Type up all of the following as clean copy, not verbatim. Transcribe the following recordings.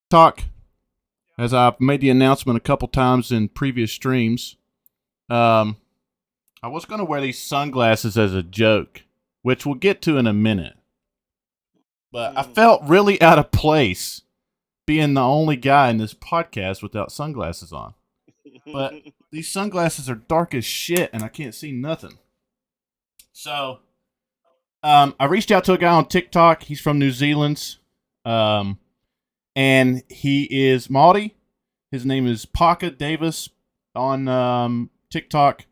Talk, as I've made the announcement a couple times in previous streams. Um, I was going to wear these sunglasses as a joke, which we'll get to in a minute. But I felt really out of place being the only guy in this podcast without sunglasses on. But these sunglasses are dark as shit and I can't see nothing. So, I reached out to a guy on TikTok. He's from New Zealand. And he is Maori. His name is Paka Davis on TikTok.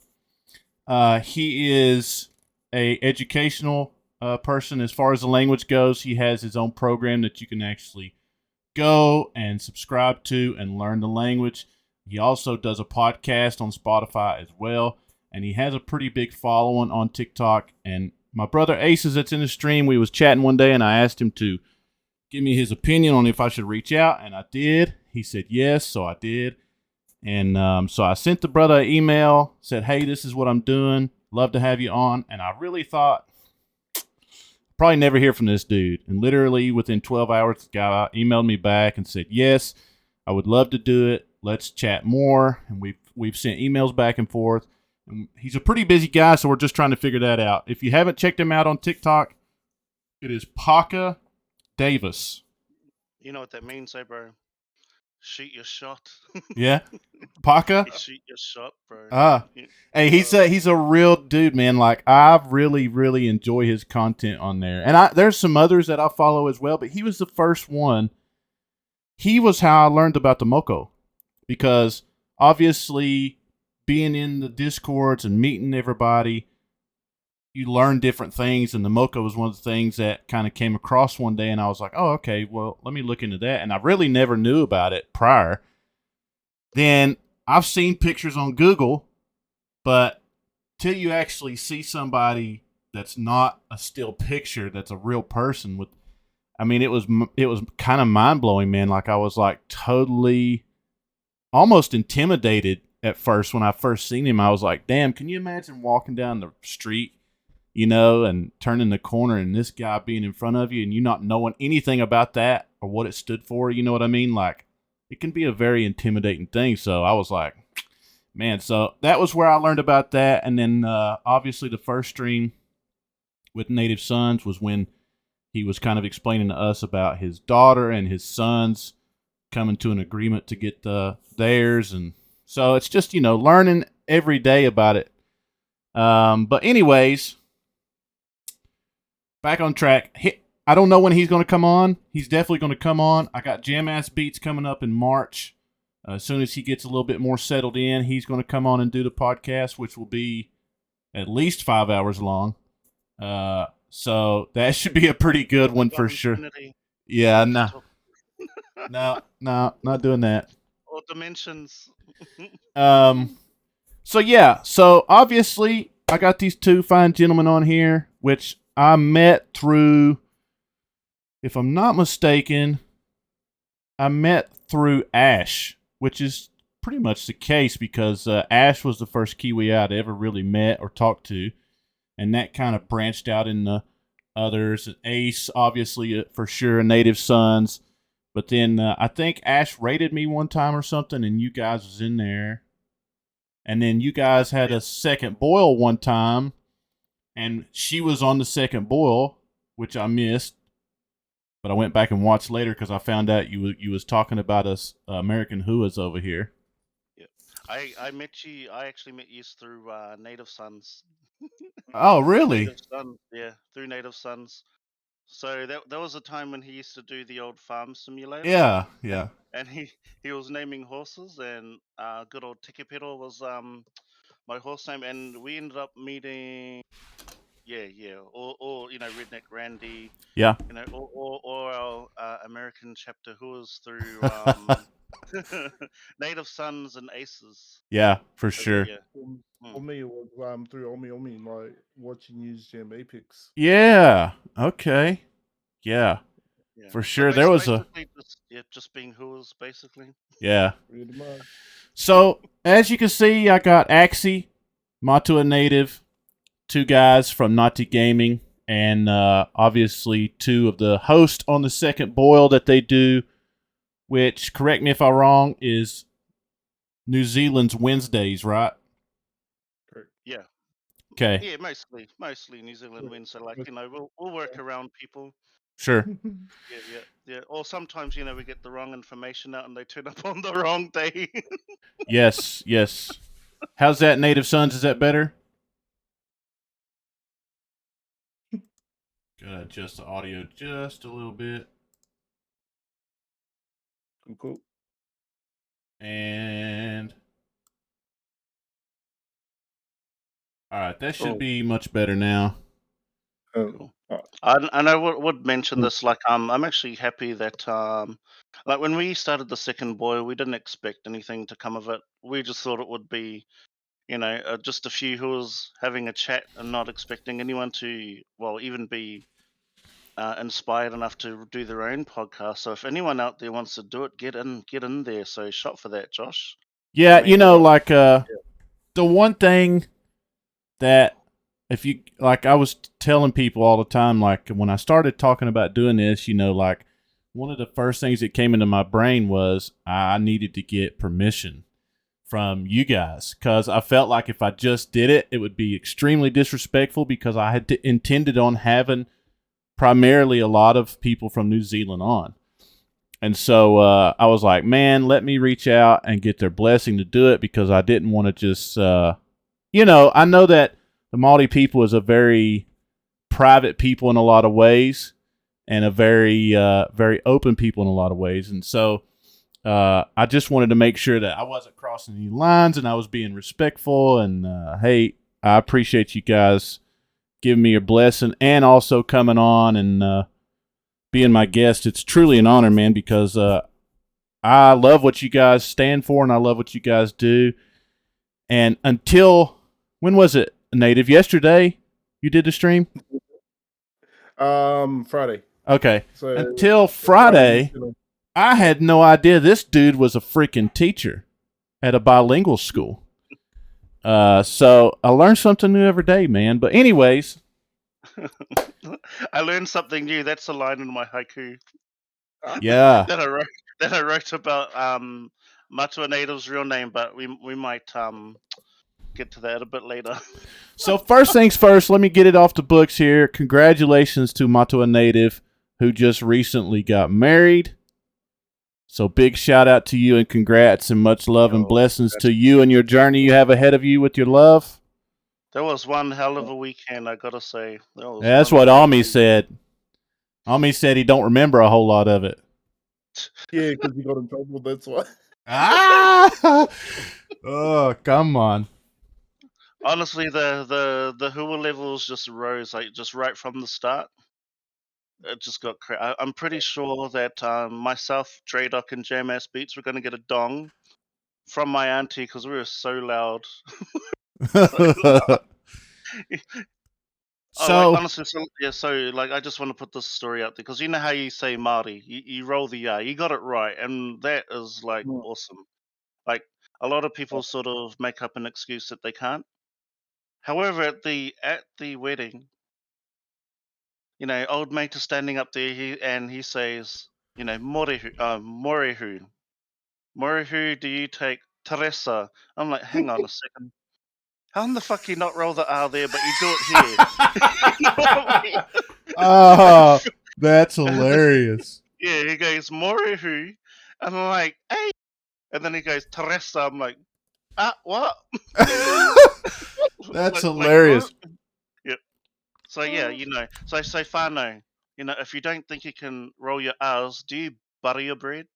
He is a educational person as far as the language goes. He has his own program that you can actually go and subscribe to and learn the language. He also does a podcast on Spotify as well, and he has a pretty big following on TikTok. And my brother Aces that's in the stream, we was chatting one day, and I asked him to give me his opinion on if I should reach out, and I did. He said yes, so I did. And so I sent the brother an email, said, hey, this is what I'm doing. Love to have you on. And I really thought, probably never hear from this dude. And literally within 12 hours, the guy emailed me back and said, yes, I would love to do it. Let's chat more. And we've sent emails back and forth. And he's a pretty busy guy, so we're just trying to figure that out. If you haven't checked him out on TikTok, it is Paka Davis. You know what that means, bro? Shoot your shot. Yeah, Paka. Shoot your shot, bro. Hey, he's a real dude, man. Like I really enjoy his content on there, and there's some others that I follow as well. But he was the first one. He was how I learned about the Moko, because obviously being in the Discords and meeting everybody, you learn different things, and the Moko was one of the things that kind of came across one day, and I was like, oh, okay, well, let me look into that. And I really never knew about it prior. Then I've seen pictures on Google, but till you actually see somebody that's not a still picture, that's a real person with, I mean, it was kind of mind-blowing, man. Like I was like totally almost intimidated at first when I first seen him. I was like, damn, can you imagine walking down the street, and turning the corner and this guy being in front of you and you not knowing anything about that or what it stood for, you know what I mean? Like, it can be a very intimidating thing. So I was like, man, so that was where I learned about that. And then obviously the first stream with Native Sons was when he was kind of explaining to us about his daughter and his sons coming to an agreement to get theirs. And so it's just, learning every day about it. But anyways, back on track. I don't know when he's going to come on. He's definitely going to come on. I got Jam Ass Beats coming up in March. As soon as he gets a little bit more settled in, he's going to come on and do the podcast, which will be at least 5 hours long. So that should be a pretty good one for sure. Yeah, no, not doing that. Or dimensions. So yeah, so obviously I got these two fine gentlemen on here, which I met through, if I'm not mistaken, Ash, which is pretty much the case because Ash was the first Kiwi I'd ever really met or talked to, and that kind of branched out into others. Ace, obviously, for sure, Native Sons, but then I think Ash raided me one time or something, and you guys was in there, and then you guys had a second boil one time, and she was on the second boil, which I missed. But I went back and watched later because I found out you was talking about us American Huas over here. Yeah, I met you. I actually met you through Native Sons. Oh, really? Native Sons, yeah, through Native Sons. So that was a time when he used to do the old farm simulator. Yeah. And he was naming horses, and good old Tikipiro was my horse name, and we ended up meeting. Yeah, or Redneck Randy. Yeah. Or our American chapter who was through Native Sons and Aces. Yeah, for sure. Yeah. For me, it was through Omi, like watching News Jam Apex. Yeah. Okay. Yeah. For sure. So there was just being who's basically. Yeah. Pretty much. So as you can see, I got Axie, Matua native, two guys from Ngati Gaming, and obviously two of the hosts on the second boil that they do which, correct me if I'm wrong, is New Zealand's Wednesdays, right? Correct. Yeah. Okay. Yeah, mostly New Zealand wins. So like, we'll work around people. Sure. Yeah. Or sometimes, we get the wrong information out and they turn up on the wrong day. Yes. How's that, Native Sons? Is that better? Gotta adjust the audio just a little bit. Cool. And all right, that should be much better now. Cool. I would mention this. Like, I'm actually happy that like when we started the second boil, we didn't expect anything to come of it. We just thought it would be, just a few who was having a chat and not expecting anyone to, well, even be inspired enough to do their own podcast. So if anyone out there wants to do it, get in there. So shot for that, Josh. Yeah, I mean, the one thing that if you like, I was telling people all the time, like when I started talking about doing this, like one of the first things that came into my brain was I needed to get permission from you guys, because I felt like if I just did it, it would be extremely disrespectful, because I had intended on having primarily a lot of people from New Zealand on. And so I was like, man, let me reach out and get their blessing to do it, because I didn't want to just, I know that the Māori people is a very private people in a lot of ways, and a very, very open people in a lot of ways. And so I just wanted to make sure that I wasn't crossing any lines and I was being respectful. And hey, I appreciate you guys giving me your blessing and also coming on and being my guest. It's truly an honor, man, because I love what you guys stand for and I love what you guys do. And until, when was it, Native? Yesterday you did the stream? Friday. Okay. So until Friday, I had no idea this dude was a freaking teacher at a bilingual school. So I learned something new every day, man. But anyways, I learned something new. That's a line in my haiku. Yeah. that I wrote about Matua Native's real name, but we might get to that a bit later. So first things first, let me get it off the books here. Congratulations to Matua Native, who just recently got married. So big shout out to you and congrats and much love and blessings to you and your journey you have ahead of you with your love. That was one hell of a weekend, I gotta say. That's what Ami said. Ami said he don't remember a whole lot of it. Yeah, because he got in trouble, that's why. Oh, come on. Honestly, the hua levels just rose, like, just right from the start. It just got crazy. I'm pretty sure that myself, Draydock, and Jam-Ass Beats were going to get a dong from my auntie because we were so loud. Honestly, I just want to put this story out there because you know how you say Māori, you roll the R, you got it right, and that is awesome. Like, a lot of people sort of make up an excuse that they can't. However, at the wedding, old mate is standing up there, he says, morehu, morehu, do you take Teresa? I'm like, hang on a second. How in the fuck you not roll the R there, but you do it here? You know what I mean? Oh, that's hilarious. Yeah, he goes, morehu. And I'm like, hey. And then he goes, Teresa. I'm like, what? That's hilarious. Yep. So yeah, so whānau, if you don't think you can roll your R's, do you butter your bread?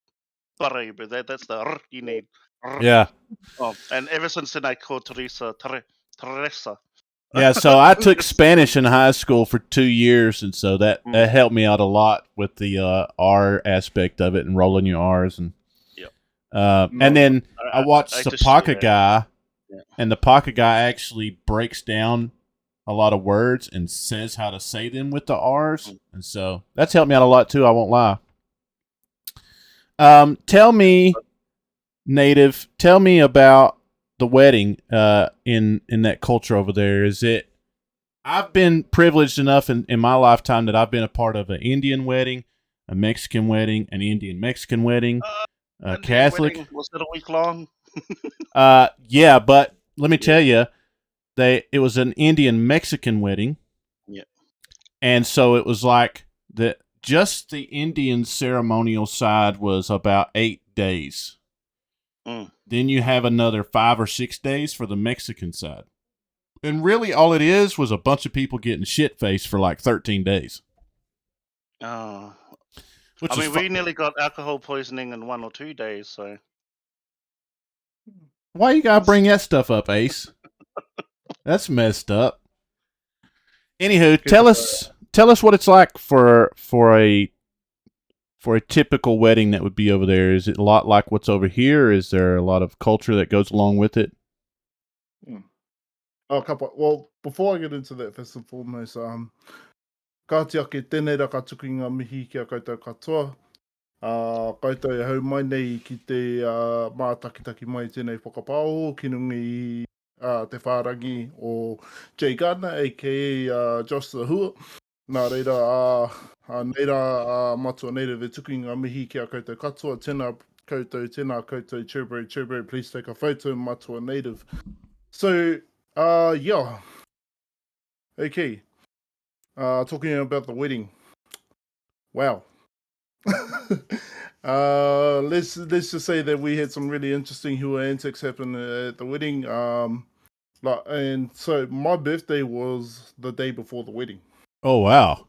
Butter your bread. That's the R you need. R. Yeah. Oh, and ever since then I called Teresa Teresa. Yeah, so I took Spanish in high school for 2 years, and so that helped me out a lot with the R aspect of it and rolling your R's. And and then I watched the Paka guy, and the Paka guy actually breaks down a lot of words and says how to say them with the R's, and so that's helped me out a lot too. I won't lie. Tell me, Native, tell me about the wedding in that culture over there. Is it? I've been privileged enough in my lifetime that I've been a part of an Indian wedding, a Mexican wedding, an Indian Mexican wedding. And your Catholic. wedding, was it a week long? Yeah, but let me tell you, it was an Indian Mexican wedding. Yeah. And so it was like just the Indian ceremonial side was about 8 days. Then you have another 5 or 6 days for the Mexican side. And really all it is was a bunch of people getting shit-faced for like 13 days. Oh. Which I mean, we nearly got alcohol poisoning in 1 or 2 days, so. Why you gotta bring that stuff up, Ace? That's messed up. Anywho, tell us what it's like for a typical wedding that would be over there. Is it a lot like what's over here? Is there a lot of culture that goes along with it? A couple. Well, before I get into that, first and foremost, ka tia ke tēnei ra ka tuku ngā mihi kia koutou katoa. Koutou e hau mai nei ki te mātakitaki mai tēnei whakapāo, ki nungi te whārangi o Jay Gardner, a.k.a. Josh the Hua. Nā reira, neira Matua Native e tuku ngā mihi kia koutou katoa. Tēnā koutou, Cherbury, please take a photo, Matua Native. So, yeah. Okay. Talking about the wedding. Wow. Let's just say that we had some really interesting hua antics happen at the wedding. And so my birthday was the day before the wedding. Oh wow.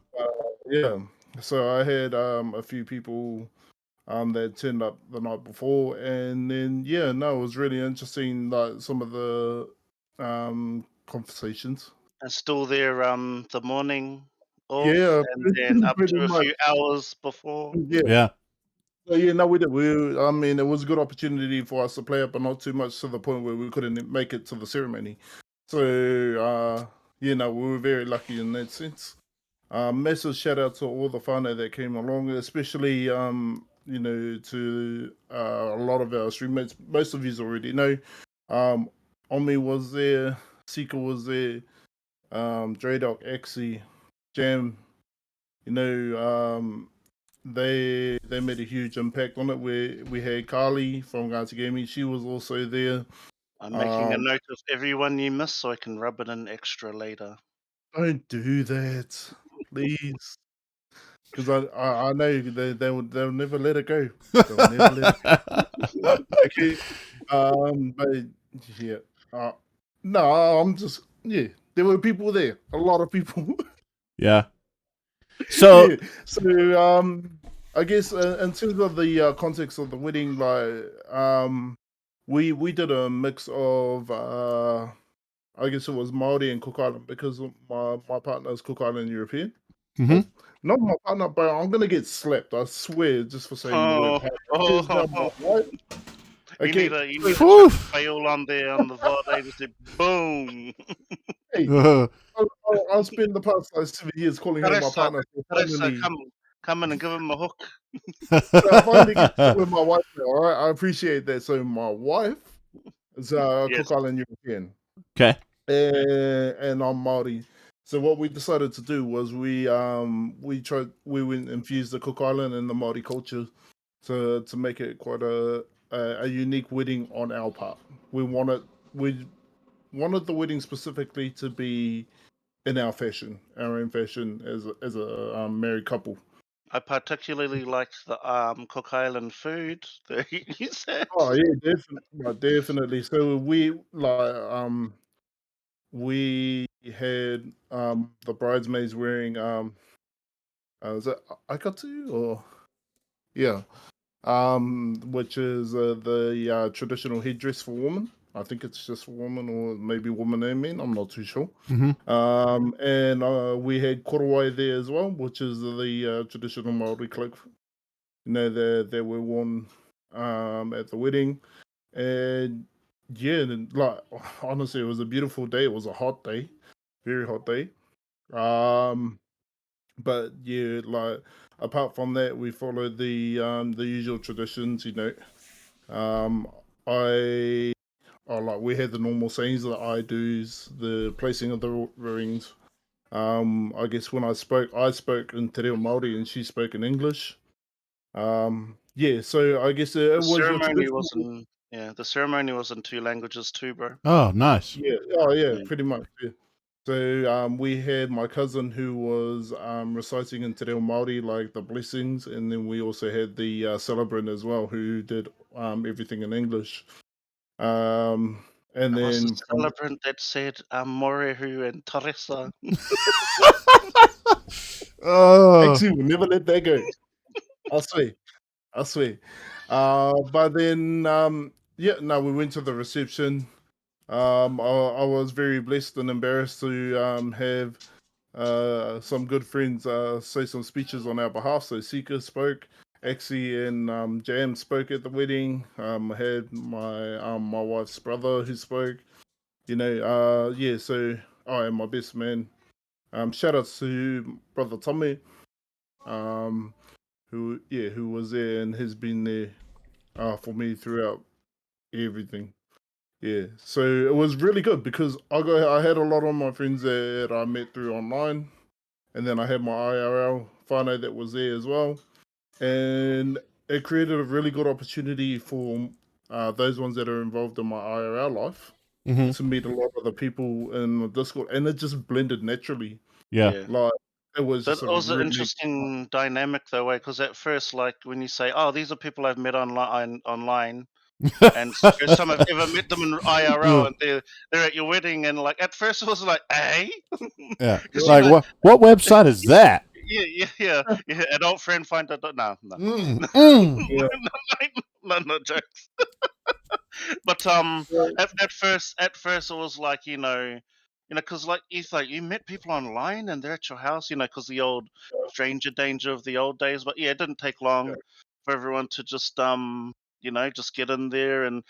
Yeah. So I had a few people that turned up the night before, and then it was really interesting. Like some of the conversations. And still there the morning of, and then pretty up to a much. few hours before. Yeah. So, we did. I mean, it was a good opportunity for us to play up, but not too much to the point where we couldn't make it to the ceremony. So, we were very lucky in that sense. Massive shout out to all the whānau that came along, especially, to a lot of our streammates. Most of you already know. Omi was there, Sika was there, Draydog, Axie, Jam, they made a huge impact on it. We had Carly from Ngati Gaming. She was also there. I'm making a note of everyone you miss so I can rub it in extra later. Don't do that, please. Because I know they'll never let it go. They'll never let it go. Okay. But yeah. No, I'm just there were people there. A lot of people. Yeah. So I guess in terms of the context of the wedding, we did a mix of I guess it was Maori and Cook Island because my partner is Cook Island European. Mm-hmm. Not my partner, but I'm gonna get slapped. I swear, just for saying the word. She's now my wife. Okay. You need to fail on the VOD. Just say boom. Hey, I'll spend the past 7 years calling her my partner. Come in and give him a hook. So I finally get to with my wife now, all right? I appreciate that. So my wife is Cook Island European. Okay. And I'm Maori. So what we decided to do was we went infuse the Cook Island and the Maori culture to make it quite a unique wedding on our part. We wanted the wedding specifically to be in our own fashion as a married couple. I particularly like the Cook Island food that you said. Oh yeah, definitely. So we had the bridesmaids wearing is it aikatu or which is the traditional headdress for women. I think it's just for women or maybe women and men. I'm not too sure. Mm-hmm. And we had korowai there as well, which is the traditional Maori cloak. They were worn at the wedding, and honestly, it was a beautiful day. It was a hot day, very hot day. But apart from that, we followed the usual traditions. We had the normal sayings, the I do's, the placing of the rings. I guess when I spoke in Te Reo Māori and she spoke in English. Yeah, so I guess The it was your ceremony traditional. was in the ceremony was in 2 languages too, bro. Oh, nice. Yeah, oh yeah, Yeah. pretty much. Yeah. So we had my cousin who was reciting in Te Reo Māori like the blessings, and then we also had the celebrant as well who did everything in English. And It was the then from celebrant that said Morehu and Teresa. Oh, actually we'll never let that go. I swear, I swear. But then yeah, no, we went to the reception. I was very blessed and embarrassed to have some good friends say some speeches on our behalf. So Sika spoke, Axie and Jam spoke at the wedding. I had my wife's brother who spoke. Yeah. So I am my best man. Shout out to brother Tommy, um, who was there and has been there for me throughout everything. Yeah, so it was really good because I had a lot of my friends that I met through online, and then I had my IRL whānau that was there as well, and it created a really good opportunity for those ones that are involved in my IRL life hmm to meet a lot of the people in the Discord, and it just blended naturally. yeah. Yeah. Like it was That just a was an really interesting dynamic though, because at first, like when you say, "Oh, these are people I've met online," and it's the first time I've ever met them in IRL, and they're at your wedding, and like at first it was like, "Hey," Yeah. because Like what website is that? yeah. An old friend find out. No, Mm, mm. yeah. no jokes. But at first it was like because like you met people online and they're at your house, because the old stranger danger of the old days. But yeah, it didn't take long for everyone to just get in there, and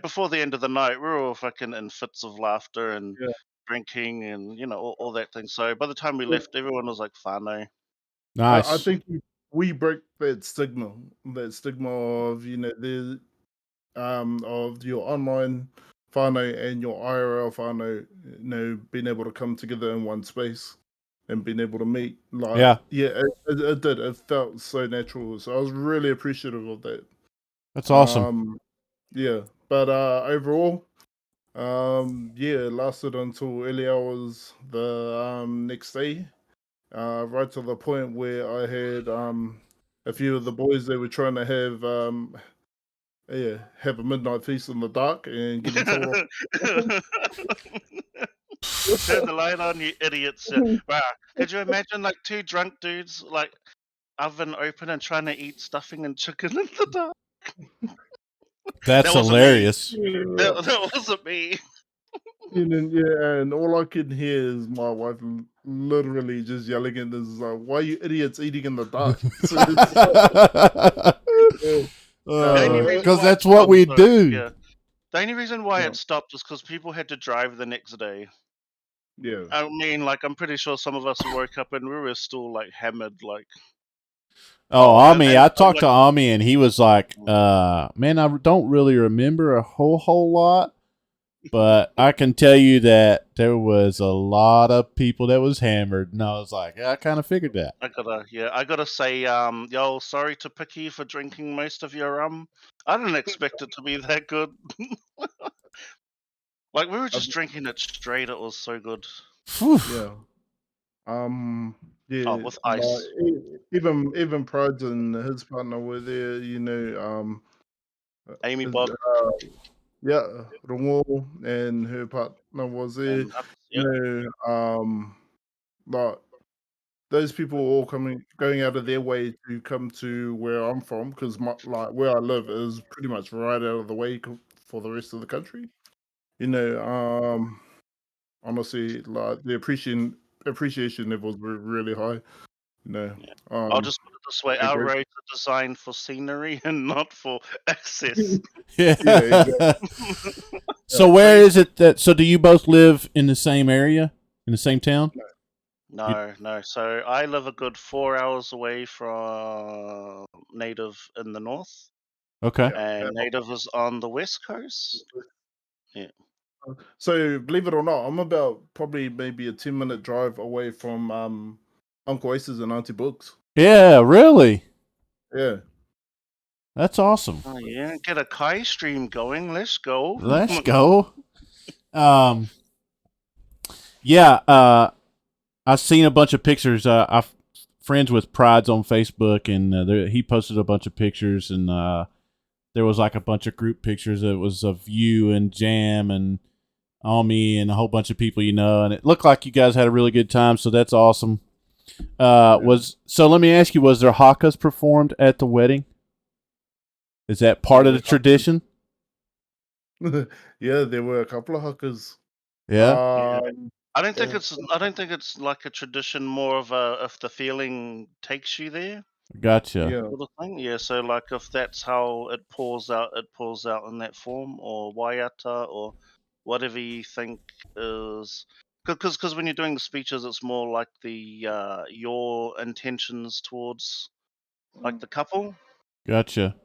before the end of the night, we were all fucking in fits of laughter and Yeah. drinking and all that thing. So by the time we left, everyone was like, "Fano." I Nice. think we break that stigma of the of your online whānau and your IRL whānau, being able to come together in one space and being able to meet. Like, Yeah. yeah, it did. It felt so natural. So I was really appreciative of that. That's awesome. Yeah, but overall, yeah, it lasted until early hours the next day. Right to the point where I had a few of the boys they were trying to have a midnight feast in the dark and getting told off. Turn the light on, you idiots! Wow, could you imagine like two drunk dudes like oven open and trying to eat stuffing and chicken in the dark? That's That wasn't me. hilarious. Yeah. That wasn't me. And all I can hear is my wife literally just yelling at us like, "Why are you idiots eating in the dark?" So it's yeah, The only reason Because why it that's what stopped, we though, do. yeah, the only reason why yeah, it stopped is because people had to drive the next day. yeah. I mean, like I'm pretty sure some of us woke up and we were still like hammered, like Oh, Oh, and Ami, I talked like to Ami and he was like, man, I don't really remember a whole lot, but I can tell you that there was a lot of people that was hammered. And I was like, yeah, I kind of figured that. I gotta say, yo, sorry to Picky for drinking most of your rum. I didn't expect it to be that good. Like we were I've, just drinking it straight. It was so good. Phew. yeah. Oh, Yeah. with Like ice. even Prides and his partner were there. Amy uh, Bob yeah, Rongo and her partner was there. and Hucks. You Yep. like those people all going out of their way to come to where I'm from because like where I live is pretty much right out of the way for the rest of the country. You know, honestly, like the appreciation levels were really high. You know, Yeah. I'll um, just put it this way: yeah, our great. roads are designed for scenery and not for access. Yeah. Yeah, exactly. So Yeah. where is it that? So do you both live in the same area, in the same town? You, No. So I live a good 4 hours away from Native in the north, okay. Yeah. and Native is on the west coast. Yeah. So believe it or not, I'm about probably maybe a 10-minute drive away from Uncle Aces and Auntie Books. Yeah. Really. Yeah. That's awesome. Oh yeah, get a Kai stream going. Let's go. Let's go. Yeah, I've seen a bunch of pictures. I'm friends with Prides on Facebook, and he posted a bunch of pictures, and there was like a bunch of group pictures. It was of you and Jam and Ami and a whole bunch of people you know, and it looked like you guys had a really good time. So that's awesome. So let me ask you: was there hakas performed at the wedding? Is that part of the tradition? Yeah, there were a couple of hakas. Yeah. I don't think Yeah. it's like a tradition. More of a if the feeling takes you there Gotcha. Yeah. sort of thing. Yeah. So like if that's how it pours out in that form, or waiata, or whatever you think is. Because when you're doing the speeches, it's more like the your intentions towards like the couple. Gotcha.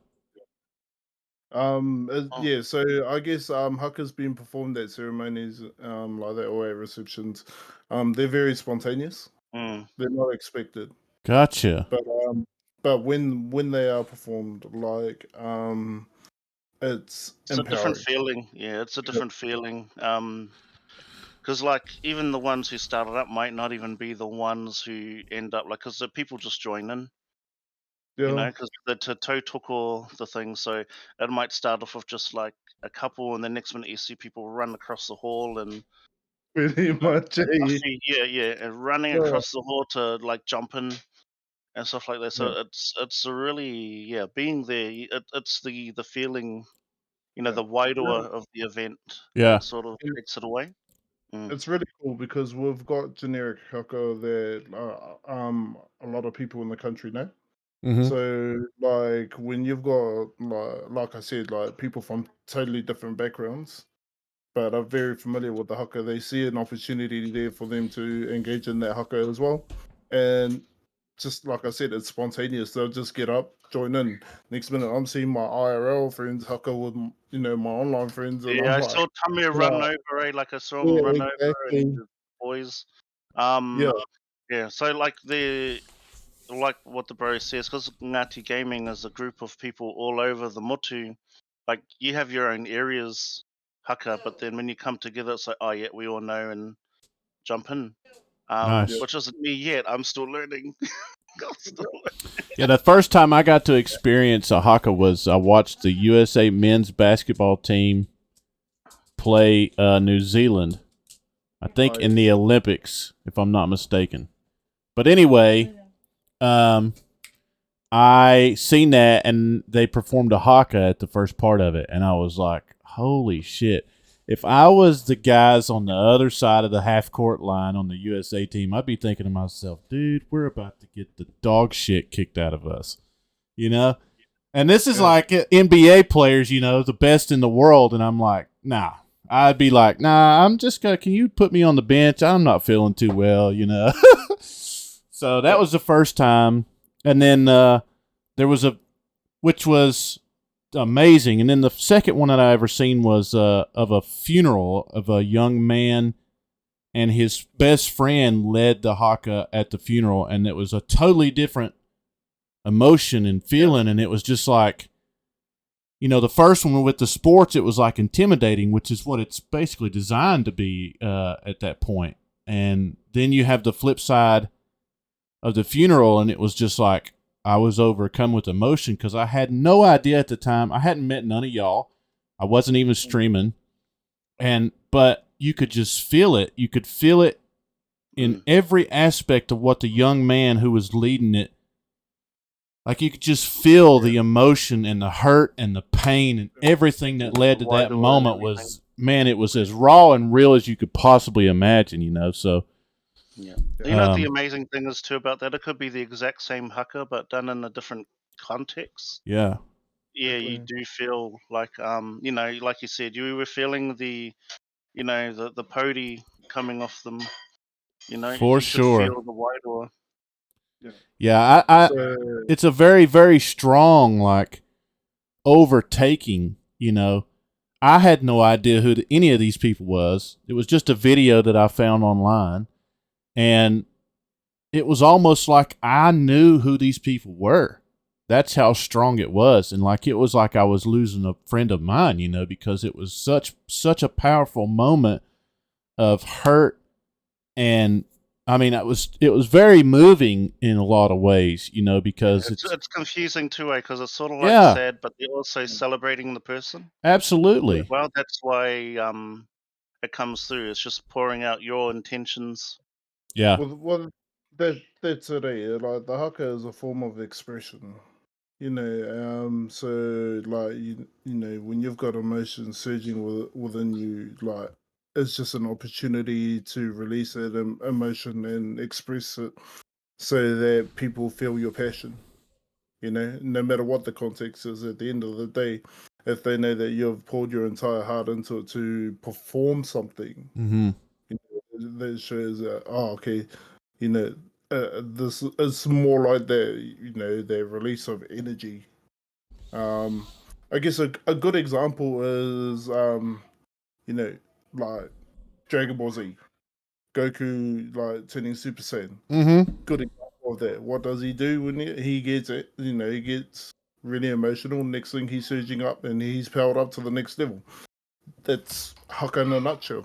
Oh. Yeah, so I guess hakas being performed at ceremonies like that or at receptions, they're very spontaneous. Mm. They're not expected. Gotcha. But when they are performed, like it's It's a different empowering. feeling. Yeah, it's a different feeling. Because like even the ones who started up might not even be the ones who end up like because the people just join in, Yeah, because the to took all the things. So it might start off with just like a couple, and the next minute you see people run across the hall and pretty much. and running Yeah, across the hall to like jump in and stuff like that. yeah, So it's a really being there. It's the feeling, yeah. the wider of the event Yeah. that sort of And takes it away. Mm. it's really cool because we've got generic haka that a lot of people in the country know. Mm-hmm. So like when you've got like I said, like people from totally different backgrounds, but are very familiar with the haka, they see an opportunity there for them to engage in that haka as well. And just like I said, it's spontaneous. They'll just get up, join in. Next minute, I'm seeing my IRL friends haka with my online friends, and Yeah, I'm I like, saw Tamir run yeah, over, like I saw him yeah, run over and exactly, the boys. yeah, Yeah, so like what the bro says, because Ngati Gaming is a group of people all over the Motu. Like you have your own areas, haka, but then when you come together, it's like, oh yeah, we all know and jump in. yeah, Nice. Which isn't me yet. I'm still learning. I'm still Yeah, the first time I got to experience a haka was I watched the USA men's basketball team play New Zealand. I think in the nice. Olympics, if I'm not mistaken. But anyway, um, I seen that and they performed a haka at the first part of it, and I was like, "Holy shit!" If I was the guys on the other side of the half court line on the USA team, I'd be thinking to myself, "Dude, we're about to get the dog shit kicked out of us," you know. And this is Yeah, like NBA players, the best in the world, and I'm like, nah. I'd be like, nah. I'm just gonna. Can you put me on the bench? I'm not feeling too well, So that yeah, was the first time, and then there was which was amazing, and then the second one that I ever seen was of a funeral of a young man, and his best friend led the haka at the funeral, and it was a totally different emotion and yeah, feeling, and it was just like, the first one with the sports, it was like intimidating, which is what it's basically designed to be at that point. And then you have the flip side of the funeral, and it was just like I was overcome with emotion because I had no idea at the time. I hadn't met none of y'all. I wasn't even streaming, but you could just feel it. You could feel it in Mm. every aspect of what the young man who was leading it. Like you could just feel yeah, the emotion and the hurt and the pain and everything that led to that Wider and moment everything. was, man, it was as raw and real as you could possibly imagine, So, Yeah. yeah, You know what the um, amazing thing is too about that? It could be the exact same haka, but done in a different context. yeah, Yeah, you exactly. do feel like like you said, you were feeling the pody coming off them. for You could sure. feel the wider. Yeah. Yeah, So it's a very, very strong, like, overtaking, I had no idea who any of these people was. It was just a video that I found online, and it was almost like I knew who these people were. that's how strong it was. And like, it was like I was losing a friend of mine, you know, because it was such a powerful moment of hurt. And I mean, it was very moving in a lot of ways, you know, because it's confusing too, because it's sort of like yeah, sad, but they're also celebrating the person. absolutely. Well, that's why it comes through. It's just pouring out your intentions. Yeah. Well, that's it. Like the haka is a form of expression. You know, so like you know, when you've got emotions surging within you, like it's just an opportunity to release that emotion and express it, so that people feel your passion. You know, no matter what the context is, at the end of the day, if they know that you've poured your entire heart into it to perform something, Mm-hmm. you know, that shows that, oh, okay, you know, this is more like the, you know, the release of energy. I guess a good example is, you know, like Dragon Ball Z, Goku like turning Super Saiyan. Mm-hmm. Good example of that. What does he do when he gets it? You know, he gets really emotional. Next thing, he's surging up and he's powered up to the next level. That's Haka in a nutshell.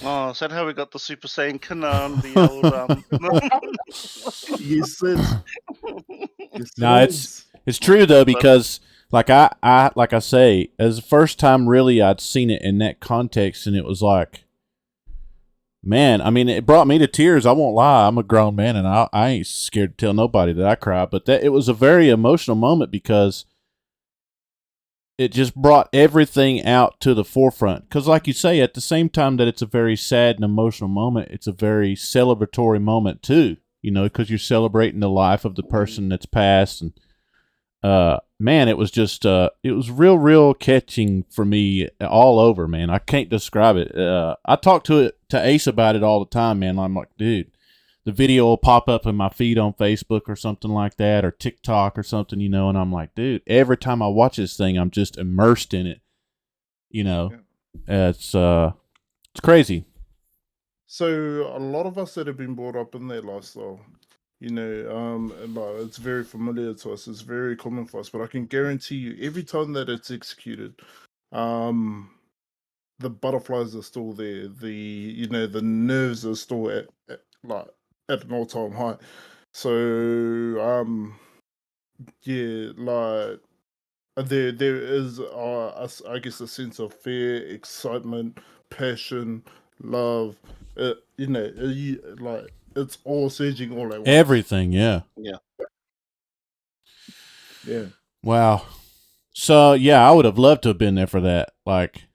Oh, is that how we got the Super Saiyan Kanan, the old Yes, it. Yes, No, it it's is. true though, But because like like I say, as the first time really I'd seen it in that context, and it was like, man, I mean, it brought me to tears. I won't lie. I'm a grown man, and I ain't scared to tell nobody that I cry. But that it was a very emotional moment because it just brought everything out to the forefront. Because, like you say, at the same time that it's a very sad and emotional moment, it's a very celebratory moment too. You know, because you're celebrating the life of the person that's passed, and man, it was just it was real catching for me all over, man. I can't describe it. I talk to Ace about it all the time, man. I'm like, dude, the video will pop up in my feed on Facebook or something like that, or TikTok or something, you know, and I'm like, dude, every time I watch this thing, I'm just immersed in it, you know. It's crazy. So a lot of us that have been brought up in that lifestyle, you know, and, like, it's very familiar to us. It's very common for us. But I can guarantee you, every time that it's executed, um, the butterflies are still there. The, you know, the nerves are still at like at an all-time high. So yeah, like there is I guess a sense of fear, excitement, passion, love. You know, like it's all surging all at once. Everything, yeah. yeah, Yeah. Wow. So yeah, I would have loved to have been there for that. Like,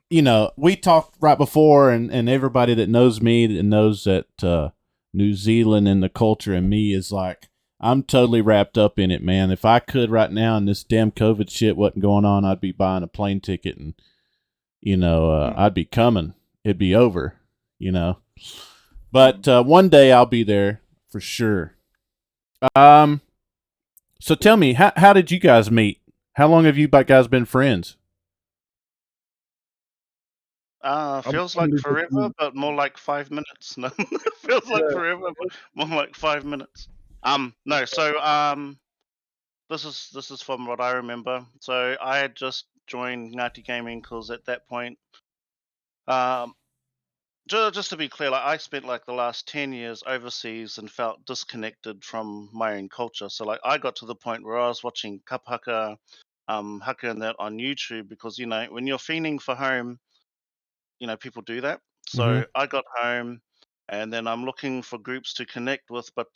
you know, we talked right before, and everybody that knows me and knows that New Zealand and the culture and me is like, I'm totally wrapped up in it, man. If I could right now and this damn COVID shit wasn't going on, I'd be buying a plane ticket and, you know, I'd be coming. It'd be over, you know. But one day I'll be there for sure. So tell me, how did you guys meet? How long have you guys been friends? feels like forever, but more like 5 minutes. No, feels like forever, but more like 5 minutes. No, so this is from what I remember. So I had just joined Ngati Gaming because at that point, um, just to be clear, like I spent like the last 10 years overseas and felt disconnected from my own culture. So like I got to the point where I was watching Kapahaka, Haka and that on YouTube because you know when you're fiending for home, you know people do that. Mm-hmm. So I got home, and then I'm looking for groups to connect with, but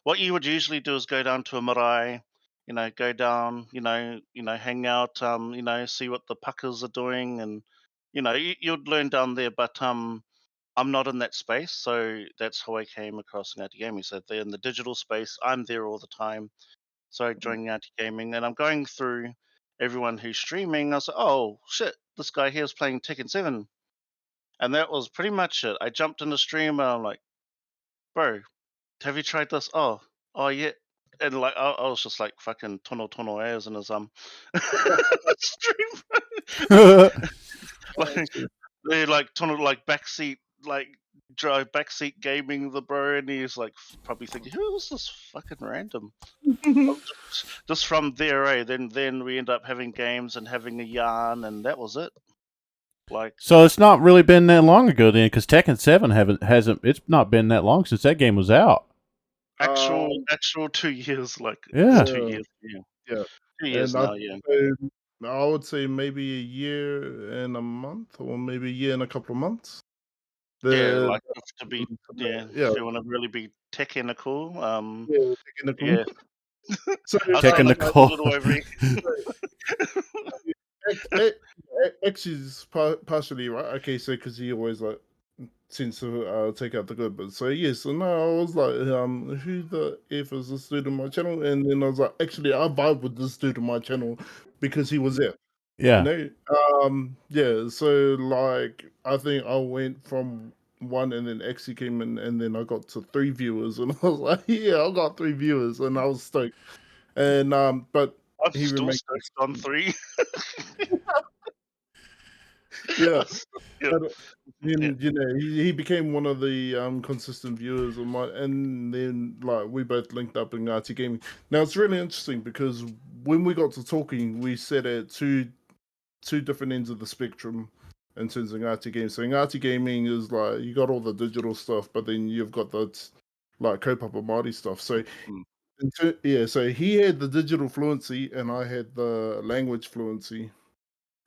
what you would usually do is go down to a marae, you know, go down, hang out, see what the puckers are doing, and you'd learn down there. But I'm not in that space, so that's how I came across Ngati Gaming. So they're in the digital space. I'm there all the time, so I joined Ngati Gaming, and I'm going through everyone who's streaming. I was like, oh shit, this guy here is playing Tekken 7, and that was pretty much it. I jumped in the stream, and I'm like, bro, have you tried this? Oh yeah. And like I was just like fucking tono airs in his stream. Like they like tono like backseat like drive backseat gaming the bro, and he's like probably thinking, who is this fucking random? Just from there, then we end up having games and having a yarn, and that was it. Like, So it's not really been that long ago then, because Tekken 7 hasn't. It's not been that long since that game was out. actual 2 years, like Yeah. it's 2 years, Yeah. 2 years And now, yeah. I would say maybe a year and a month, or maybe a year and a couple of months. Yeah, like to be, yeah, if you want to really be technical, technical. yeah. So I'll say like a Technical. little over. X is partially right. Okay, so because he always like seems to take out the good bits. So yes, so no, I was like, who the F is this dude on my channel? And then I was like, actually, I vibe with this dude on my channel because he was there. Yeah. You know, yeah. So like, I think I went from one, and then Exy came in, and then I got to 3 viewers, and I was like, yeah, I got 3 viewers, and I was stoked. And but I'm he still remained stoked on 3. yeah. Yeah. But, you know, he became one of the consistent viewers of mine, and then like we both linked up in Ngati Gaming. Now it's really interesting because when we got to talking, we sat at two different ends of the spectrum in terms of Ngati Gaming. So Ngati Gaming is like you got all the digital stuff, but then you've got the like kaupapa Māori stuff. So so he had the digital fluency, and I had the language fluency.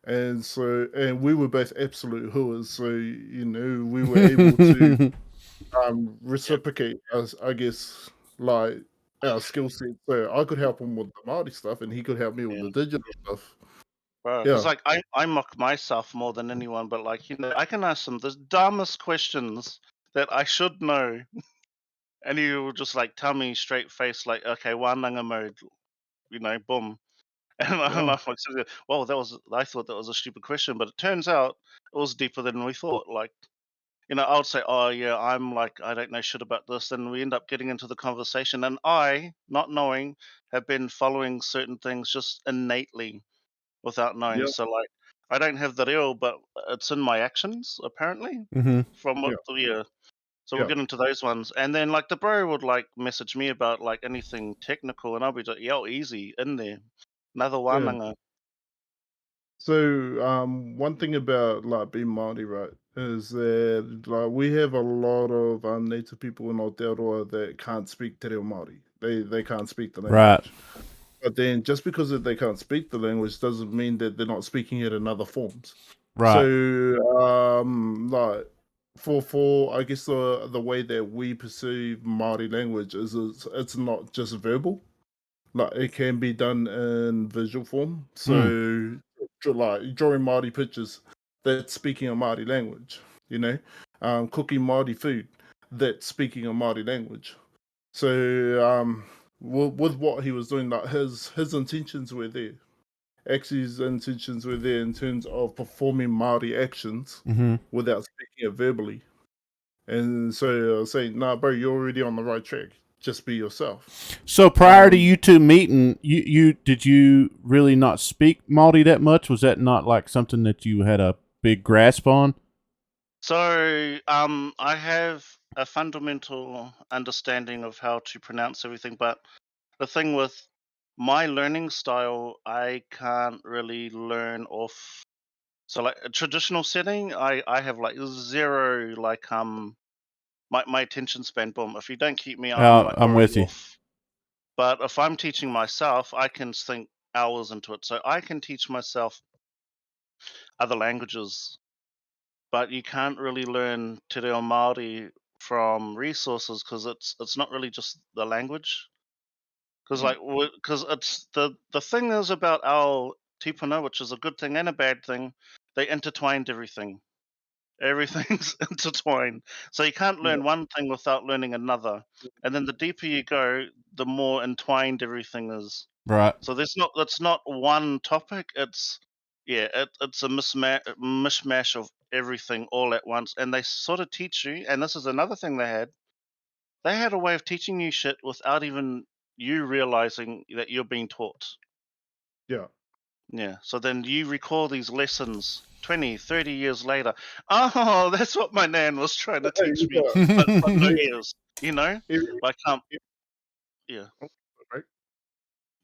And so, and we were both absolute hooers. So, you know, we were able to reciprocate us, I guess, like our skill set. So I could help him with the Māori stuff, and he could help me with the digital stuff. Bro, Yeah. it's like I mock myself more than anyone, but like, you know, I can ask him the dumbest questions that I should know, and he will just like tell me straight face, like, okay, wānanga mode, you know, boom. And I'm like, well, I thought that was a stupid question, but it turns out it was deeper than we thought. Like, you know, I would say, oh yeah, I'm like, I don't know shit about this. Then we end up getting into the conversation, and I, not knowing, have been following certain things just innately without knowing. Yeah. So like, I don't have the real, but it's in my actions apparently. Mm-hmm. From what, yeah. So we'll get into those ones, and then like the bro would like message me about like anything technical, and I'll be like, yo, easy in there, another wānanga. So one thing about like being Māori, right, is that like we have a lot of native people in Aotearoa that can't speak te reo Māori. They can't speak the language. Right. But then just because they can't speak the language doesn't mean that they're not speaking it in other forms. Right. So like for I guess the way that we perceive Māori language is it's not just verbal. Like it can be done in visual form. So like drawing Māori pictures, that's speaking a Māori language, you know. Cooking Māori food, that's speaking a Māori language. So with what he was doing, like his intentions were there. X's intentions were there in terms of performing Māori actions without speaking it verbally. And so I was saying, nah, bro, you're already on the right track. Just be yourself. So prior to you two meeting, you did you really not speak Māori that much? Was that not like something that you had a big grasp on? So I have a fundamental understanding of how to pronounce everything, but the thing with my learning style, I can't really learn off. So like a traditional setting, I have like zero like my attention span. Boom! If you don't keep me, I'm like I'm already with you. off. But if I'm teaching myself, I can sink hours into it. So I can teach myself other languages, but you can't really learn te reo Māori from resources because it's not really just the language. Because it's the thing is about our tipuna, which is a good thing and a bad thing. They intertwined everything. Everything's intertwined. So you can't learn one thing without learning another. And then the deeper you go, the more entwined everything is. Right. So it's not one topic. It's it's a mishmash of everything all at once. And they sort of teach you, and this is another thing they had. They had a way of teaching you shit without even you realizing that you're being taught. Yeah. Yeah. So then you recall these lessons 20, 30 years later. Oh, that's what my nan was trying to teach me. Yeah. But no ears, you know? Every- Like, yeah. right?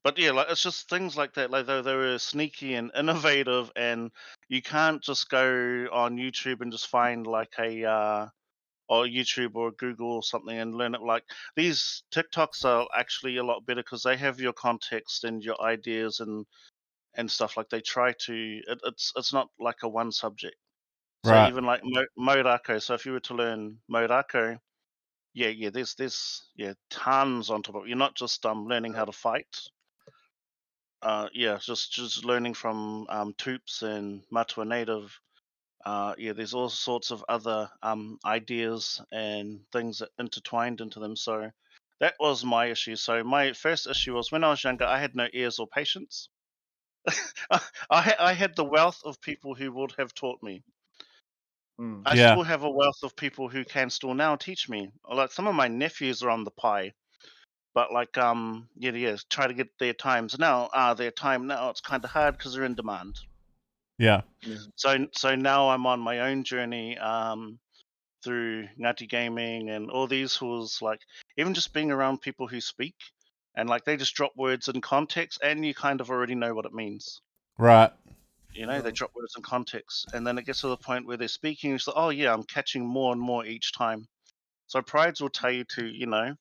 But yeah, like it's just things like that. Like they were sneaky and innovative, and you can't just go on YouTube and just find like a or YouTube or Google or something and learn it. Like these TikToks are actually a lot better because they have your context and your ideas and stuff. Like they try to. It's not like a one subject. So Right. even like Modako. So if you were to learn Modako, yeah, there's tons on top of it. You're not just learning how to fight. Yeah, just learning from Toops and Matua Native. Yeah, there's all sorts of other ideas and things that intertwined into them. So that was my issue. So my first issue was when I was younger, I had no ears or patience. I had the wealth of people who would have taught me. Mm. I Yeah. still have a wealth of people who can still now teach me. Like some of my nephews are on the pie, but like yeah, try to get their times now. Their time now it's kind of hard because they're in demand. Yeah. Yeah. So now I'm on my own journey through Ngati gaming and all these tools. Like even just being around people who speak and like they just drop words in context, and you kind of already know what it means. Right. You know, they drop words in context, and then it gets to the point where they're speaking. It's like, oh yeah, I'm catching more and more each time. So prides will tell you to,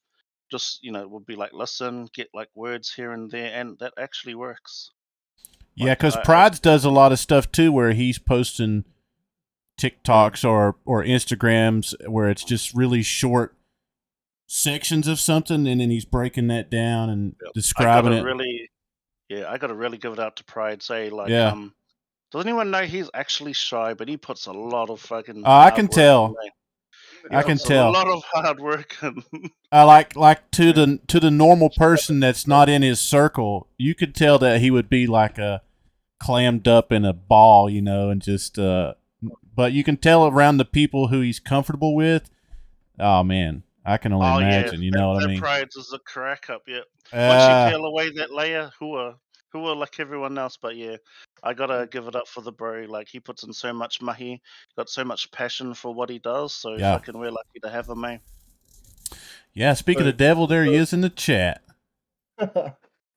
just will be like listen, get like words here and there, and that actually works. Yeah, Like because Prides does a lot of stuff too, where he's posting TikToks or Instagrams where it's just really short sections of something, and then he's breaking that down and describing it. I gotta really give it out to Pride. Say like, Yeah. does anyone know he's actually shy, but he puts a lot of fucking I can hard work in tell. there. He I can puts a tell. lot of hard work in. Like to the normal person that's not in his circle, you could tell that he would be like a clammed up in a ball, and just but you can tell around the people who he's comfortable with. Oh man, I can only Oh yeah, imagine. You know what I that mean? Pride's is a crack up. Yeah, once you Uh, peel away that layer, who are like everyone else, but yeah, I gotta give it up for the bro. Like he puts in so much mahi, got so much passion for what he does. So yeah. fucking we're lucky to have him, man. Yeah, speaking of the devil, there he is in the chat.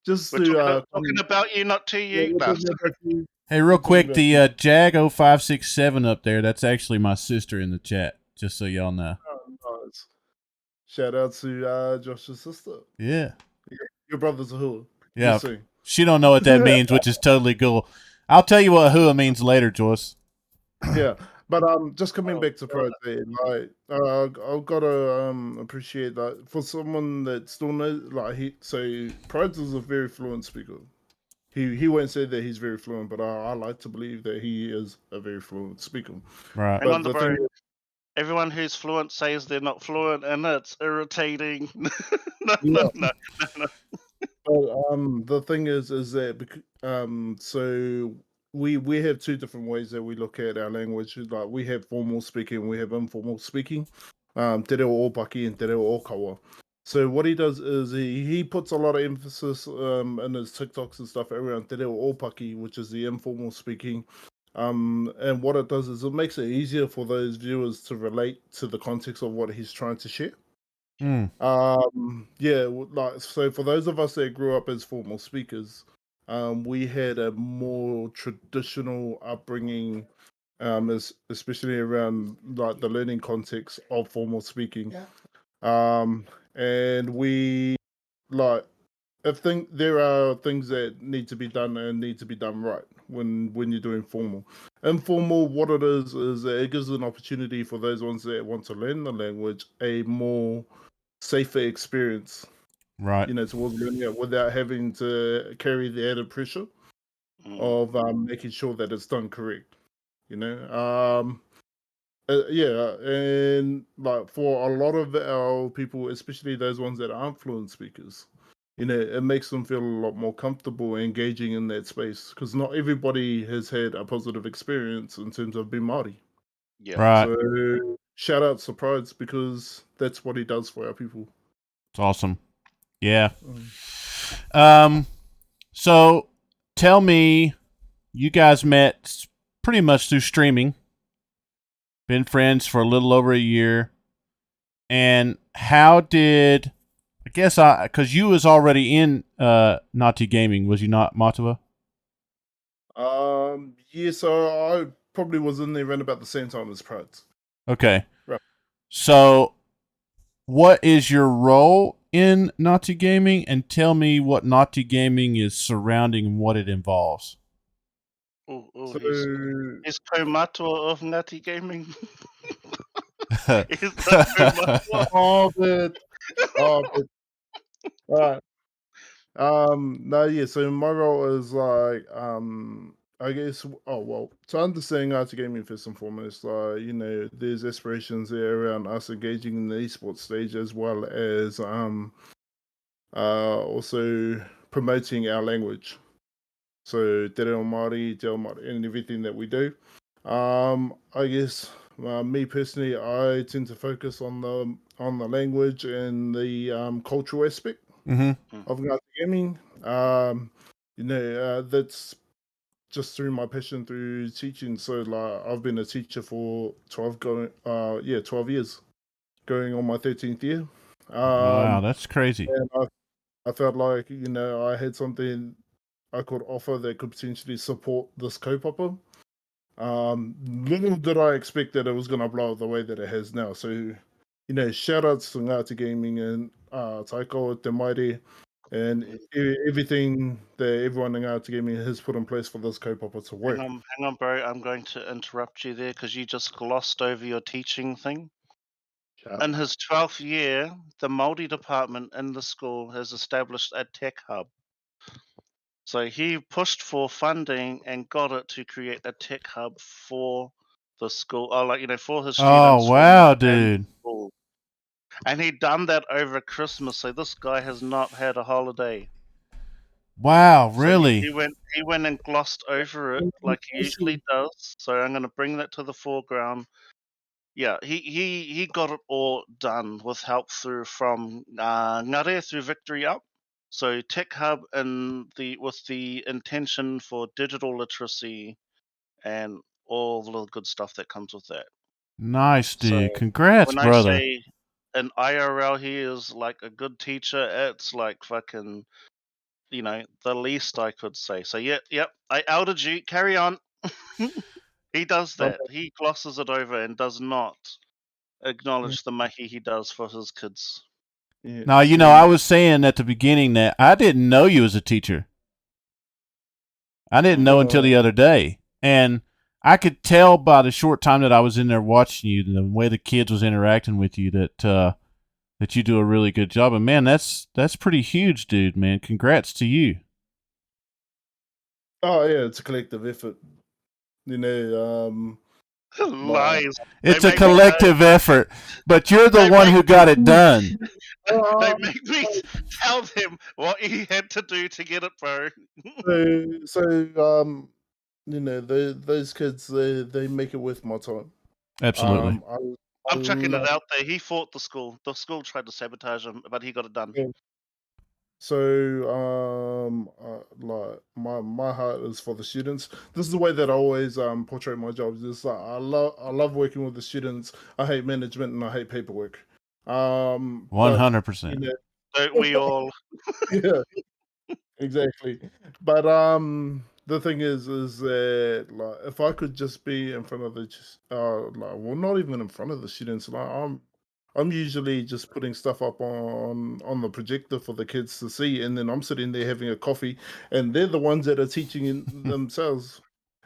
Just We're to talking about you, not to you, we're talking bastard. about you. Hey, real quick, the Jag 0567 up there, that's actually my sister in the chat, just so y'all know. Oh, nice. Shout out to Josh's sister. Yeah. Your brother's a hula. Yeah. She don't know what that means, which is totally cool. I'll tell you what hua means later, Joyce. Yeah. But just coming back to Pride there, like I've gotta appreciate that for someone that still knows Pride is a very fluent speaker. He won't say that he's very fluent, but I like to believe that he is a very fluent speaker. Right. Hang on, the bro. Everyone who's fluent says they're not fluent, and it's irritating. No. But the thing is that so we have two different ways that we look at our language. Like we have formal speaking, we have informal speaking. Te reo ōpaki and te reo ōkawa. So what he does is he puts a lot of emphasis in his TikToks and stuff around te reo ōpaki, which is the informal speaking. And what it does is it makes it easier for those viewers to relate to the context of what he's trying to share. Like so for those of us that grew up as formal speakers, we had a more traditional upbringing, especially around like the learning context of formal speaking. And we like there are things that need to be done and need to be done right when you're doing formal. Informal, what it is that it gives an opportunity for those ones that want to learn the language a more safer experience, right? Towards learning it without having to carry the added pressure of making sure that it's done correct. And like for a lot of our people, especially those ones that aren't fluent speakers, it makes them feel a lot more comfortable engaging in that space because not everybody has had a positive experience in terms of being Māori. Yeah. Right. So shout out to Prides because that's what he does for our people. It's awesome. Yeah. So tell me, you guys met pretty much through streaming. Been friends for a little over a year. And how did I guess because you was already in Ngati Gaming, was you not, Matua? Yeah, so I probably was in there around about the same time as Prads. Okay. Right. So what is your role in Ngati Gaming, and tell me what Ngati Gaming is surrounding and what it involves. So, He's co-matua of Ngati Gaming. He's the co-matua. but right. No, yeah. So my role is like, I guess. Oh well, to understand how to gaming first and foremost, there's aspirations there around us engaging in the esports stage as well as also promoting our language. So Te Reo Māori, Te Ao Māori, and everything that we do. I guess me personally, I tend to focus on the language and the cultural aspect of Ngati Gaming. That's just through my passion through teaching. So like I've been a teacher for 12 years, going on my 13th year. Wow, that's crazy. And I felt like, I had something I could offer that could potentially support this kaupapa. Little did I expect that it was going to blow up the way that it has now. So, shout outs to Ngati Gaming and Taiko, Te Maire, and everything that everyone in Ngati Gaming has put in place for this kaupapa to work. Hang on, bro. I'm going to interrupt you there because you just glossed over your teaching thing. In his 12th year, the Māori department in the school has established a tech hub. So he pushed for funding and got it to create a tech hub for the school, for his students. Oh, wow, dude. And he'd done that over Christmas, so this guy has not had a holiday. Wow, So really? he went and glossed over it like he usually does. So I'm going to bring that to the foreground. Yeah, he got it all done with help from Ngare through Victory Up. So Tech Hub with the intention for digital literacy and all the good stuff that comes with that. Nice, dude. So congrats, when brother. I say an IRL he is like a good teacher, it's like fucking, the least I could say. So yep, I outed you. Carry on. He does that. He glosses it over and does not acknowledge the mahi he does for his kids. Yeah, now, I was saying at the beginning that I didn't know you as a teacher. I didn't know until the other day. And I could tell by the short time that I was in there watching you, the way the kids was interacting with you, that you do a really good job. And man, that's pretty huge, dude, man. Congrats to you. Oh yeah, it's a collective effort. Lies. It's a collective effort, but you're the one who got it done. They make me tell them what he had to do to get it, bro. Those kids, they make it worth my time. Absolutely. I'm chucking it out there. He fought the school. The school tried to sabotage him, but he got it done. Yeah. So, like my heart is for the students. This is the way that I always portray my jobs. It's like I love working with the students. I hate management and I hate paperwork. 100%. Don't we all? Yeah, exactly. But the thing is that like if I could just be in front of the not even in front of the students. Like I'm usually just putting stuff up on the projector for the kids to see, and then I'm sitting there having a coffee, and they're the ones that are teaching themselves.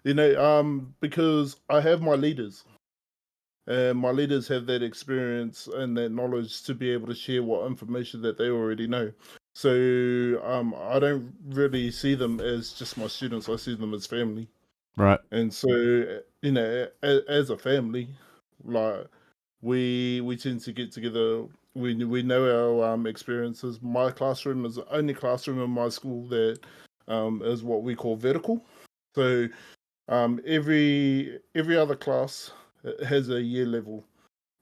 Because I have my leaders, and my leaders have that experience and that knowledge to be able to share what information that they already know. So I don't really see them as just my students. I see them as family. Right. And so as a family, like we tend to get together. We know our experiences. My classroom is the only classroom in my school that is what we call vertical. So every other class has a year level.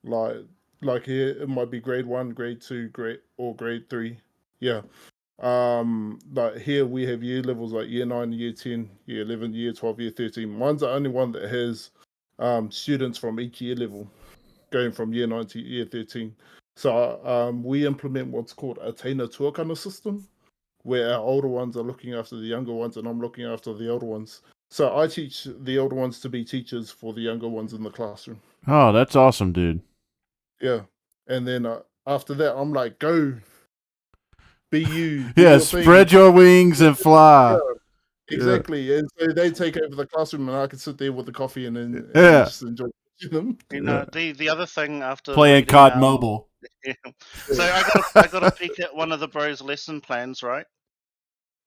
Like here, it might be grade 1, grade 2, grade 3. Yeah. Like here we have year levels like year 9, year 10, year 11, year 12, year 13. Mine's the only one that has students from each year level going from year 9 to year 13. So we implement what's called a Matua kind of system, where our older ones are looking after the younger ones, and I'm looking after the older ones. So I teach the older ones to be teachers for the younger ones in the classroom. Oh, that's awesome, dude. Yeah, and then after that, I'm like, go, be you, do Yeah, your thing. spread your wings and fly. Yeah, exactly. And so they take over the classroom, and I can sit there with the coffee and Yeah. just enjoy them. You know, the other thing after Playing reading, COD Mobile. yeah. So I got a peek at one of the bros' lesson plans, right?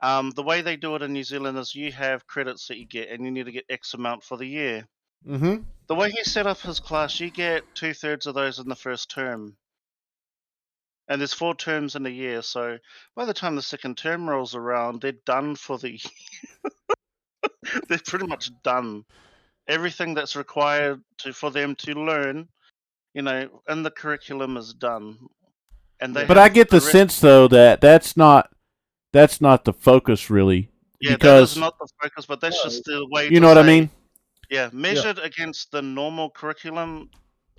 The way they do it in New Zealand is you have credits that you get, and you need to get X amount for the year. Mm-hmm. The way he set up his class, you get 2/3 of those in the first term, and there's 4 terms in a year. So by the time the second term rolls around, they're done for the. They're pretty much done. Everything that's required for them to learn, in the curriculum is done, and they But have I get the the rest. sense though that that's not the focus really, Yeah, that is because not the focus, but that's just the way you to know what I say, mean, yeah, measured against the normal curriculum,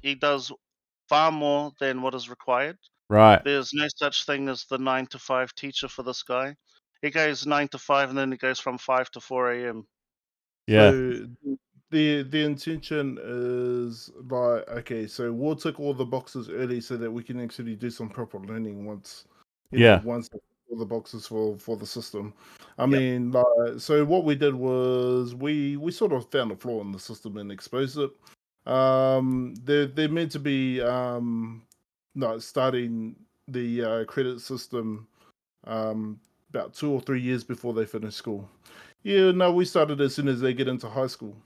he does far more than what is required. right? There's no such thing as the 9 to 5 teacher for this guy. He goes 9 to 5, and then he goes from 5 to 4 a.m. Yeah, So the intention is like, okay, so we'll tick all the boxes early so that we can actually do some proper learning once yeah, once all the boxes for the system. I Yep. mean, like, so what we did was we sort of found a flaw in the system and exposed it. They're meant to be starting the credit system about 2 or 3 years before they finish school. Yeah, no, we started as soon as they get into high school.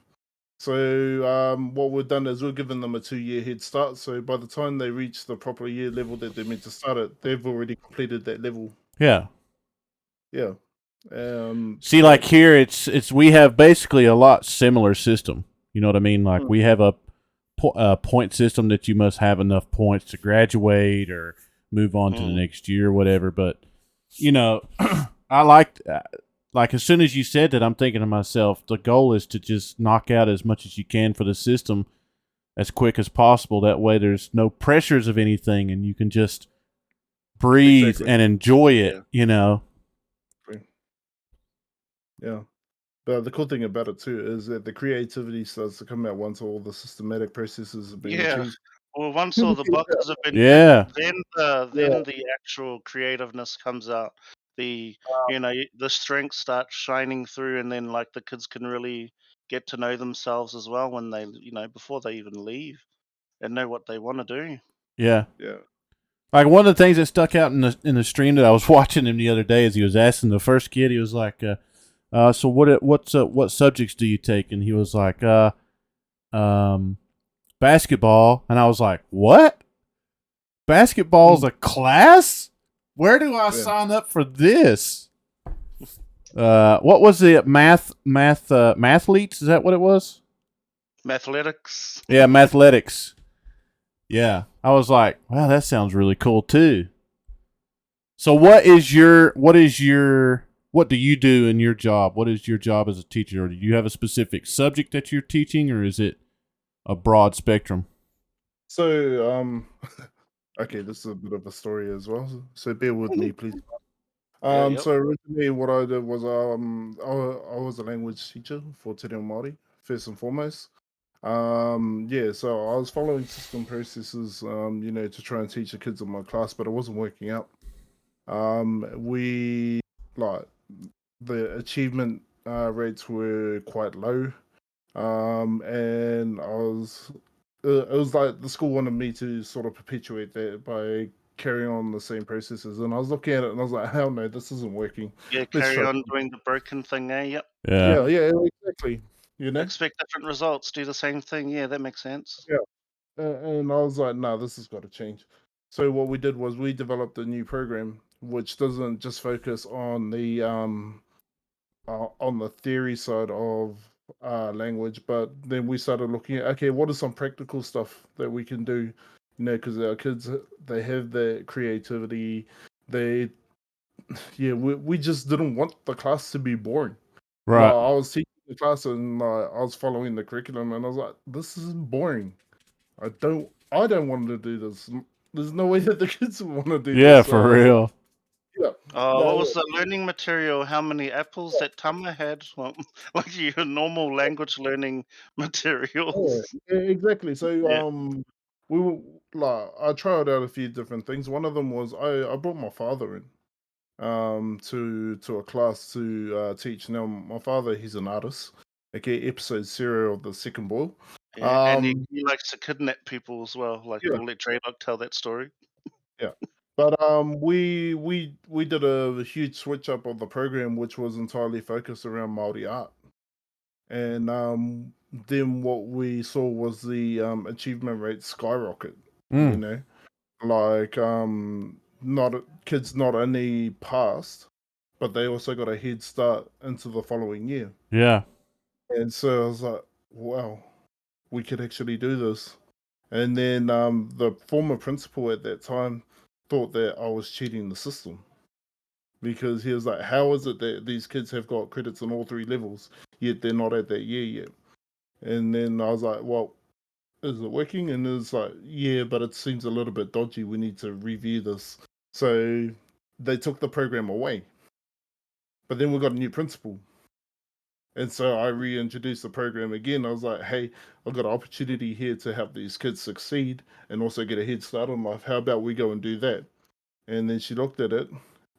So what we've done is we've given them a 2-year head start. So by the time they reach the proper year level that they're meant to start at, they've already completed that level. yeah. Yeah. See, But like here, it's we have basically a lot similar system. You know what I mean? Like we have a point system that you must have enough points to graduate or move on to the next year, or whatever. But you know, I like as soon as you said that, I'm thinking to myself, the goal is to just knock out as much as you can for the system as quick as possible. That way, there's no pressures of anything, and you can just breathe Exactly. and enjoy it. Yeah. You know. yeah. But the cool thing about it too is that the creativity starts to come out once all the systematic processes have been Yeah. achieved. Well, once all the boxes have been Yeah. ticked, then the actual creativeness comes out. The the strengths start shining through, and then like the kids can really get to know themselves as well when they before they even leave and know what they want to do. Yeah. Yeah. Like one of the things that stuck out in the stream that I was watching him the other day is he was asking the first kid, he was like, so what subjects do you take? And he was like, basketball. And I was like, what? Basketball's a class? Where do I sign up for this? What was it? Mathletes? Is that what it was? Mathletics. Yeah, mathletics. Yeah. I was like, wow, that sounds really cool too. So what do you do in your job? What is your job as a teacher? Or do you have a specific subject that you're teaching, or is it a broad spectrum? So okay, this is a bit of a story as well. So bear with me, please. Yep. So originally, what I did was I was a language teacher for Te Reo Māori, first and foremost. Yeah, so I was following system processes, to try and teach the kids in my class, but it wasn't working out. We like the achievement rates were quite low, and it was like the school wanted me to sort of perpetuate that by carrying on the same processes, and I was looking at it and I was like, hell no, this isn't working. Yeah, Let's carry try. on doing the broken thing, eh? Yep. Yeah. Yeah, exactly. You know. Expect different results, do the same thing. Yeah, that makes sense. Yeah. And I was like, no, this has got to change. So what we did was we developed a new program which doesn't just focus on the theory side of language, but then we started looking at, okay, what are some practical stuff that we can do? Because our kids, they have the creativity, they we just didn't want the class to be boring. Right. I was teaching the class and I was following the curriculum, and I was like, "This is boring. I don't want to do this. There's no way that the kids want to do Yeah, this." So for real. What was the learning material? How many apples that Tama had? Well, like your normal language learning materials. exactly. So Yeah. we were like, I tried out a few different things. One of them was I brought my father in to a class to teach. Now my father, he's an artist. Okay, episode 0 of the second boil. Yeah, and he likes to kidnap people as well. Like Yeah. we'll let Draylock tell that story. Yeah. But we did a huge switch up of the program, which was entirely focused around Maori art. And then what we saw was the achievement rate skyrocket. You know, like not kids not only passed, but they also got a head start into the following year. Yeah. And so I was like, wow, we could actually do this. And then the former principal at that time thought that I was cheating the system, because he was like, how is it that these kids have got credits on all 3 levels, yet they're not at that year yet? And then I was like, well, is it working? And it's like, yeah, but it seems a little bit dodgy. We need to review this. So they took the program away. But then we got a new principal. And so I reintroduced the program again. I was like, hey, I've got an opportunity here to help these kids succeed and also get a head start on life. How about we go and do that? And then she looked at it,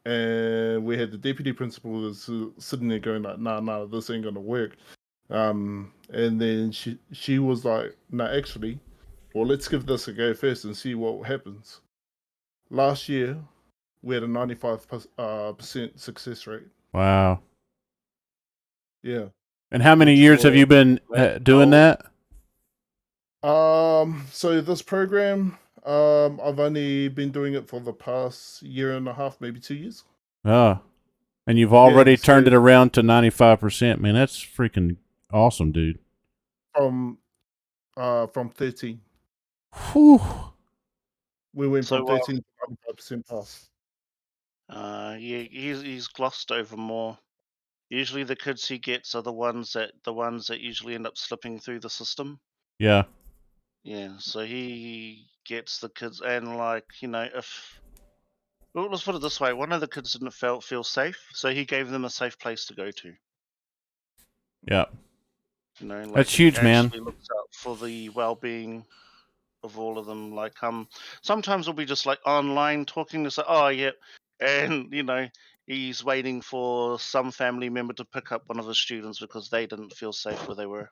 and we had the deputy principal was sitting there going like, nah, this ain't gonna work. And then she was like, nah, actually, well, let's give this a go first and see what happens. Last year, we had a 95% success rate. Wow. Yeah. And how many years have you been doing that? So this program, I've only been doing it for the past year and a half, maybe 2 years. Oh. And you've already so turned it around to 95%. Man, that's freaking awesome, dude. From 13. Whew. We went So, from 13 to 95% pass. yeah, he's glossed over more. Usually, the kids he gets are the ones that usually end up slipping through the system. Yeah. Yeah, so he gets the kids, and like if well, let's put it this way: one of the kids didn't feel safe, so he gave them a safe place to go to. Yeah. Like That's he huge, man. actually looks out for the well-being of all of them. Like sometimes we'll be just like online talking to say, oh yeah, and he's waiting for some family member to pick up one of his students because they didn't feel safe where they were.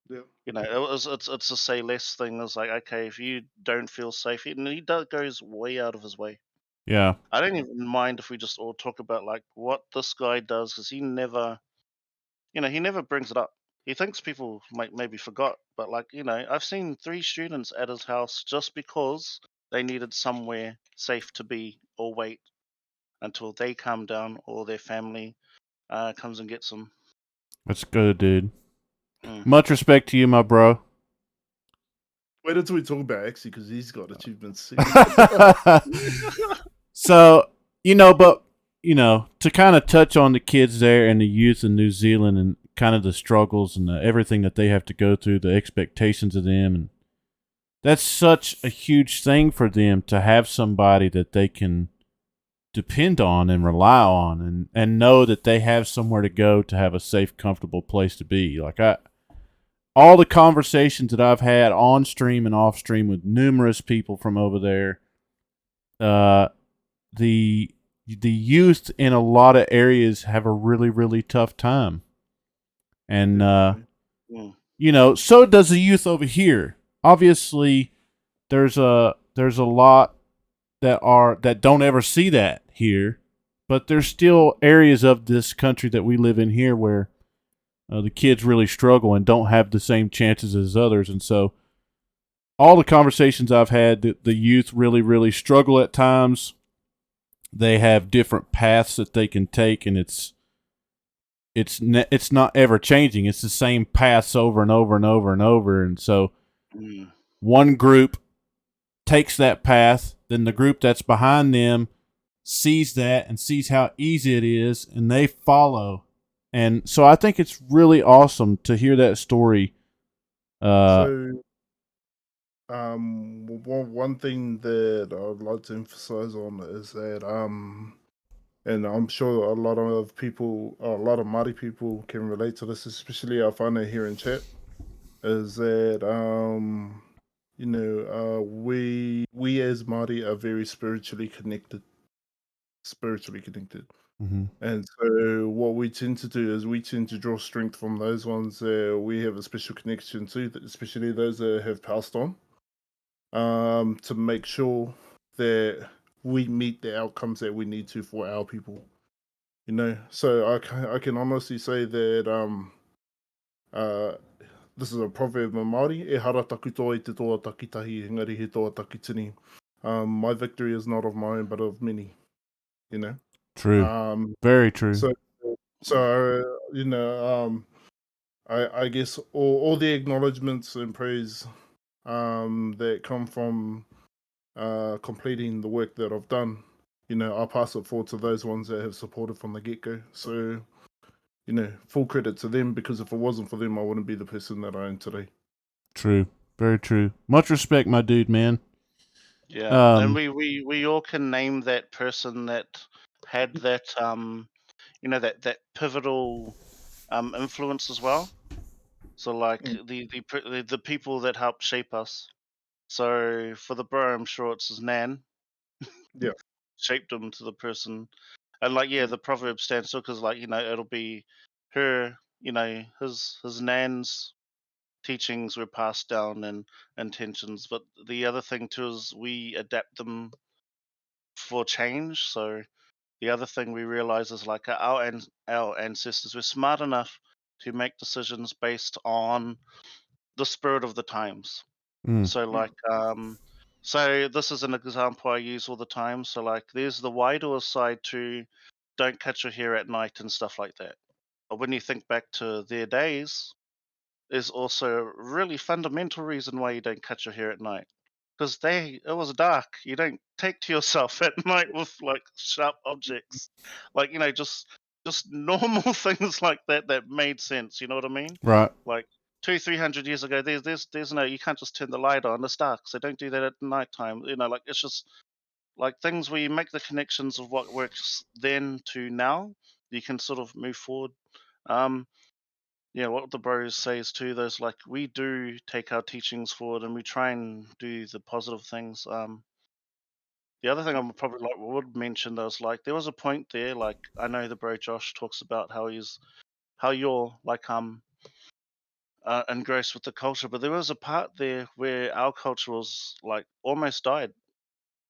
Yeah. It's a say less thing. It's like, okay, if you don't feel safe, and he goes way out of his way. Yeah. I don't even mind if we just all talk about like what this guy does, because he never brings it up. He thinks people might maybe forgot, but like I've seen 3 students at his house just because they needed somewhere safe to be or wait until they calm down or their family comes and gets them. That's good, dude. Much respect to you, my bro. Wait until we talk about Axie, because he's got achievements too. So, to kind of touch on the kids there and the youth in New Zealand and kind of the struggles and everything that they have to go through, the expectations of them, and that's such a huge thing for them to have somebody that they can depend on and rely on and know that they have somewhere to go to have a safe, comfortable place to be. Like all the conversations that I've had on stream and off stream with numerous people from over there, the youth in a lot of areas have a really, really tough time. And so does the youth over here. Obviously, there's a lot that don't ever see that here, but there's still areas of this country that we live in here where the kids really struggle and don't have the same chances as others. And so all the conversations I've had, the youth really, really struggle at times. They have different paths that they can take, and it's not ever changing. It's the same paths over and over and over and over. And so one group takes that path, then the group that's behind them sees that and sees how easy it is, and they follow. And so I think it's really awesome to hear that story. So, one thing that I'd like to emphasize on is that, and I'm sure a lot of Māori people can relate to this, especially our whānau here in chat, is that, we as Māori are very spiritually connected. Mm-hmm. And so what we tend to do is we tend to draw strength from those ones that we have a special connection to, especially those that have passed on, to make sure that we meet the outcomes that we need to for our people. So I can honestly say that uh, this is a proverb in Māori, e hara taku toa I te toa takitahi, engari he toa takitini. My victory is not of my own, but of many, you know. True. Very true. I guess all the acknowledgements and praise that come from completing the work that I've done, I'll pass it forward to those ones that have supported from the get-go. So, full credit to them, because if it wasn't for them, I wouldn't be the person that I am today. True. Very true. Much respect, my dude, man. Yeah, and we all can name that person that had that that pivotal influence as well. So like the people that helped shape us. So for the bro, I'm sure it's his nan. Yeah. Shaped him to the person, and like the proverb stands still because it'll be her, his nan's teachings were passed down and intentions, but the other thing too is we adapt them for change. So the other thing we realize is like our ancestors were smart enough to make decisions based on the spirit of the times. So so this is an example I use all the time. So like there's the wider side to don't cut your hair at night and stuff like that. But when you think back to their days, there's also a really fundamental reason why you don't cut your hair at night. Because it was dark. You don't take to yourself at night with like sharp objects. Like, just normal things like that made sense, you know what I mean? Right. Like 300 years ago, there's no, you can't just turn the light on, it's dark. So don't do that at nighttime. Like it's just like things where you make the connections of what works then to now, you can sort of move forward. What the bros says too, those like we do take our teachings forward and we try and do the positive things. The other thing I would mention though is like there was a point there, like I know the bro Josh talks about how you're like engrossed with the culture, but there was a part there where our culture was like almost died.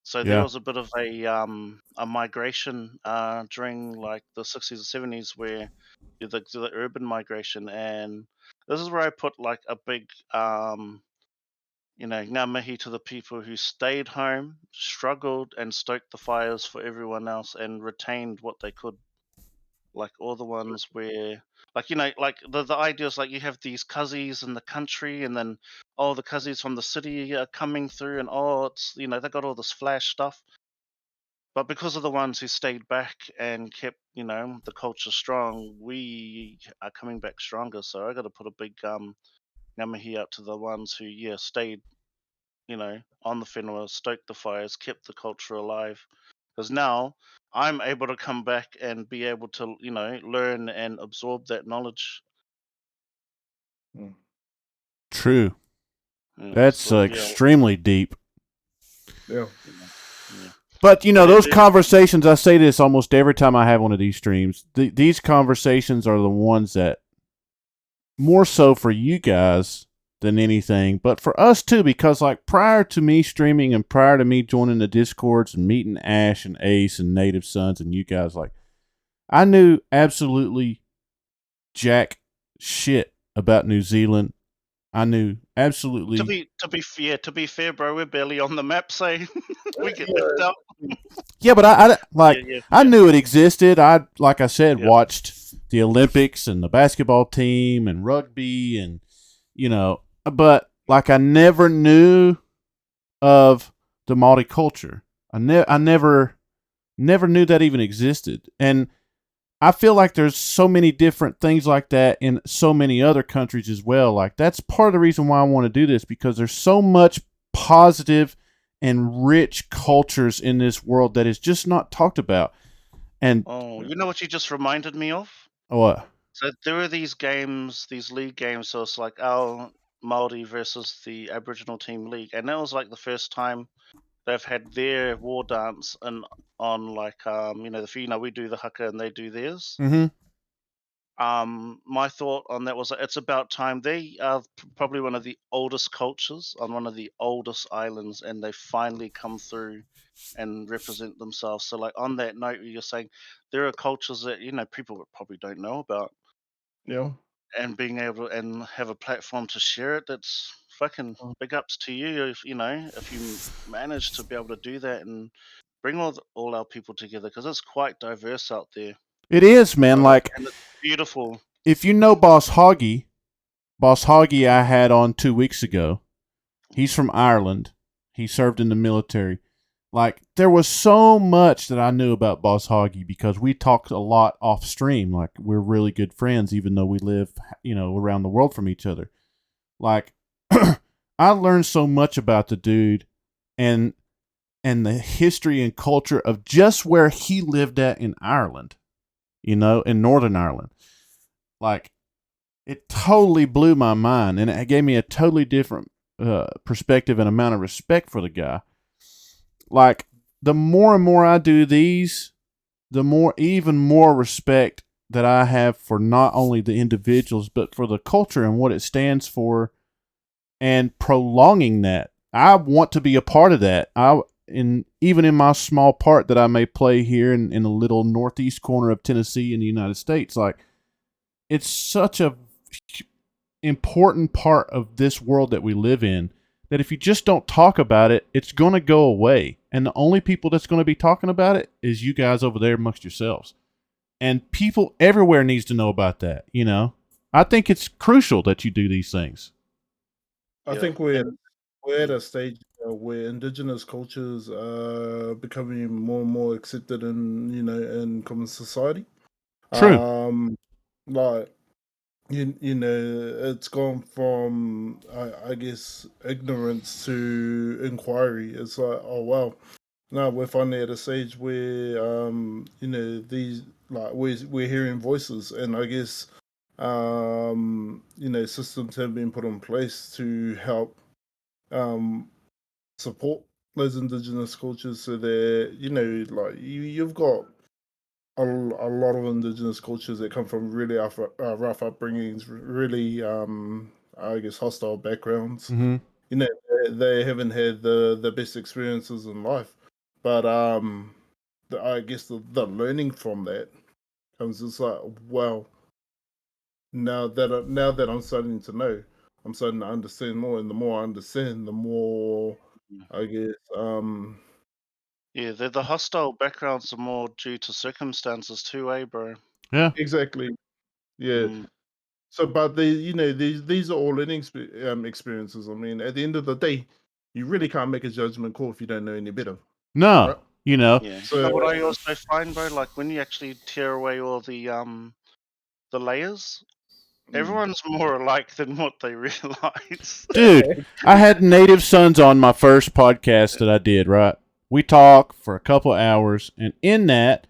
So there Yeah. was a bit of a migration during like the 60s and 70s where the urban migration, and this is where I put like a big ngā mihi to the people who stayed home, struggled and stoked the fires for everyone else and retained what they could. Like all the ones where like like the idea is like you have these cuzzies in the country, and then the cuzzies from the city are coming through, and it's they got all this flash stuff. But because of the ones who stayed back and kept, the culture strong, we are coming back stronger. So I got to put a big ngamahi out to the ones who, stayed, on the whenua, stoked the fires, kept the culture alive. Because now I'm able to come back and be able to, learn and absorb that knowledge. True. Yeah, That's so, extremely deep. Yeah. But, those conversations, I say this almost every time I have one of these streams. These conversations are the ones that more so for you guys than anything, but for us too, because like prior to me streaming and prior to me joining the Discords and meeting Ash and Ace and Native Sons and you guys, like I knew absolutely jack shit about New Zealand. I knew absolutely. To be fair, bro, we're barely on the map, so we get left out. Yeah, but I knew it existed. Like I said, watched the Olympics and the basketball team and rugby and but like I never knew of the Māori culture. I never Never knew that even existed. And I feel like there's so many different things like that in so many other countries as well. Like that's part of the reason why I want to do this, because there's so much positive and rich cultures in this world that is just not talked about. And you know what you just reminded me of? what? So there are these games, these league games. So it's like our Maori versus the Aboriginal Team League, and that was like the first time they've had their war dance and on like we do the haka and they do theirs. Mm-hmm. My thought on that was that it's about time. They are probably one of the oldest cultures on one of the oldest islands, and they finally come through and represent themselves. So, like on that note, you're saying there are cultures that people probably don't know about, Yeah. and being able to and have a platform to share it. That's fucking big ups to you if you manage to be able to do that and bring all our people together, because it's quite diverse out there It is, man. Like and it's beautiful. if you know Boss Hoggy I had on 2 weeks ago. He's from Ireland. He served in the military. Like there was so much that I knew about Boss Hoggy because we talked a lot off stream. Like we're really good friends, even though we live, around the world from each other. Like I learned so much about the dude and the history and culture of just where he lived at in Ireland, in Northern Ireland. Like it totally blew my mind, and it gave me a totally different perspective and amount of respect for the guy. Like the more and more I do these, the even more respect that I have for not only the individuals but for the culture and what it stands for, and prolonging that. I want to be a part of that. Even in my small part that I may play here in a little northeast corner of Tennessee in the United States, like it's such a important part of this world that we live in that if you just don't talk about it, it's going to go away. And the only people that's going to be talking about it is you guys over there amongst yourselves. And people everywhere needs to know about that, I think it's crucial that you do these things. I think we're at a stage where indigenous cultures are becoming more and more accepted in common society. True. Like it's gone from I guess ignorance to inquiry. It's like, oh wow, now we're finally at a stage where these like we're hearing voices, and I guess systems have been put in place to help support those indigenous cultures, so that like you've got a lot of indigenous cultures that come from really rough upbringings, really I guess hostile backgrounds. Mm-hmm. They haven't had the best experiences in life, but I guess the learning from that comes. It's like, well, now that I'm starting to know, I'm starting to understand more, and the more I understand, the more I guess Yeah, the hostile backgrounds are more due to circumstances too, bro? Yeah. exactly, yeah. So, but these are all learning experiences. I mean, at the end of the day, you really can't make a judgment call if you don't know any better, No, right? Yeah. So, But what I also find, bro, like when you actually tear away all the layers, everyone's more alike than what they realize. dude, I had Native Sons on my first podcast that I did, right? We talked for a couple hours, and in that,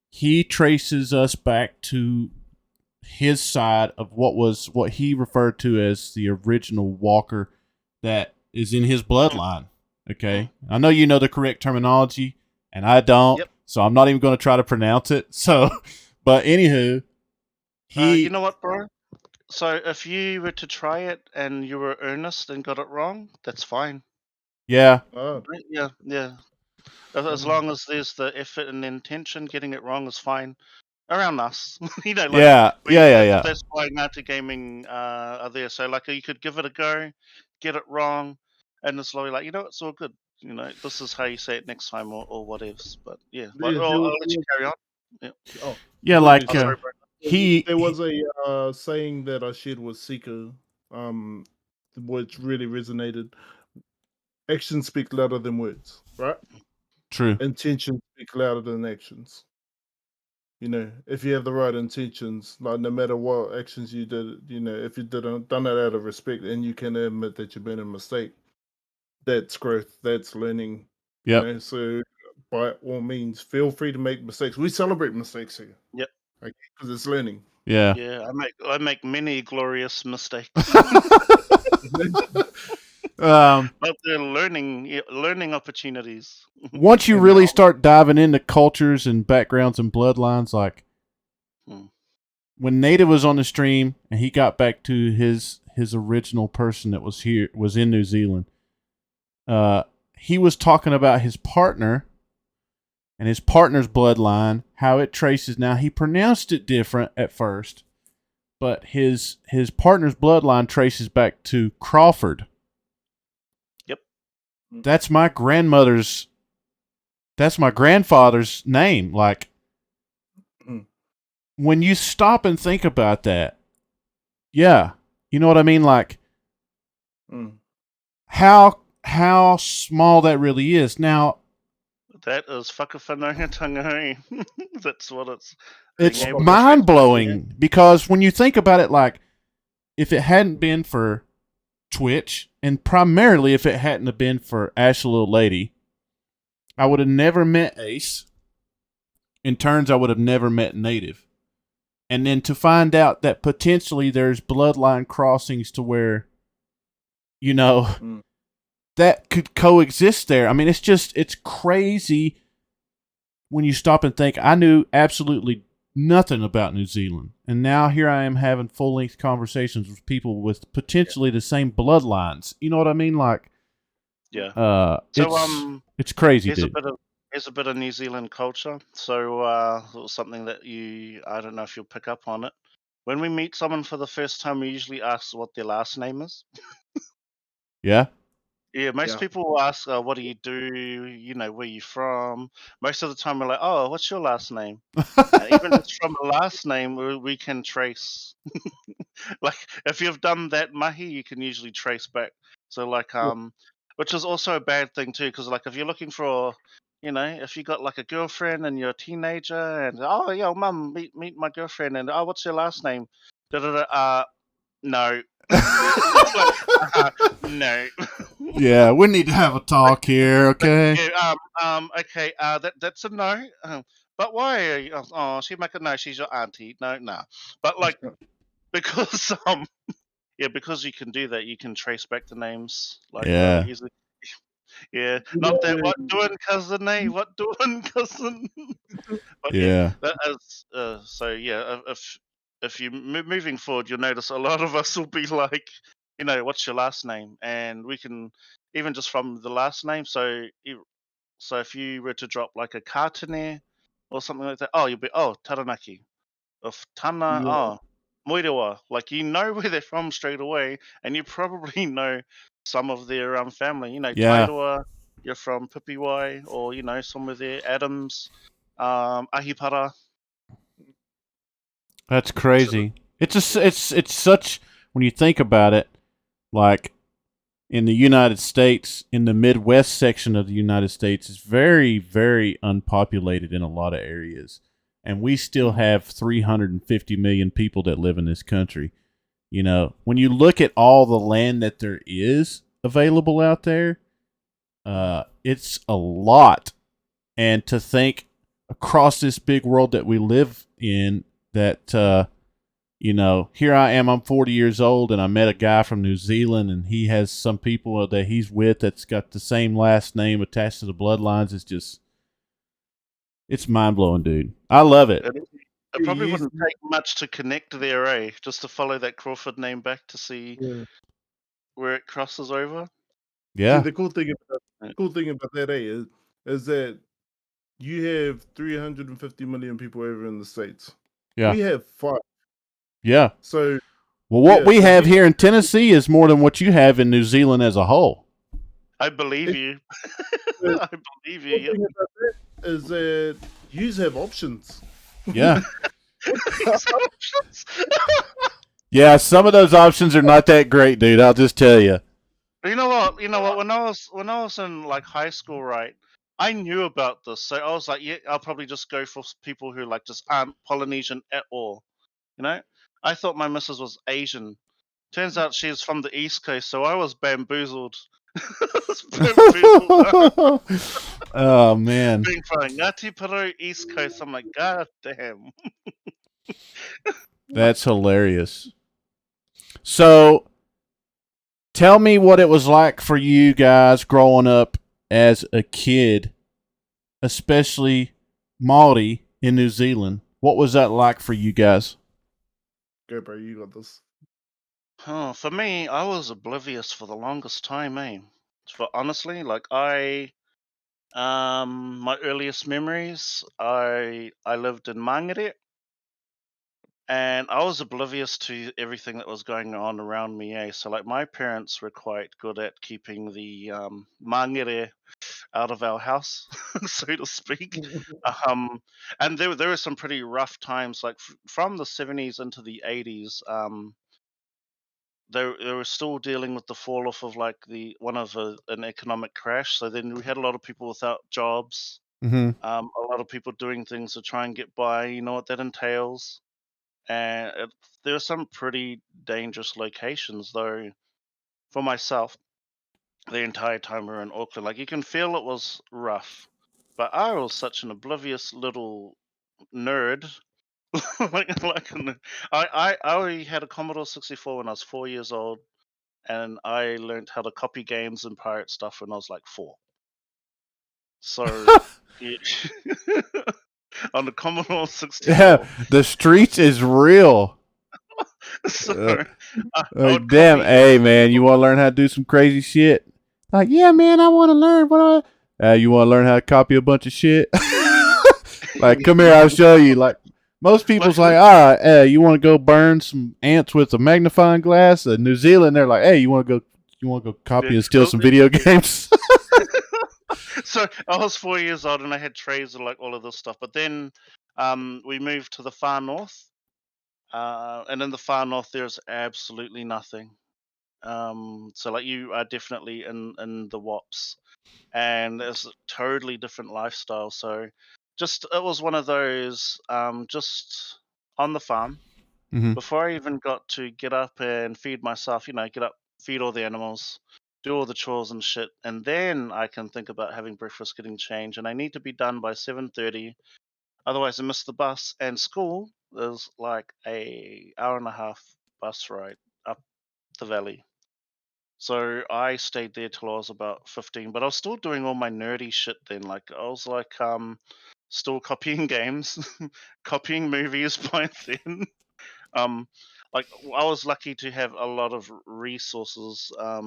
he traces us back to his side of what he referred to as the original walker that is in his bloodline. Okay, I know you know the correct terminology, and I don't, Yep. so I'm not even going to try to pronounce it. So, but anywho, You know what, bro? So if you were to try it and you were earnest and got it wrong, that's fine. yeah, Right? Yeah. As long as there's the effort and intention, getting it wrong is fine. Around us, yeah. that's why Ngati Gaming are there. So like you could give it a go, get it wrong, and it's slowly like it's all good. This is how you say it next time or whatever. But yeah, but I'll let you carry on. Yeah. oh, yeah, completely like sorry. Sorry, bro. There was a saying that I shared with Seeker, which really resonated. Actions speak louder than words, right? True. Intentions speak louder than actions. You know, if you have the right intentions, like no matter what actions you did, you know, if you done it out of respect and you can admit that you've been a mistake, that's growth, that's learning. You Yep. know, so by all means, feel free to make mistakes. We celebrate mistakes here. Yep. Okay, because it's learning. Yeah. Yeah, I make many glorious mistakes. But they're learning opportunities. Once you And really start diving into cultures and backgrounds and bloodlines, like when Native was on the stream and he got back to his original person that was in New Zealand, he was talking about his partner and his partner's bloodline, how it traces. Now he pronounced it different at first, but his partner's bloodline traces back to Crawford. Yep. That's my grandfather's name. Like, when you stop and think about that, yeah, you know what I mean? Like, how small that really is. Now, that is whakawhanaungatanga. That's what it's mind-blowing because when you think about it, like, if it hadn't been for Twitch, and primarily if it hadn't have been for Ash Little Lady, I would have never met Ace. In turns, I would have never met Native. And then to find out that potentially there's bloodline crossings to where, you know, that could coexist there. I mean, it's crazy when you stop and think. I knew absolutely nothing about New Zealand. And now here I am having full-length conversations with people with potentially the same bloodlines. You know what I mean? Like, yeah. It's crazy, here's dude. Here's a bit of New Zealand culture. So something that I don't know if you'll pick up on it. When we meet someone for the first time, we usually ask what their last name is. Yeah? Yeah, most people will ask, what do you do? You know, where you from? Most of the time we're like, oh, what's your last name? And even just from the last name, we can trace. Like, if you've done that mahi, you can usually trace back. So, like, which is also a bad thing too, because like if you're looking for, you know, if you got like a girlfriend and you're a teenager, and oh yeah, mum, meet my girlfriend, and oh, what's your last name? Da da da. No. It's like, no. Yeah, we need to have a talk here, okay? Okay. That's a no. But why? Are you, oh, she make a no. She's your auntie. No, no. But like, because yeah, because you can do that, you can trace back the names like rather easily. Yeah, not that what doing cousin, eh? What doing cousin? But yeah, that is so yeah. If you moving forward, you'll notice a lot of us will be like, you know, what's your last name, and we can even just from the last name. So if you were to drop like a Katane or something like that, oh, you'll be Taranaki. Of Tana, Moirewa, like you know where they're from straight away, and you probably know some of their family. You know, Yeah. Tairoa, you're from Pipiwai, or you know some of their Adams, Ahipara. That's crazy. It's such, when you think about it, like in the United States, in the Midwest section of the United States, it's very, very unpopulated in a lot of areas. And we still have 350 million people that live in this country. You know, when you look at all the land that there is available out there, it's a lot. And to think across this big world that we live in, that, you know, here I am, I'm 40 years old, and I met a guy from New Zealand, and he has some people that he's with that's got the same last name attached to the bloodlines. It's just, it's mind-blowing, dude. I love it. It probably wouldn't take much to connect there, eh? Just to follow that Crawford name back to see where it crosses over. Yeah. See, the cool thing about that, is that you have 350 million people over in the States. Yeah. We have 5. Yeah. So, well, what we have here in Tennessee is more than what you have in New Zealand as a whole. I believe you. I believe you. The thing about that is that you have options. Yeah. Yeah, some of those options are not that great, dude. I'll just tell you. You know what? When I was in like high school, right? I knew about this, so I was like, yeah, I'll probably just go for people who like just aren't Polynesian at all. You know, I thought my missus was Asian. Turns out she's from the East Coast, so I was bamboozled. Oh man, Being from Ngati Peru, East Coast, I'm like, God damn. that's hilarious. So, tell me what it was like for you guys growing up as a kid, especially Māori in New Zealand. What was that like for you guys? Go, bro. You got this. Oh, for me, I was oblivious for the longest time, eh? For honestly, like my earliest memories, I lived in Mangere, and I was oblivious to everything that was going on around me, eh? So like my parents were quite good at keeping the Mangere out of our house, so to speak. Um, and there were some pretty rough times, like from the 70s into the 80s. They were still dealing with the fall off of like an economic crash. So then we had a lot of people without jobs. Mm-hmm. A lot of people doing things to try and get by. You know what that entails. And there are some pretty dangerous locations, though. For myself, the entire time we were in Auckland, like you can feel it was rough. But I was such an oblivious little nerd. I had a Commodore 64 when I was 4 years old, and I learned how to copy games and pirate stuff when I was like 4. So, yeah, on the Commodore Yeah, 64. the streets is real. So Uh, I would damn, copy. hey man, you want to learn how to do some crazy shit? Like, yeah, man, I want to learn. You want to learn how to copy a bunch of shit? Like, come here, I'll show you. Like, most people's like, all right, you want to go burn some ants with a magnifying glass? In New Zealand, they're like, hey, you want to go copy and steal some video games? So I was 4 years old and I had trays of like all of this stuff. But then we moved to the far north. And in the far north, there's absolutely nothing. So like you are definitely in the wops, and it's a totally different lifestyle. So just it was one of those just on the farm Mm-hmm. before I even got to get up and feed myself. Get up, feed all the animals, do all the chores and shit, and then I can think about having breakfast, getting changed, and I need to be done by 7:30. Otherwise, I miss the bus, and school is like a hour and a half bus ride up the valley. So I stayed there till I was about 15, but I was still doing all my nerdy shit then. Like I was like still copying games, copying movies by then. Um like I was lucky to have a lot of resources. I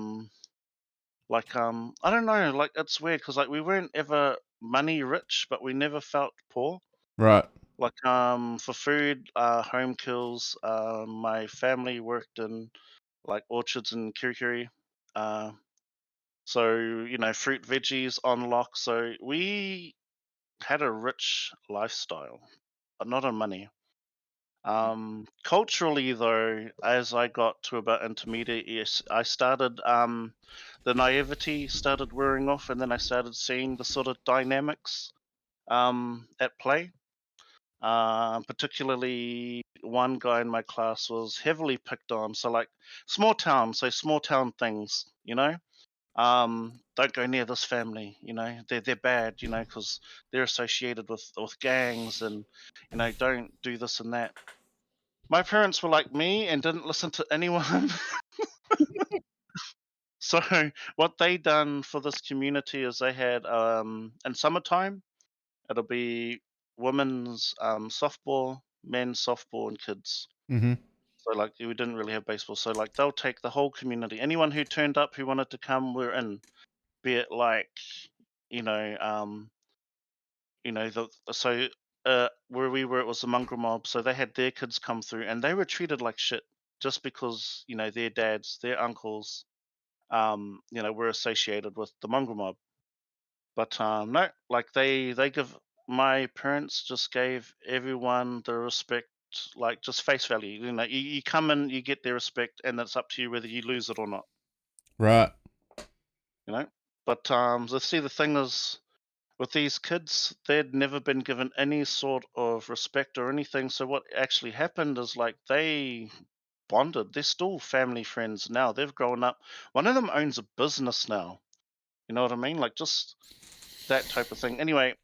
don't know, like it's weird because like we weren't ever money rich, but we never felt poor. Right. Like for food, home kills. My family worked in like orchards in Kirikiri. Uh, So, fruit, veggies on lock. So we had a rich lifestyle, but not on money. Culturally, though, as I got to about intermediate, yes, I started, the naivety started wearing off, and then I started seeing the sort of dynamics at play. Particularly, one guy in my class was heavily picked on. So, like, small town things. Don't go near this family, they're bad, because they're associated with gangs, and don't do this and that. My parents were like me and didn't listen to anyone. So what they done for this community is they had in summertime it'll be women's softball, men's softball, and kids. Mm-hmm. So like we didn't really have baseball, so like they'll take the whole community, anyone who turned up who wanted to come, we're in, be it like you know where we were, it was the mongrel mob, so they had their kids come through, and they were treated like shit just because their dads, their uncles, were associated with the mongrel mob. But no, like they give my parents just gave everyone the respect, like just face value. You come in, you get their respect, and it's up to you whether you lose it or not. Right. You know. But so see, the thing is, with these kids, they'd never been given any sort of respect or anything. So what actually happened is like they bonded. They're still family friends now. They've grown up. One of them owns a business now. You know what I mean? Like just that type of thing. Anyway,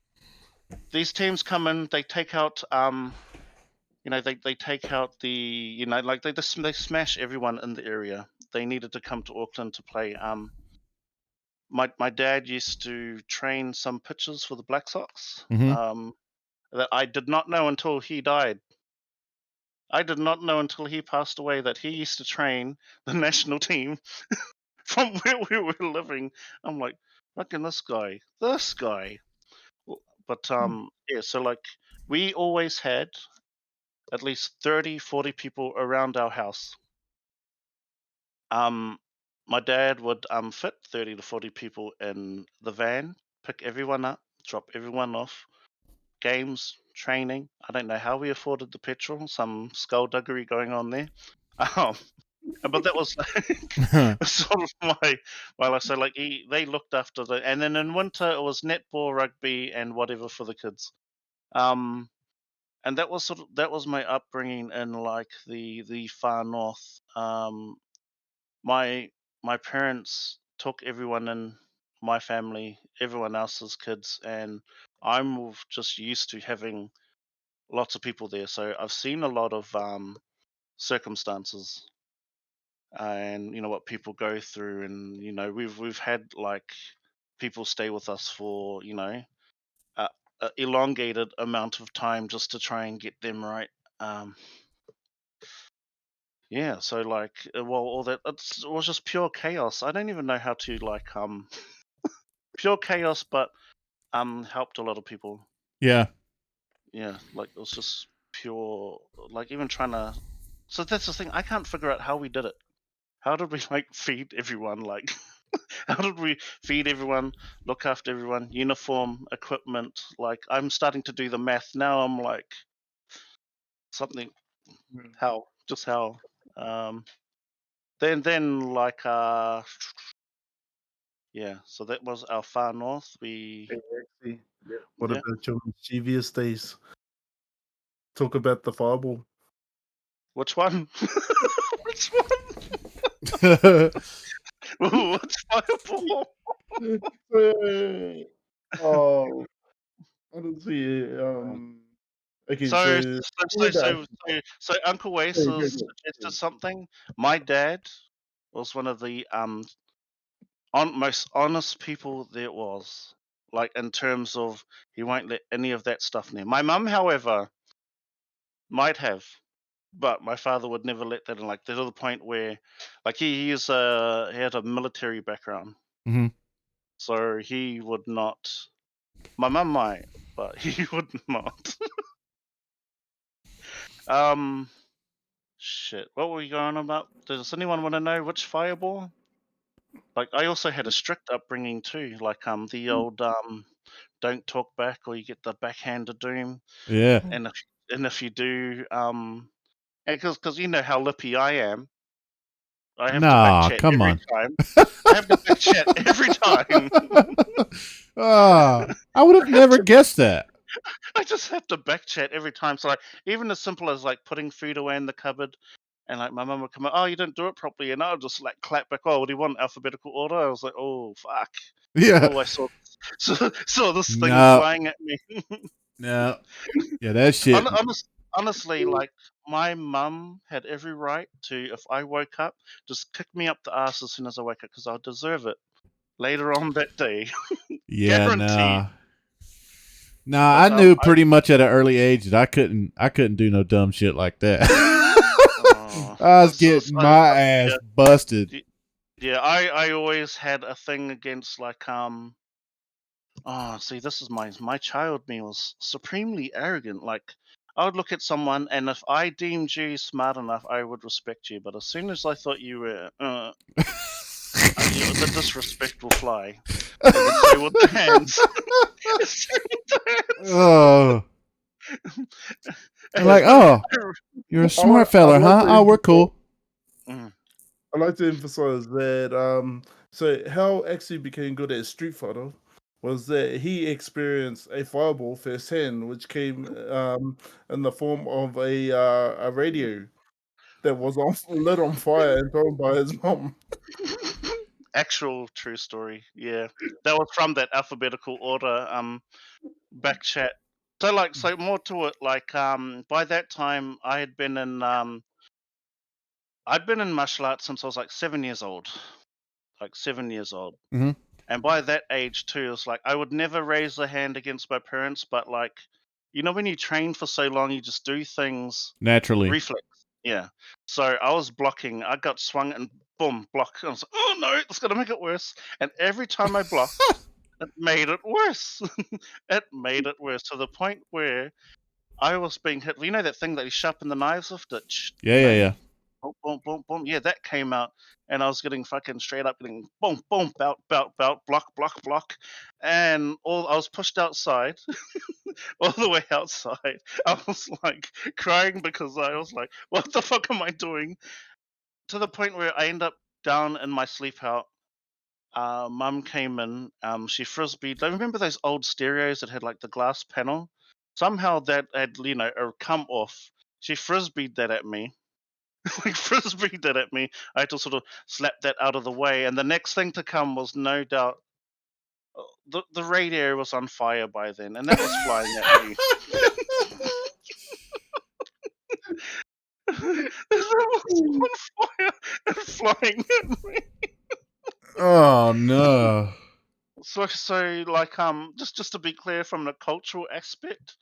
these teams come in. They take out they take out the like they smash everyone in the area. They needed to come to Auckland to play. My dad used to train some pitchers for the Black Sox. Mhm. That I did not know until he died. I did not know until he passed away that he used to train the national team from where we were living. I'm like, fucking this guy. But yeah, so like we always had at least 30, 40 people around our house. My dad would fit 30 to 40 people in the van, pick everyone up, drop everyone off, games, training. I don't know how we afforded the petrol, some skullduggery going on there. Um, but that was like sort of my life. So like they looked after and then in winter it was netball, rugby, and whatever for the kids. And that was my upbringing in like the far north. My my parents took everyone in my family, everyone else's kids, and I'm just used to having lots of people there. So I've seen a lot of circumstances and what people go through, and we've had like people stay with us for a elongated amount of time just to try and get them right. Um, yeah, so like, well, all that it was just pure chaos. I don't even know how to like pure chaos, but helped a lot of people. Yeah. Yeah, like it was just pure, like even trying to. So that's the thing. I can't figure out how we did it. How did we like feed everyone? Like, how did we feed everyone, look after everyone, uniform, equipment? Like, I'm starting to do the math now. I'm like, something. How? Just how? Um, then like yeah. So that was our far north. Hey, actually, what Yeah. about your mischievous days? Talk about the fireball. Which one? Which one? What's fireball? Oh, I don't see it. Okay, So, so so, so, so, so Uncle Ace Go, go, has go. suggested something. My dad was one of the most honest people there was. Like in terms of he won't let any of that stuff near. My mum, however, might have, but my father would never let that in. Like to the point where, like he had a military background, Mhm. so he would not. My mum might, but he would not. um. Shit. What were we going on about? Does anyone want to know which fireball? Like I also had a strict upbringing too. Like the old don't talk back or you get the backhand of doom. Yeah. And if you do because you know how lippy I am. I have to back Nah, chat come every on. time. I have to back chat every time. I would have I have never to guessed that. I just have to back chat every time. So like even as simple as like putting food away in the cupboard. And like my mum would come out, oh, you didn't do it properly, and I'll just like clap back. Oh, what do you want? Alphabetical order? I was like, oh fuck. Yeah. Oh, I saw this thing No. flying at me. No. Yeah, that shit. Honestly, like my mum had every right to, if I woke up, just kick me up the ass as soon as I wake up because I deserve it later on that day, Yeah, guaranteed. nah. Nah, I But knew pretty much at an early age that I couldn't do no dumb shit like that. I was getting my ass yeah, busted. yeah, I always had a thing against like oh, see, this is my child me was supremely arrogant. Like, I would look at someone, and if I deemed you smart enough, I would respect you. But as soon as I thought you were, the disrespect will fly. And then so with the hands. So with the Oh, I'm like, hands. oh, you're a smart I'd feller, like huh? to Oh, we're cool. Mm. I'd like to emphasize that. So how actually became good at Street Fighter was that he experienced a fireball firsthand, which came in the form of a radio that was lit on fire and thrown by his mom. Actual true story. Yeah, that was from that alphabetical order. Back chat. So more to it. Like by that time, I'd been in martial arts since I was like 7 years old. Like 7 years old. Mhm. And by that age too, it's like I would never raise a hand against my parents, but like, you know, when you train for so long, you just do things Naturally. reflex. Yeah. So I was blocking. I got swung and boom, block. I was like, oh no, it's gonna make it worse. And every time I blocked, it made it worse. It made it worse to the point where I was being hit. You know that thing that you sharpen the knives with? Yeah, You yeah, know, yeah. boom, boom, boom, boom. Yeah, that came out, and I was getting fucking straight up, getting boom, boom, bout, bout, bout, block, block, block, and I was pushed outside, all the way outside. I was like crying because I was like, "What the fuck am I doing?" To the point where I end up down in my sleep out. Mum came in. She frisbeed. I remember those old stereos that had like the glass panel. Somehow that had come off. She frisbeed that at me like frisbee did at me. I had to sort of slap that out of the way, and the next thing to come was no doubt the radio was on fire by then, and that was flying at me. It was on fire and flying at me. Oh no. So like just to be clear from the cultural aspect,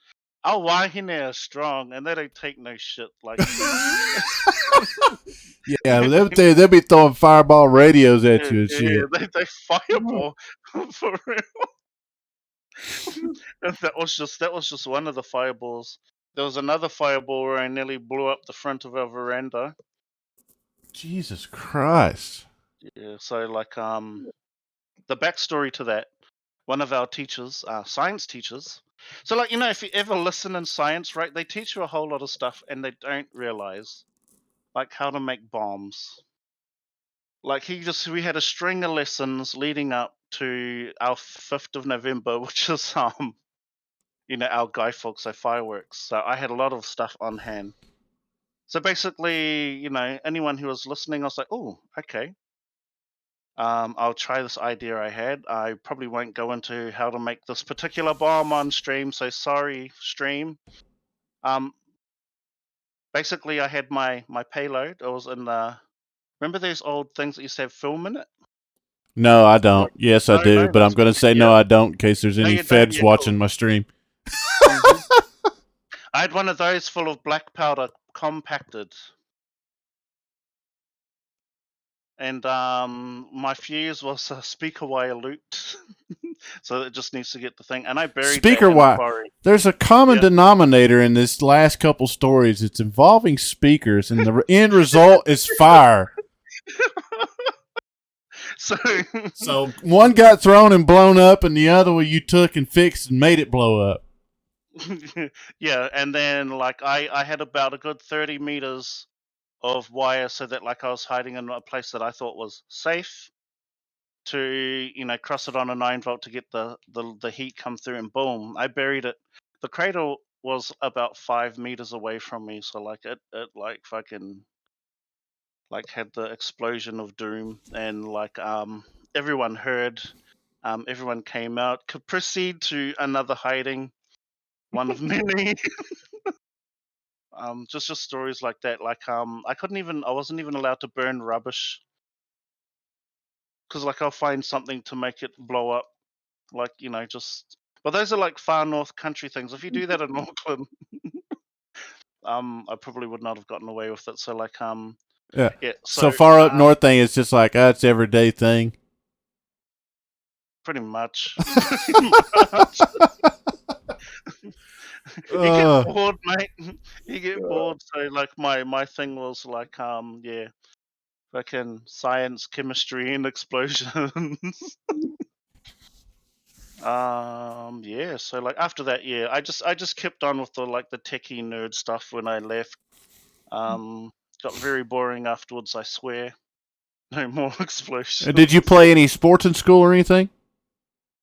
our wahine are strong and they don't take no shit. Like Yeah, they'll be throwing fireball radios at yeah, you and yeah, shit. they fireball for real. And that was just one of the fireballs. There was another fireball where I nearly blew up the front of our veranda. Jesus Christ. Yeah, so like the backstory to that, one of our teachers, science teachers. So like if you ever listen in science, right, they teach you a whole lot of stuff and they don't realize like how to make bombs. Like we had a string of lessons leading up to our 5th of November, which is our Guy Fawkes, so fireworks. So I had a lot of stuff on hand. So basically, anyone who was listening, I was like, oh, okay. I'll try this idea I had. I probably won't go into how to make this particular bomb on stream, so sorry, stream. Um, Basically, I had my payload. It was in the. Remember those old things that used to have film in it? No, I Like, don't. Yes, I no, do, no, but I'm that's going to say no, yeah. I don't, in case there's No, any you don't. feds Yeah, watching cool. my stream. Mhm. I had one of those full of black powder compacted. And my fuse was a speaker wire looped, so it just needs to get the thing. And I buried that Speaker in a wire. quarry. There's a common Yeah. denominator in this last couple stories. It's involving speakers, and the end result is fire. So So one got thrown and blown up, and the other one you took and fixed and made it blow up. yeah, and then like I had about a good 30 meters of wire, so that like I was hiding in a place that I thought was safe to cross it on a 9 volt to get the heat come through, and boom, I buried it. The cradle was about 5 meters away from me, so like it like fucking like had the explosion of doom, and like everyone heard, everyone came out, could proceed to another hiding, one of many. Just stories like that. Like I wasn't even allowed to burn rubbish because like I'll find something to make it blow up. Like just. But those are like far north country things. If you do that in Auckland, I probably would not have gotten away with it. So like Yeah. yeah. So So far up north thing, it's just like that's everyday thing. pretty much. Pretty much. You get bored, mate. You get bored. So like my thing was like yeah, fucking science, chemistry, and explosions. Yeah. So like after that, yeah, I just kept on with the techie nerd stuff when I left. Got very boring afterwards. I swear. No more explosions. Did you play any sports in school or anything?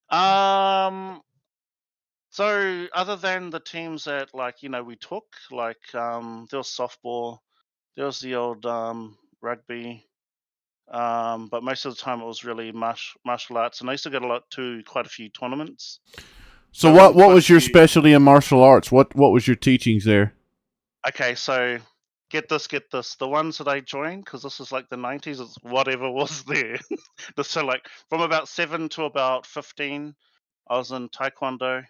So other than the teams that we took, there was softball, there was the old rugby, but most of the time it was really martial arts, and I used to go to quite a few tournaments. So I what won quite a was your few. specialty in martial arts? What was your teachings there? Okay, so get this. The ones that I joined, because this is like the 90s, it's whatever was there. So like from about 7 to about 15, I was in Taekwondo.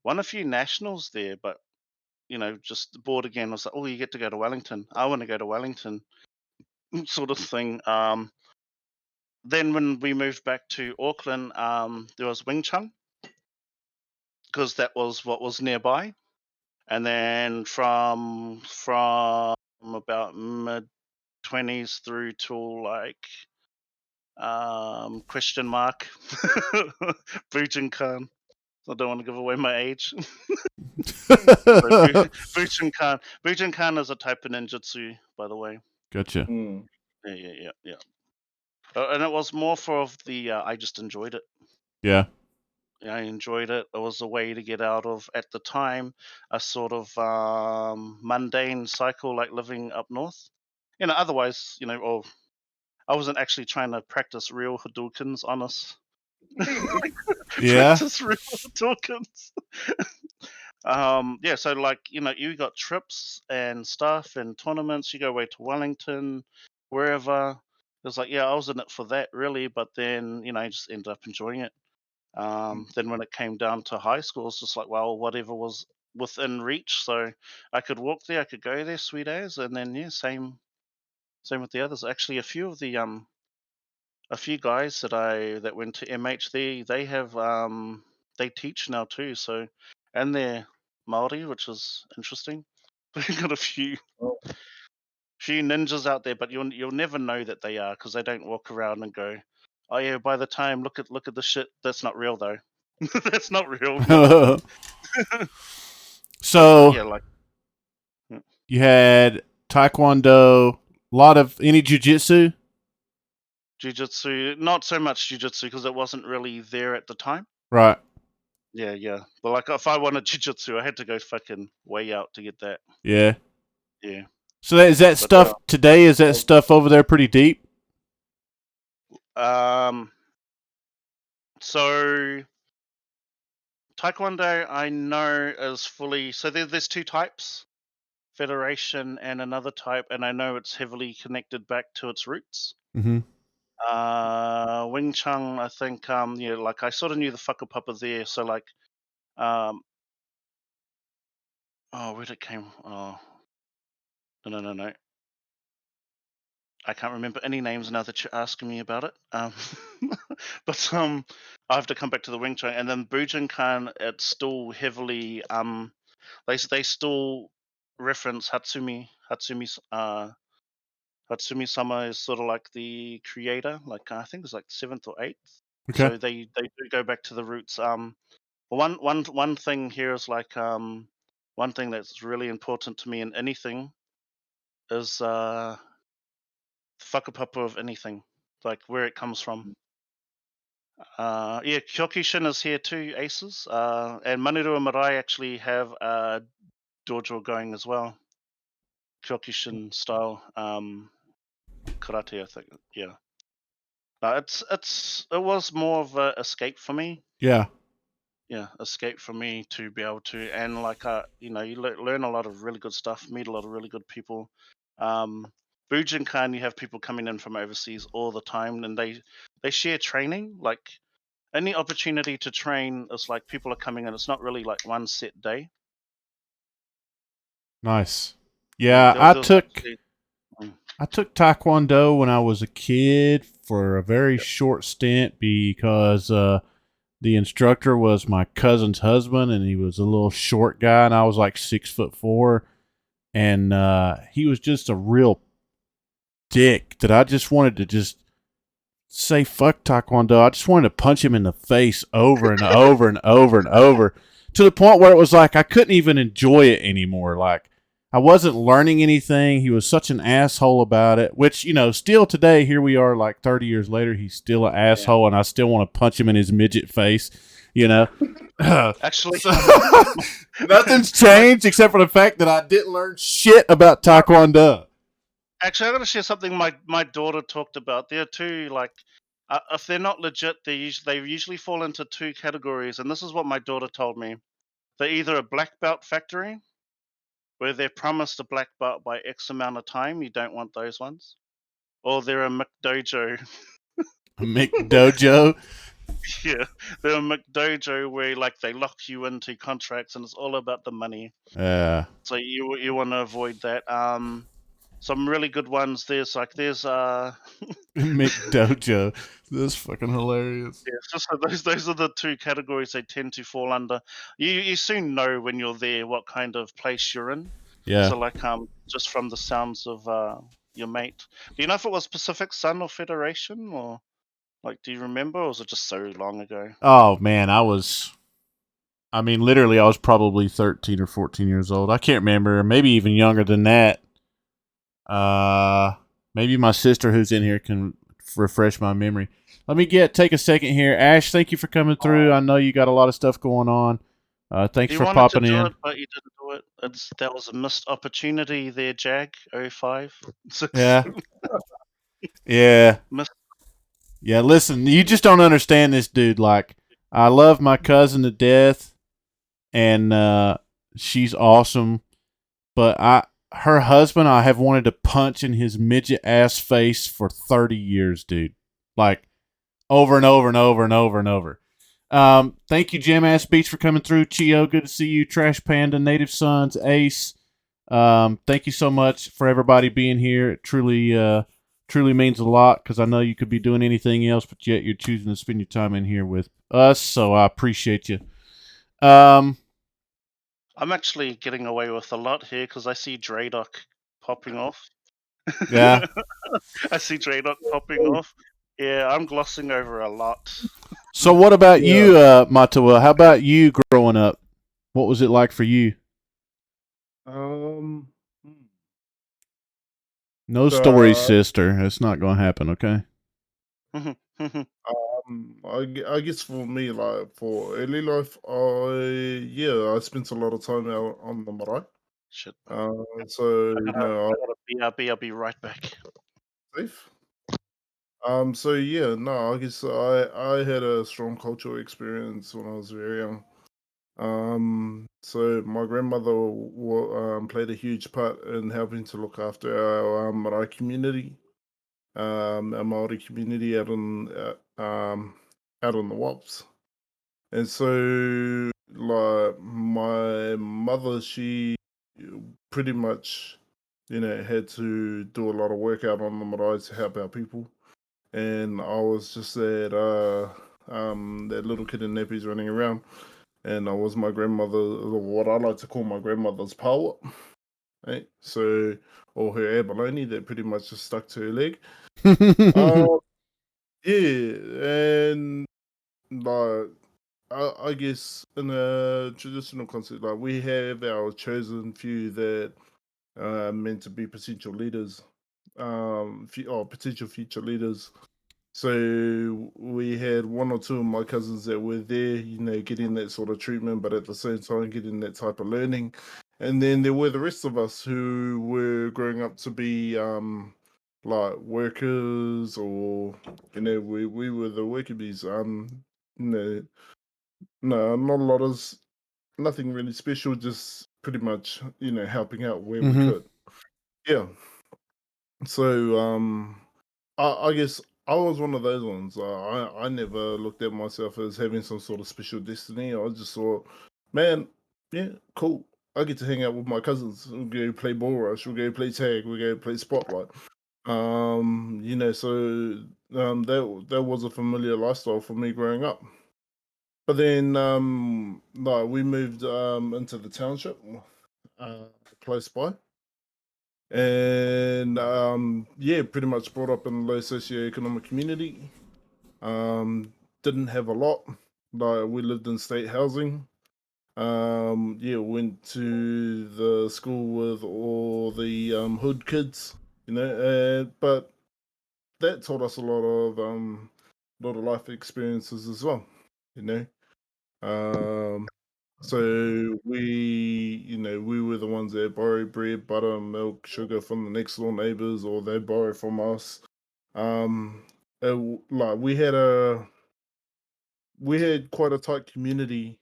Won a few nationals there, but just bored again. I was like, oh, you get to go to Wellington. I want to go to Wellington, sort of thing. Then when we moved back to Auckland, there was Wing Chun, because that was what was nearby. And then from about mid 20s through to like question mark Bujinkan. I don't want to give away my age. So Bujinkan is a type of ninjutsu, by the way. Gotcha. Yeah. And it was more for of the I just enjoyed it. Yeah. I enjoyed it. It was a way to get out of, at the time, a sort of mundane cycle, like living up north. Otherwise, or I wasn't actually trying to practice real Hadoukens on us. Yeah. Practice real Hadoukens. Yeah, so you got trips and stuff and tournaments. You go away to Wellington, wherever. It was like, yeah, I was in it for that really, but then I just ended up enjoying it. Then when it came down to high school, it's just like, well, whatever was within reach. So I could walk there, I could go there, sweet as, and then yeah, same with the others. Actually, a few guys that went to MH, they have they teach now too. So, and they're Maori, which is interesting. We've got a few ninjas out there, but you'll never know that they are, because they don't walk around and go, oh yeah, by the time look at the shit. That's not real though. That's not real. No. So Yeah, you had Taekwondo, a lot of any jujitsu. Jiu-jitsu, not so much jiu-jitsu because it wasn't really there at the time. Right. Yeah. But like if I wanted jiu-jitsu, I had to go fucking way out to get that. Yeah. Yeah. So is that stuff today? Is that stuff over there pretty deep? So Taekwondo, I know, is fully. So there's two types: Federation and another type, and I know it's heavily connected back to its roots. Mm-hmm. Wing Chun, I think, yeah, like I sort of knew the whakapapa there. So like, oh, where'd it came? Oh, no. I can't remember any names now that you're asking me about it. But I have to come back to the Wing Chun, and then Bujinkan. It's still heavily they still reference Hatsumi. Hatsumi Sama is sort of like the creator. Like I think it's like 7th or 8th. Okay. So they do go back to the roots. One thing here is like one thing that's really important to me in anything is the whakapapa of anything, like where it comes from. Yeah, Kyokushin is here too, Aces. And Manuru and Marae actually have a dojo going as well. Kyokushin style karate, I think. Yeah. It was more of an escape for me. Yeah. Yeah, escape for me to be able to, and like you learn a lot of really good stuff, meet a lot of really good people. Bujinkan, you have people coming in from overseas all the time, and they share training. Like any opportunity to train is like people are coming in. It's not really like one set day. Nice. Yeah, I took Taekwondo when I was a kid for a very short stint because the instructor was my cousin's husband, and he was a little short guy, and I was like 6'4", and he was just a real dick that I just wanted to just say fuck Taekwondo. I just wanted to punch him in the face over and over and over and over, to the point where it was like I couldn't even enjoy it anymore. Like I wasn't learning anything. He was such an asshole about it, which, still today, here we are like 30 years later, he's still an asshole, and I still want to punch him in his midget face, Actually, nothing's changed except for the fact that I didn't learn shit about Taekwondo. Actually, I'm going to share something my daughter talked about. There are two, if they're not legit, they usually fall into two categories, and this is what my daughter told me. They're either a black belt factory, where they're promised a black belt by X amount of time. You don't want those ones. Or they're a McDojo. McDojo? Yeah, they're a McDojo where they lock you into contracts and it's all about the money. Yeah. So you want to avoid that. Some really good ones. There's McDojo. That's fucking hilarious. Yeah, it's just those are the two categories they tend to fall under. You soon know when you're there what kind of place you're in. Yeah. So just from the sounds of your mate. Do you know if it was Pacific Sun or Federation, or do you remember, or was it just so long ago? Oh man, literally I was probably 13 or 14 years old. I can't remember, maybe even younger than that. Maybe my sister who's in here can refresh my memory. Let me take a second here. Ash, thank you for coming through. I know you got a lot of stuff going on. Thanks for popping in. It, but you didn't do it. That was a missed opportunity there, Jag 05. Yeah. Yeah. Missed. Yeah, listen, you just don't understand this dude. I love my cousin to death, and she's awesome, but her husband I have wanted to punch in his midget ass face for 30 years, dude. Over and over and over and over and over. Thank you, Jim Ass Beach, for coming through. Chio, good to see you. Trash Panda, Native Sons, Ace. Thank you so much for everybody being here. It truly means a lot, because I know you could be doing anything else, but yet you're choosing to spend your time in here with us, so I appreciate you. I'm actually getting away with a lot here because I see Draydock popping off. Yeah. I see Draydock popping off. Yeah, I'm glossing over a lot. So what about you, Matua? How about you growing up? What was it like for you? No stories, sister. It's not going to happen, okay? I guess for me, for early life, I spent a lot of time out on the marae. Shit. So I'll be right back. Safe. I guess I had a strong cultural experience when I was very young. So my grandmother played a huge part in helping to look after our marae community, our Maori community out on the Wops. And so, my mother, she pretty much, had to do a lot of work out on the marae to help our people. And I was just that little kid in nappies running around. And I was my grandmother, what I like to call my grandmother's power. Right? So, or her abalone that pretty much just stuck to her leg. Yeah, and I guess in a traditional concept, we have our chosen few that are meant to be potential leaders, or potential future leaders. So we had one or two of my cousins that were there, getting that sort of treatment, but at the same time getting that type of learning. And then there were the rest of us who were growing up to be workers, or we were the worker bees. No, no, not a lot of nothing really special, just pretty much helping out where we could. Yeah. So I guess I was one of those ones. I never looked at myself as having some sort of special destiny. I just thought, man, yeah, cool. I get to hang out with my cousins. We'll go play ball rush. We'll go play tag. We'll go play spotlight. That was a familiar lifestyle for me growing up. But then, we moved into the township, close by, and pretty much brought up in a low socioeconomic community. Didn't have a lot. We lived in state housing. Went to the school with all the hood kids, but that taught us a lot of life experiences as well, you know. So we were the ones that borrowed bread, butter, milk, sugar from the next door neighbors, or they borrow from us. Like we had quite a tight community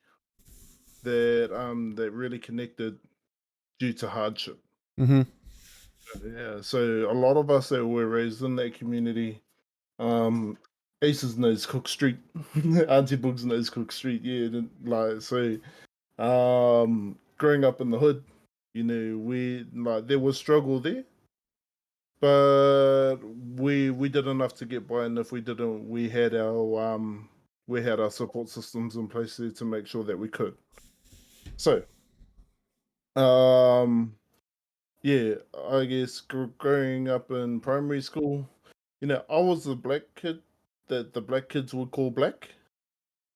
that really connected due to hardship. Mm-hmm. Yeah, so a lot of us that were raised in that community, Aces knows Cook Street, Auntie Boogs knows Cook Street. Yeah, growing up in the hood, we like there was struggle there, but we did enough to get by, and if we didn't, we had our support systems in place there to make sure that we could. So, yeah, I guess growing up in primary school, I was the black kid that the black kids would call black.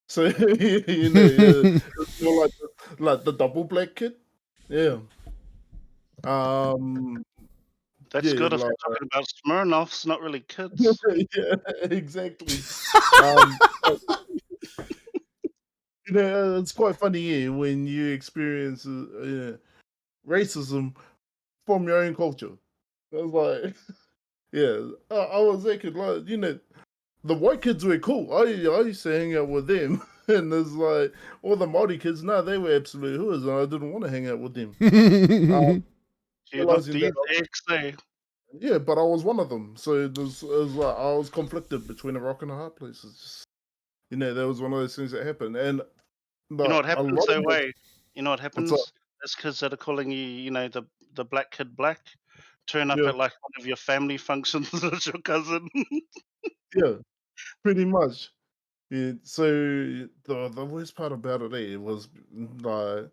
So it's more like the double black kid. Yeah. Um. That's Yeah. good if Like. you're talking about Smirnoffs, not really kids. Yeah. Exactly. But, it's quite funny, yeah, when you experience racism from your own culture. I was like, yeah, I was thinking, like, the white kids were cool. I used to hang out with them, and there's like all the Māori kids. No, they were absolute hooers, and I didn't want to hang out with them. You're not Realizing these that, eggs, eh? yeah, but I was one of them. So it was like I was conflicted between a rock and a hard place. It's just, that was one of those things that happened, and You know what a happens lot though, of it. way. You know what What's up? happens? Those kids that are calling you, the black kid black, turn up Yeah, at like one of your family functions as your cousin. yeah, pretty much. Yeah, so the worst part about it was like,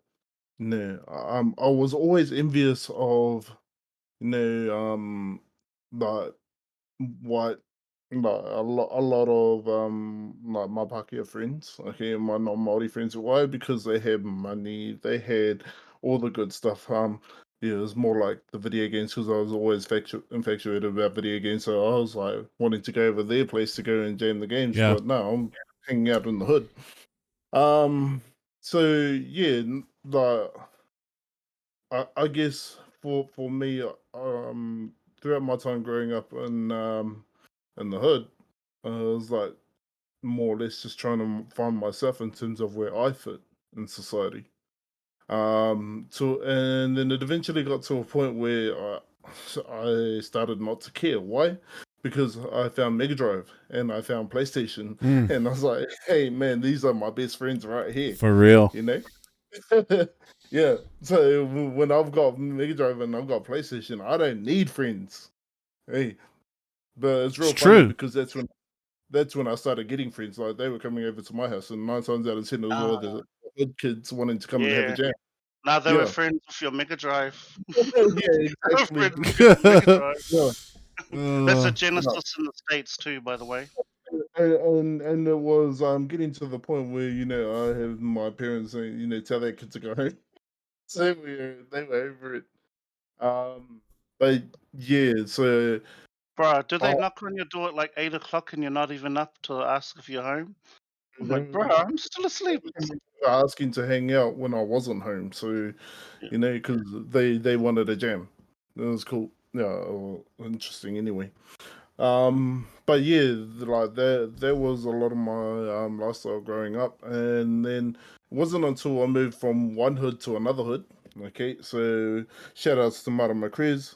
I was always envious of like what like a lot of like my Pakeha friends, okay, and my non-Māori friends. Why? Because they had money, they had all the good stuff. Yeah, it was more like the video games because I was always infatuated about video games. So I was like wanting to go over their place to go and jam the games, Yeah. but no, I'm hanging out in the hood. Um, so yeah, like I guess for me, throughout my time growing up in the hood, I was like more or less just trying to find myself in terms of where I fit in society. And then it eventually got to a point where I started not to care. Why? Because I found Mega Drive and I found PlayStation, Mm, and I was like, "Hey, man, these are my best friends right here." for real. You know? Yeah. So when I've got Mega Drive and I've got PlayStation, I don't need friends. Hey, but it's It's real funny true. because that's when I started getting friends. Like they were coming over to my house, and 9 times out of 10, it was all Ah, the good kids wanting to come and have a yeah. jam. Now they were Yeah, friends with your Mega Drive. yeah, They were exactly. friends with your Mega Drive. Yeah, That's a Uh, yeah. Genesis in the States too, by the way. And it was getting to the point where I have my parents saying tell their kids to go home. So they were over it. But yeah, so Bruh, do I they knock on your door at like 8 o'clock and you're not even up to ask if you're home? I'm they like, bruh, were I'm still asleep. asking to hang out when I wasn't home. So Yeah. because they wanted a jam. It was cool. Yeah, interesting. Anyway, but yeah, like there was a lot of my lifestyle growing up, and then it wasn't until I moved from one hood to another hood. Okay, so shout outs to Mara Macrez.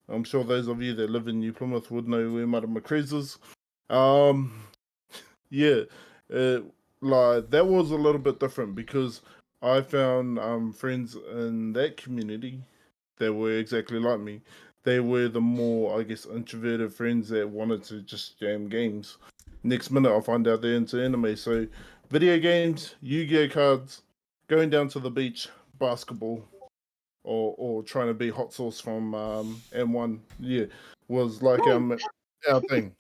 I'm sure those of you that live in New Plymouth would know where Mara Macrez is. Um, yeah, uh, like that was a little bit different because I found friends in that community that were exactly like me. They were the more, I guess, introverted friends that wanted to just jam games. Next minute, I find out they're into anime. So, video games, Yu-Gi-Oh cards, going down to the beach, basketball, or trying to be hot sauce from M1. Yeah, was like Woo! our thing.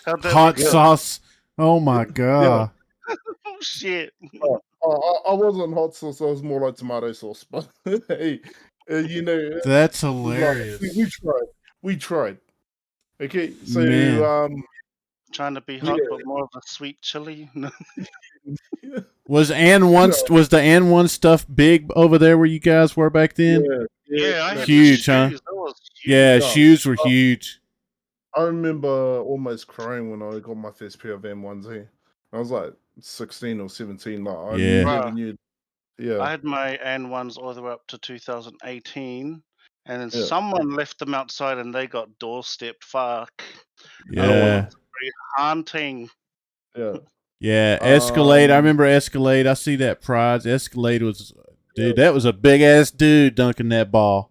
How'd that hot work Yeah, out? sauce. Oh yeah, my yeah. god. Oh shit. I wasn't hot sauce. I was more like tomato sauce. But hey, you know, That's like hilarious. we tried. We tried. Okay, so Man. Trying to be yeah, hot, but more of a sweet chili. Was the Ann one stuff big over there where you guys were back then? Yeah, I had the Huge, huh? shoes. That was Yeah, huge. No, shoes were huge. I remember almost crying when I got my first pair of M1s here. I was like 16 or 17. Like I Yeah. never Bruh, knew. Yeah, I had my N1s all the way up to 2018, and then yeah, someone left them outside and they got doorstepped. Fuck. That was yeah, Yeah. very haunting. yeah. Yeah. Escalade. I Um, remember Escalade. I see that prize. Escalade was, yeah, dude, that was a big ass dude dunking that ball.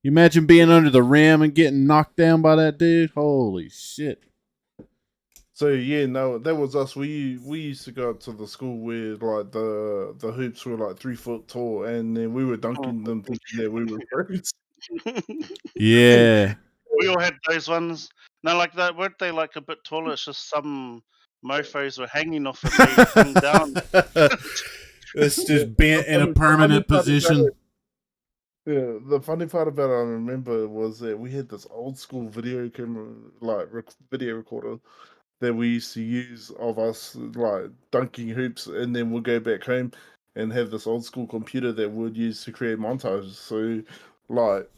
You imagine being under the rim and getting knocked down by that dude? Holy shit. So yeah, no, that was us. We used to go up to the school where like the hoops were like 3 foot tall, and then we were dunking them thinking that we were pros. Yeah. We all had those ones. No, like that. Weren't they like a bit taller? It's just some mofos were hanging off it. They hung down. It's Yeah, just bent in a the funny permanent part about position. it, yeah, the funny part about it, I remember was that we had this old school video camera, like video recorder that we used to use of us like dunking hoops, and then we'll go back home and have this old school computer that we'd use to create montages. So, like,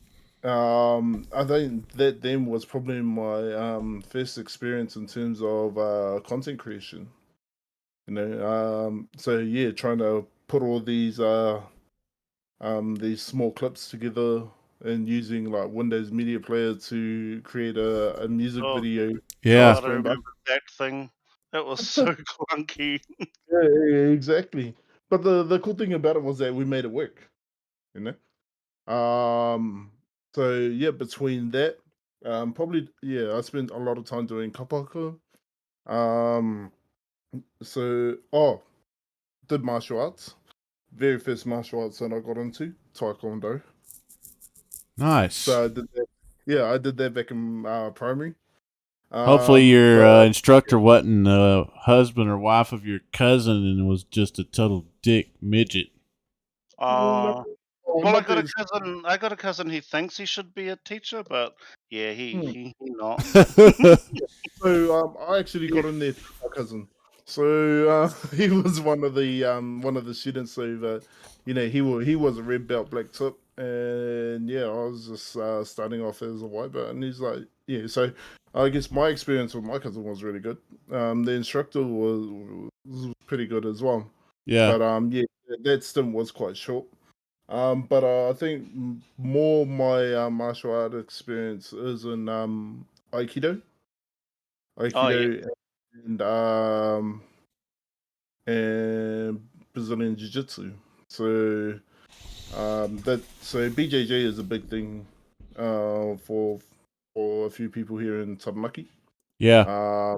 I think that then was probably my first experience in terms of content creation. You know, so yeah, trying to put all these small clips together and using like Windows Media Player to create a music Oh video. Yeah. God, I Frame by remember that thing. That was so clunky. yeah, exactly. But the cool thing about it was that we made it work, you know. So yeah, between that, probably yeah, I spent a lot of time doing kapaka. Um, did martial arts. Very first martial arts that I got into taekwondo. Nice. So I did that. Yeah, I did that back in primary. Hopefully, your But instructor wasn't the husband or wife of your cousin and was just a total dick midget. no, Uh, oh, well, I not got a this. cousin. I got a cousin. He thinks he should be a teacher, but yeah, Hmm. he not. So I actually got in there through my cousin. So he was one of the students. So he was a red belt black tip, and yeah, I was just starting off as a white belt, and he's like, yeah. So I guess my experience with my cousin was really good. The instructor was pretty good as well, Yeah. but yeah, that stint was quite short. But I think more my martial art experience is in Aikido. Oh yeah. Aikido and um and Brazilian Jiu Jitsu. So so BJJ is a big thing for a few people here in Taranaki. Yeah. Uh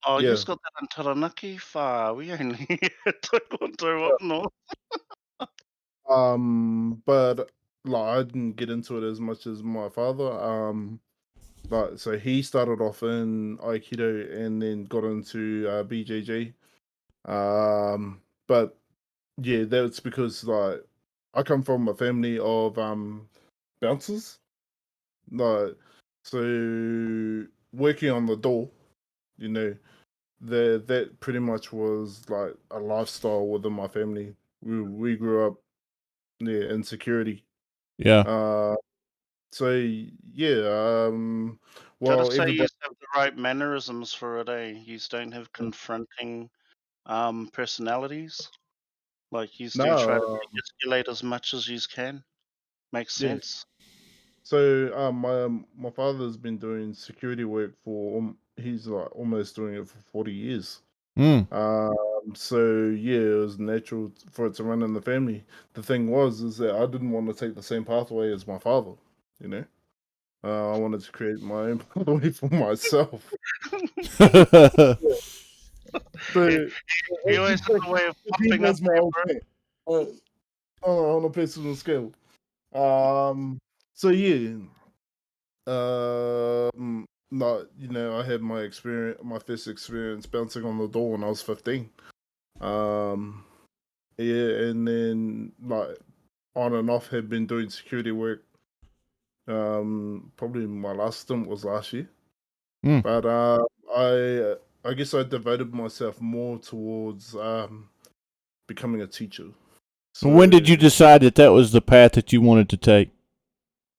Oh, you yeah. got that in Taranaki? Far. We only Taekwondo up north. But like I didn't get into it as much as my father. Like so he started off in Aikido and then got into BJJ. But yeah, that's because like I come from a family of bouncers. Like so working on the door, you know, that pretty much was like a lifestyle within my family. We grew up in security. Yeah. Uh so yeah, Gotta well say, you everybody have the right mannerisms for it, eh? You don't have confronting personalities. Like you do try to no de-escalate as much as you can. Makes yeah. sense. So my father's been doing security work for he's like almost doing it for 40 years. Mm. So yeah, it was natural for it to run in the family. The thing was is that I didn't want to take the same pathway as my father, you know. I wanted to create my own pathway for myself. Yeah. So he, he always just has a way of he popping up was my old there, man. Uh, on a personal scale. Um, so yeah, not I had my first experience bouncing on the door when I was 15. Um, Yeah, and then like on and off had been doing security work. Probably my last stint was last year, but I guess I devoted myself more towards becoming a teacher. So when did you decide that was the path that you wanted to take?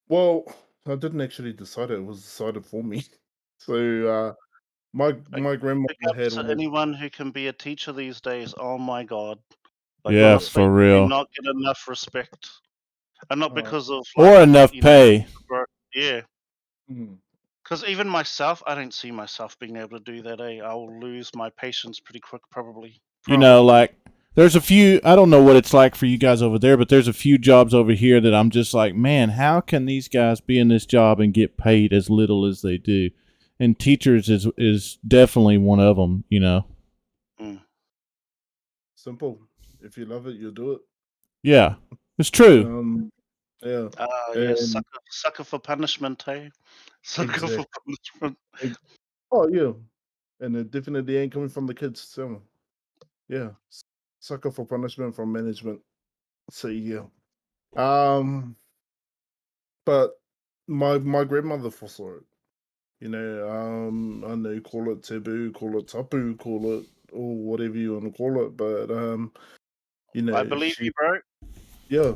well, I didn't actually decide it; it was decided for me. So my grandmother Pick up had to always anyone who can be a teacher these days. Oh my God. Like, Yeah, honestly, for they do real. not get enough respect. And not because of, Or like, enough you know, pay. yeah. Mhm. Because even myself, I don't see myself being able to do that, eh? I'll lose my patience pretty quick, probably. You know, Probably. like there's a few. I don't know what it's like for you guys over there, but there's a few jobs over here that I'm just like, man, how can these guys be in this job and get paid as little as they do? And teachers is definitely one of them. You know. Mm. simple. If you love it, you'll do it. Yeah, it's true. Yeah, Yeah, and sucker for punishment, hey? Sucker for exactly. punishment. Oh yeah, and it definitely ain't coming from the kids. So yeah, sucker for punishment from management. So yeah, but my grandmother foresaw it. You know, I know you call it taboo, call it tapu, call it or whatever you want to call it, but you I know, believe you, bro. yeah,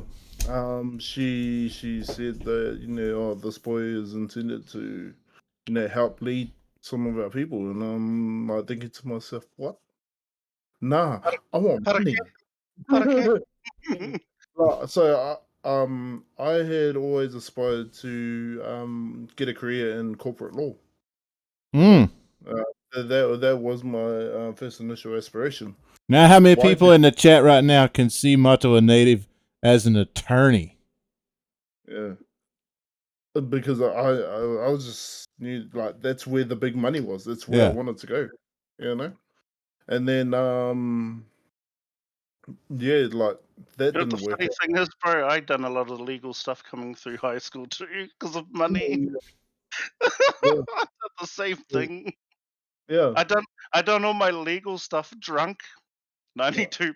she said that oh, this boy is intended to help lead some of our people, and I'm like thinking to myself, what? Nah, I want Para money. Para quê? So I had always aspired to get a career in corporate law. You know, Mm. that was my first initial aspiration. Now, how many Why? people in the chat right now can see Matua Native as an attorney? Yeah, because I was just knew like that's where the big money was. That's where I Yeah. wanted to go. You know, and then yeah, like that You know, the didn't work funny out. thing is, bro, I done a lot of legal stuff coming through high school too because of money. Yeah, I did the same yeah, thing. yeah. I done all my legal stuff drunk. Yeah. 92%.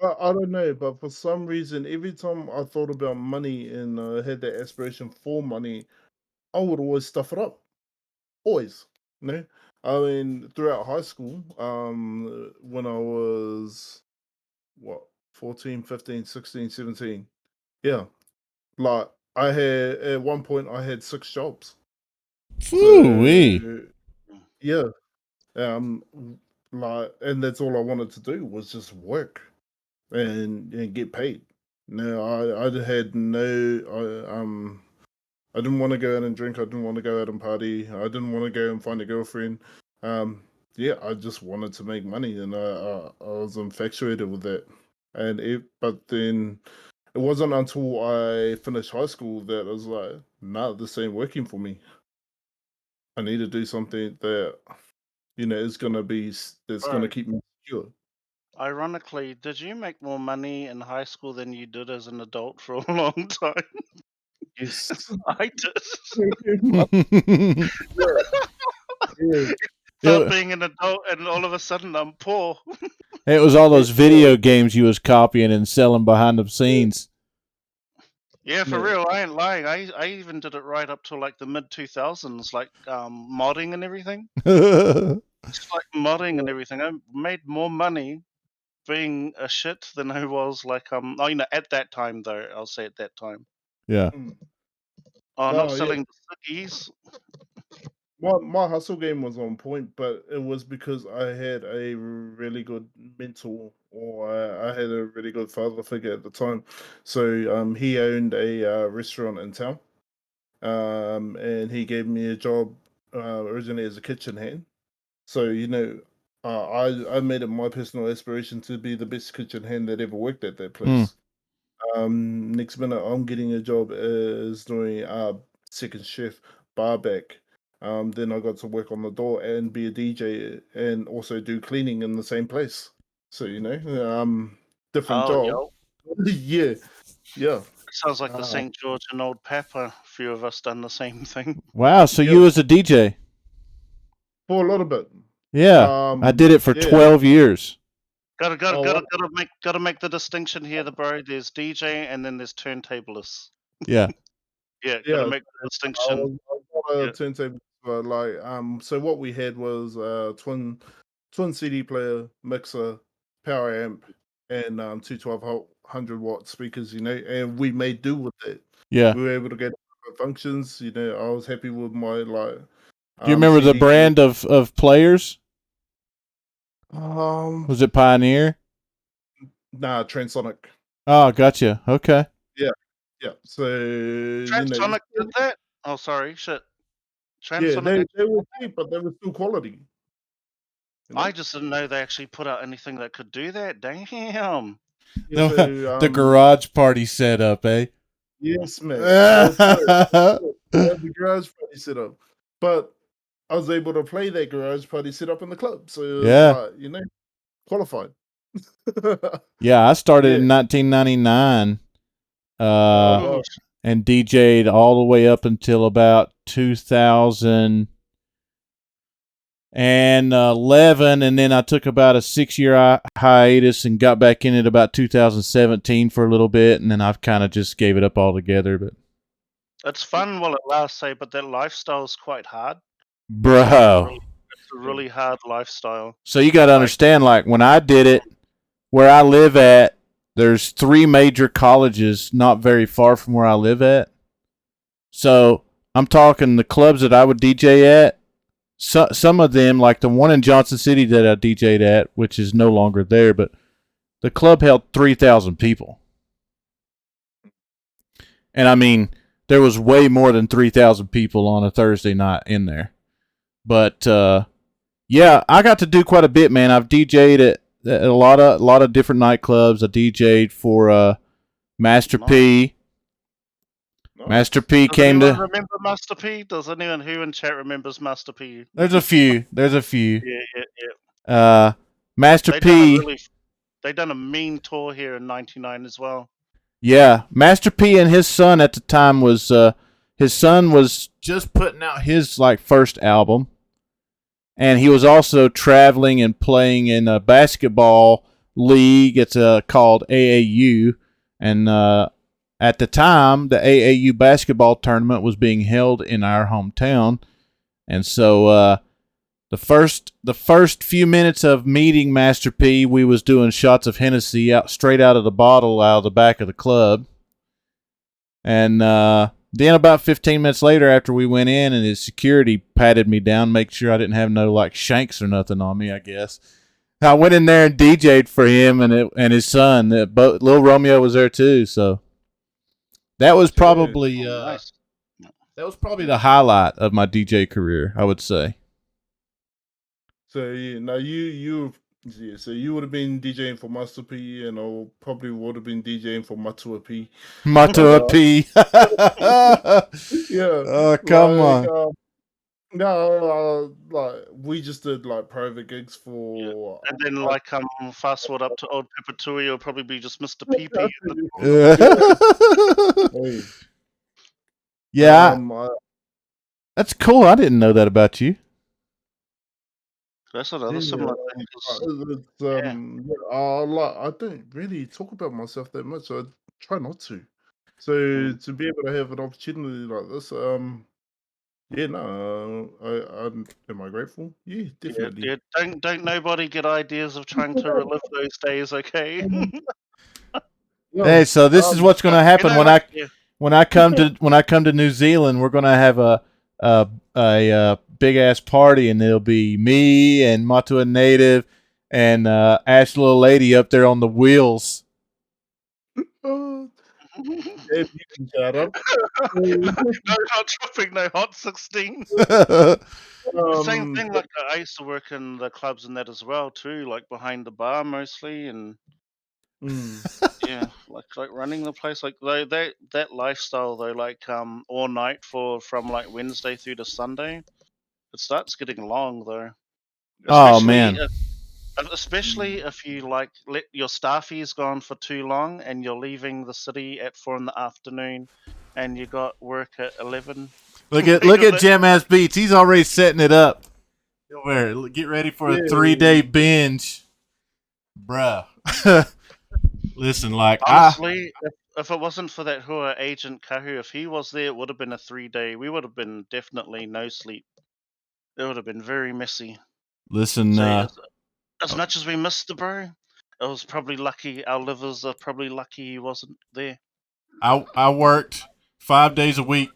I don't know, but for some reason, every time I thought about money and had that aspiration for money, I would always stuff it up. Always. You know? I mean, throughout high school, when I was, what, 14, 15, 16, 17, yeah. Like, I had, at one point, I had 6 jobs. Ooh-wee. So, yeah. Um, like, and that's all I wanted to do was just work and get paid. No, I had no I didn't want to go out and drink. I didn't want to go out and party. I didn't want to go and find a girlfriend. Yeah, I just wanted to make money, and I was infatuated with that. But then it wasn't until I finished high school that I was like, nah, this ain't working for me. I need to do something that is gonna that's gonna Bro, keep me secure. ironically, did you make more money in high school than you did as an adult for a long time? Yes. I did. it, Yeah. Start being an adult, and all of a sudden I'm poor. it was all those Yeah. video games you was copying and selling behind the scenes. Yeah, for Yeah. real, I ain't lying. I even did it right up to like the mid 2000s, like modding and everything. Just like modding and everything. I made more money being a shit than I was like oh, at that time though. I'll say at that time. Yeah. Mm. Oh, not No, yeah. selling the cookies. My hustle game was on point, but it was because I had a really good mentor, or I had a really good father figure at the time. So he owned a restaurant in town, and he gave me a job originally as a kitchen hand. So I made it my personal aspiration to be the best kitchen hand that ever worked at that Mm. place. Next minute, I'm getting a job as doing second shift barback. Then I got to work on the door and be a DJ and also do cleaning in the same place. So different Oh, job. yo. Yeah, yeah, Sounds like the uh, St. George and Old Pepper. A few of us done the same thing. Wow. So yeah. you was a DJ? For a little bit. Yeah. I did it for Yeah, 12 years. Gotta make the distinction here, bro. There's DJ and then there's turntablists. Yeah. Yeah, Yeah, gotta make the I distinction. was on a Yeah. turntable, so what we had was twin CD player, mixer, power amp, and two 1200 watt speakers, and we made do with it. Yeah. We were able to get functions, I was happy with my Do you remember the CD brand of players? Um, Was it Pioneer? nah, Transonic. Oh, gotcha. Okay. Yeah, so Transonic did that? Oh, sorry, shit. yeah, Transonic. they were cheap, but they were still quality. I just didn't know they actually put out anything that could do that. Damn. Yeah, The garage party setup, eh? Yes, man. The garage party setup, but I was able to play that garage party setup in the club, so it was like, qualified. Yeah, I started in 1999, Wow. and DJ'd all the way up until about 2011, and then I took about a 6-year hiatus and got back in it about 2017 for a little bit, and then I've kind of just gave it up altogether. But it's fun while it lasts, but that lifestyle's quite hard. Bro, it's a really hard lifestyle. So you got to understand, like when I did it, where I live at, there's 3 major colleges not very far from where I live at. So I'm talking the clubs that I would DJ at. Some of them, like the one in Johnson City that I DJ'd at, which is no longer there, but the club held 3,000 people. And I mean, there was way more than 3,000 people on a Thursday night in there. But yeah, I got to do quite a bit, man. I've DJ'd at a lot of different nightclubs. I DJ'd for Master P. Master P came to. Remember Master P? Does anyone who in chat remembers Master P? There's a few. Yeah. Master P. They done a mean tour here in '99 as well. Yeah, Master P and his son at the time was his son was just putting out his first album, and he was also traveling and playing in a basketball league. It's called AAU, and at the time, the AAU basketball tournament was being held in our hometown, and so the first few minutes of meeting Master P, we was doing shots of Hennessy straight out of the bottle out of the back of the club, and then about 15 minutes later, after we went in, and his security patted me down, make sure I didn't have no shanks or nothing on me, I guess. I went in there and DJ'd for him and his son. Little Romeo was there too, so. That was probably nice. That was probably the highlight of my DJ career, I would say. So now you would have been DJing for Master P, and I probably would have been DJing for Matua P. Matua P. Yeah. Oh, come on. No, we just did private gigs for. And then fast forward up to Old Pepatui, it'll probably be just Mr. PP. Yeah. That's cool. I didn't know that about you. That's another similar thing. I don't really talk about myself that much. So I try not to. So to be able to have an opportunity like this, am I grateful? Yeah, definitely. Yeah, don't nobody get ideas of trying to relive those days, okay? Hey, so this is what's going to happen when I come to New Zealand. We're going to have a big ass party, and it'll be me and Matua Native and Ash Little Lady up there on the wheels. If you can shut up. No hot shopping, no hot 16. Same thing. I used to work in the clubs and that as well too, behind the bar mostly, and yeah, like running the place. That lifestyle though, all night from Wednesday through to Sunday, it starts getting long though. Oh man. Especially if you let your staffies gone for too long and you're leaving the city at 4 PM and you got work at 11. Look at Jam Ass Beats. He's already setting it up. Get ready for a 3-day binge. Bruh. Listen, like Honestly, if it wasn't for that Hua agent Kahu, if he was there, it would have been a 3-day. We would have been definitely no sleep. It would have been very messy. listen, So as much as we missed the bro, it was probably lucky. Our livers are probably lucky he wasn't there. I worked 5 days a week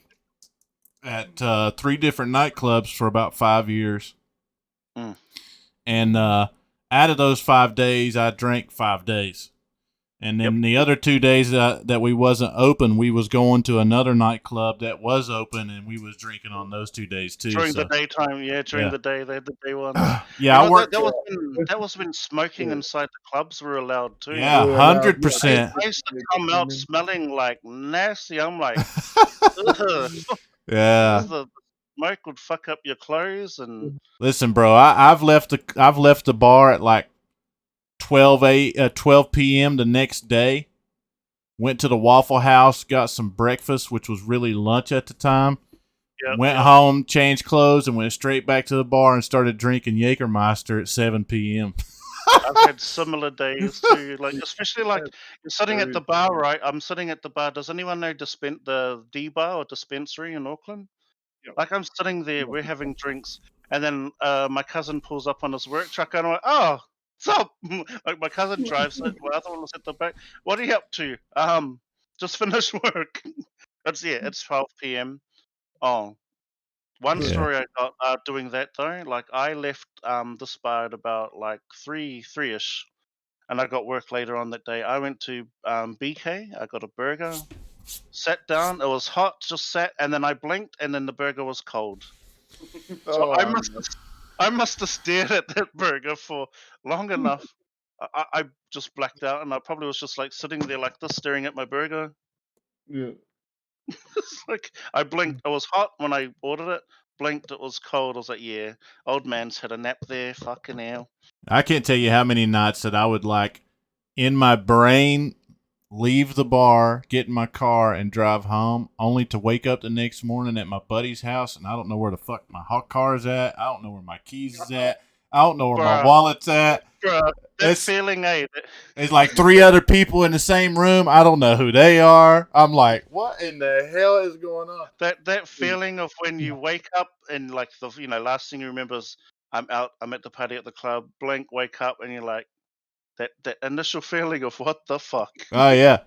at 3 different nightclubs for about 5 years. Mm. And out of those 5 days, I drank 5 days. And then the other 2 days that we wasn't open, we was going to another nightclub that was open, and we was drinking on those 2 days too. During the daytime, during the day, they had the day ones. Yeah, I worked. That was when smoking inside the clubs were allowed too. Yeah, 100%. I used to come out smelling like nasty. I'm like, ugh. Yeah. The smoke would fuck up your clothes and. Listen, bro, I've left the bar at like 12 p.m. the next day. Went to the Waffle House, got some breakfast, which was really lunch at the time. Went home, changed clothes, and went straight back to the bar and started drinking Jägermeister at 7 p.m. I've had similar days too. Like, especially like you're sitting at the bar, right? I'm sitting at the bar. Does anyone know the D bar or dispensary in Auckland? Like, I'm sitting there, we're having drinks, and then my cousin pulls up on his work truck, and I'm like, "Oh, what's up?" Like, my cousin drives it. My other one was at the back. What are you up to? Just finished work. It's 12 p.m. Oh, one story I got doing that though. Like, I left this bar at about like three-ish, and I got work later on that day. I went to BK. I got a burger. Sat down. It was hot. Just sat, and then I blinked, and then the burger was cold. So I must have stared at that burger for long enough. I just blacked out, and I probably was just like sitting there like this, staring at my burger. Yeah. It's like I blinked. It was hot when I ordered it. Blinked. It was cold. I was like, yeah, old man's had a nap there. Fucking hell. I can't tell you how many nights that I would like in my brain leave the bar, get in my car, and drive home, only to wake up the next morning at my buddy's house, and I don't know where the fuck my hot car is at. I don't know where my keys is at. I don't know where my wallet's at. Bruh, that feeling, it's like 3 other people in the same room. I don't know who they are. I'm like, what in the hell is going on? That feeling of when you wake up and like the last thing you remember is I'm out, I'm at the party at the club, blink, wake up, and you're like that initial feeling of what the fuck. Oh yeah.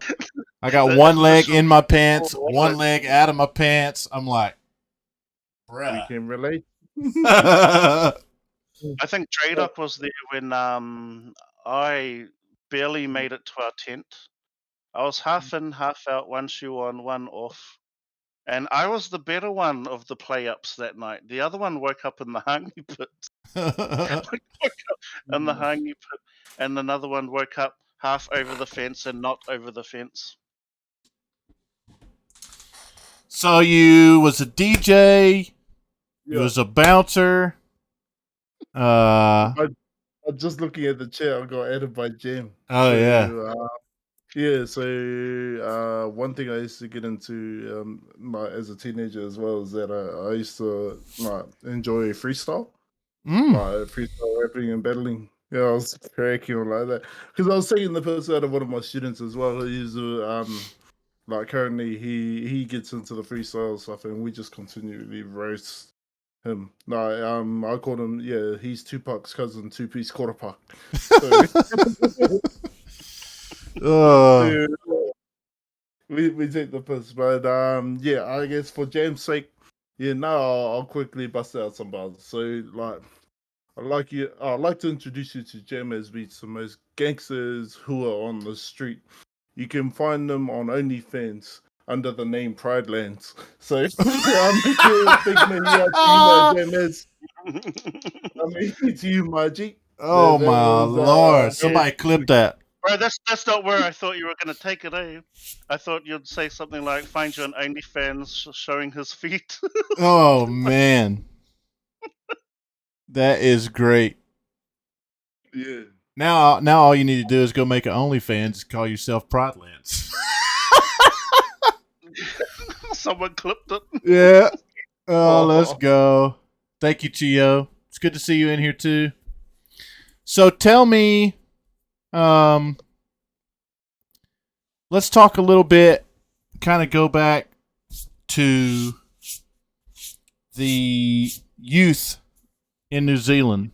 I got one leg in my pants, one leg out of my pants. I'm like, bruh. We can relate. I think Tradoc was there when I barely made it to our tent. I was half in, half out, one shoe on, one off. And I was the better one of the play-ups that night. The other one woke up in the hangi pit. In the hangi pit. And another one woke up half over the fence and not over the fence. So you was a DJ, you was a bouncer. I'm just looking at the chat. I got added by Jim. Oh, yeah. So one thing I used to get into as a teenager as well is that I used to enjoy freestyle, freestyle rapping and battling. Yeah, I was cracking on like that because I was taking the piss out of one of my students as well. He's like currently he gets into the freestyle stuff, and we just continually roast him. No, I called him. Yeah, he's Tupac's cousin, 2-piece quarter pack. So, we take the piss, but yeah, I guess for James' sake, now I'll quickly bust out some bars. So like, I'd like to introduce you to James as being the most gangsters who are on the street. You can find them on OnlyFans under the name Pride Lands. So I'm big man, James. I'm to you, my G. Oh my lord! Somebody clip that. Bro, that's not where I thought you were going to take it, eh? I thought you'd say something like, find you an OnlyFans showing his feet. Oh, man. That is great. Yeah. Now all you need to do is go make an OnlyFans, call yourself Pride Lands. Someone clipped it. Yeah. Oh, let's go. Thank you, Chio. It's good to see you in here, too. So tell me Let's talk a little bit, kind of go back to the youth in New Zealand.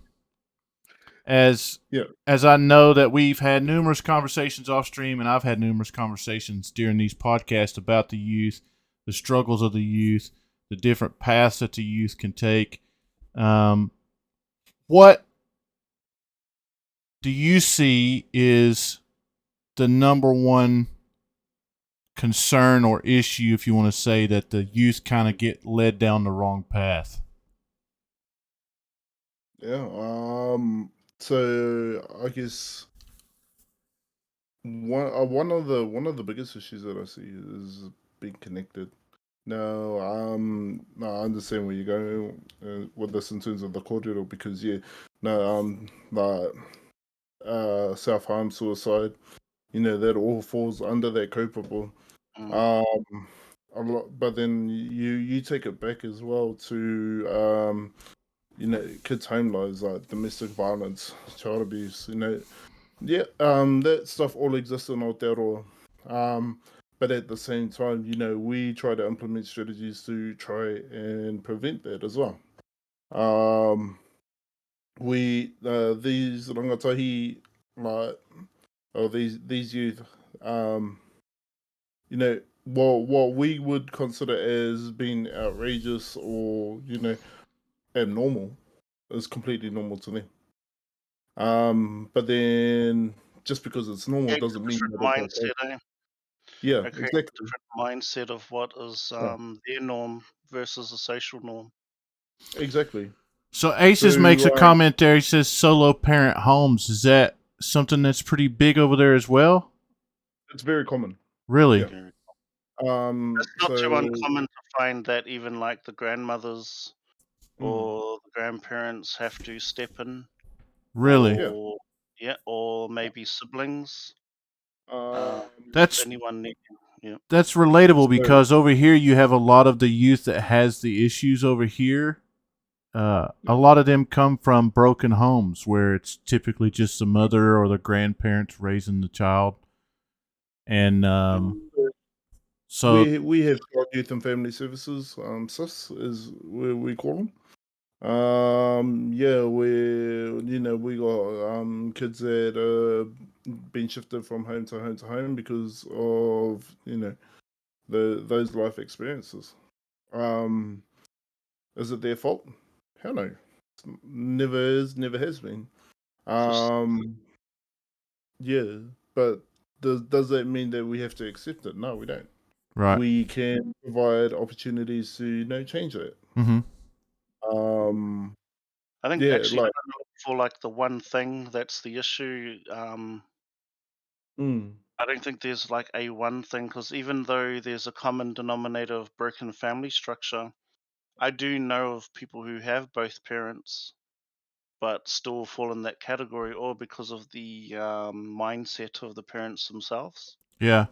As I know that we've had numerous conversations off stream, and I've had numerous conversations during these podcasts about the youth, the struggles of the youth, the different paths that the youth can take. What do you see is the number one concern or issue, if you want to say, that the youth kind of get led down the wrong path? Yeah. So I guess one of the biggest issues that I see is being connected. No, no, I understand where you're going with this in terms of the cordial because like self harm, suicide, that all falls under that culpable. Um, a lot, but then you take it back as well to kids' home lives like domestic violence, child abuse, that stuff all exists in Aotearoa. But at the same time, we try to implement strategies to try and prevent that as well. We these rangatahi like or these youth, what we would consider as being outrageous or abnormal is completely normal to them. But then just because it's normal Create doesn't a mean different that it's okay. mindset, eh? Yeah, It creates a exactly. different mindset of what is Yeah, their norm versus the social norm. exactly. So So Aces makes a like, comment there. He says solo parent homes. Is that something that's pretty big over there as well? it's very common. Really? Yeah. Very- Um. It's not too So uncommon to find that even like the grandmothers mm, or the grandparents have to step in, Really? yeah. or yeah, or maybe siblings. If That's anyone needs, yeah. that's relatable So because over here you have a lot of the youth that has the issues over here. A yeah. lot of them come from broken homes where it's typically just the mother or the grandparents raising the child, and Mm. so We have child youth and family services. SIS is where we call them. Yeah, we got kids that been shifted from home to home to home because of those life experiences. Um, is it their fault? Hell no. Never is, never has been. Just Um, yeah, but does that mean that we have to accept it? No, we don't. right. We can provide opportunities to change it. Mm-hmm. Um, I think yeah, actually like trying to look for like the one thing that's the issue. mm, I don't think there's like a one thing because even though there's a common denominator of broken family structure, I do know of people who have both parents but still fall in that category, or because of the mindset of the parents themselves. Yeah.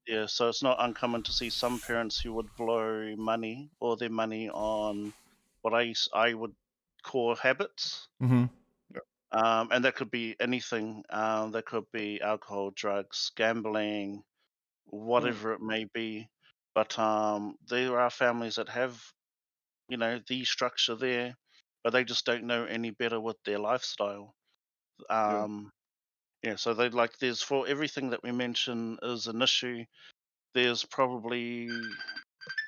Yeah, so it's not uncommon to see some parents who would blow money or their money on what I would call habits. Mm-hmm. yeah, And that could be anything. That could be alcohol, drugs, gambling, mm, whatever it may be. But there are families that have, the structure there, but they just don't know any better with their lifestyle. yeah, Um, yeah, so they like there's for everything that we mention is an issue. There's probably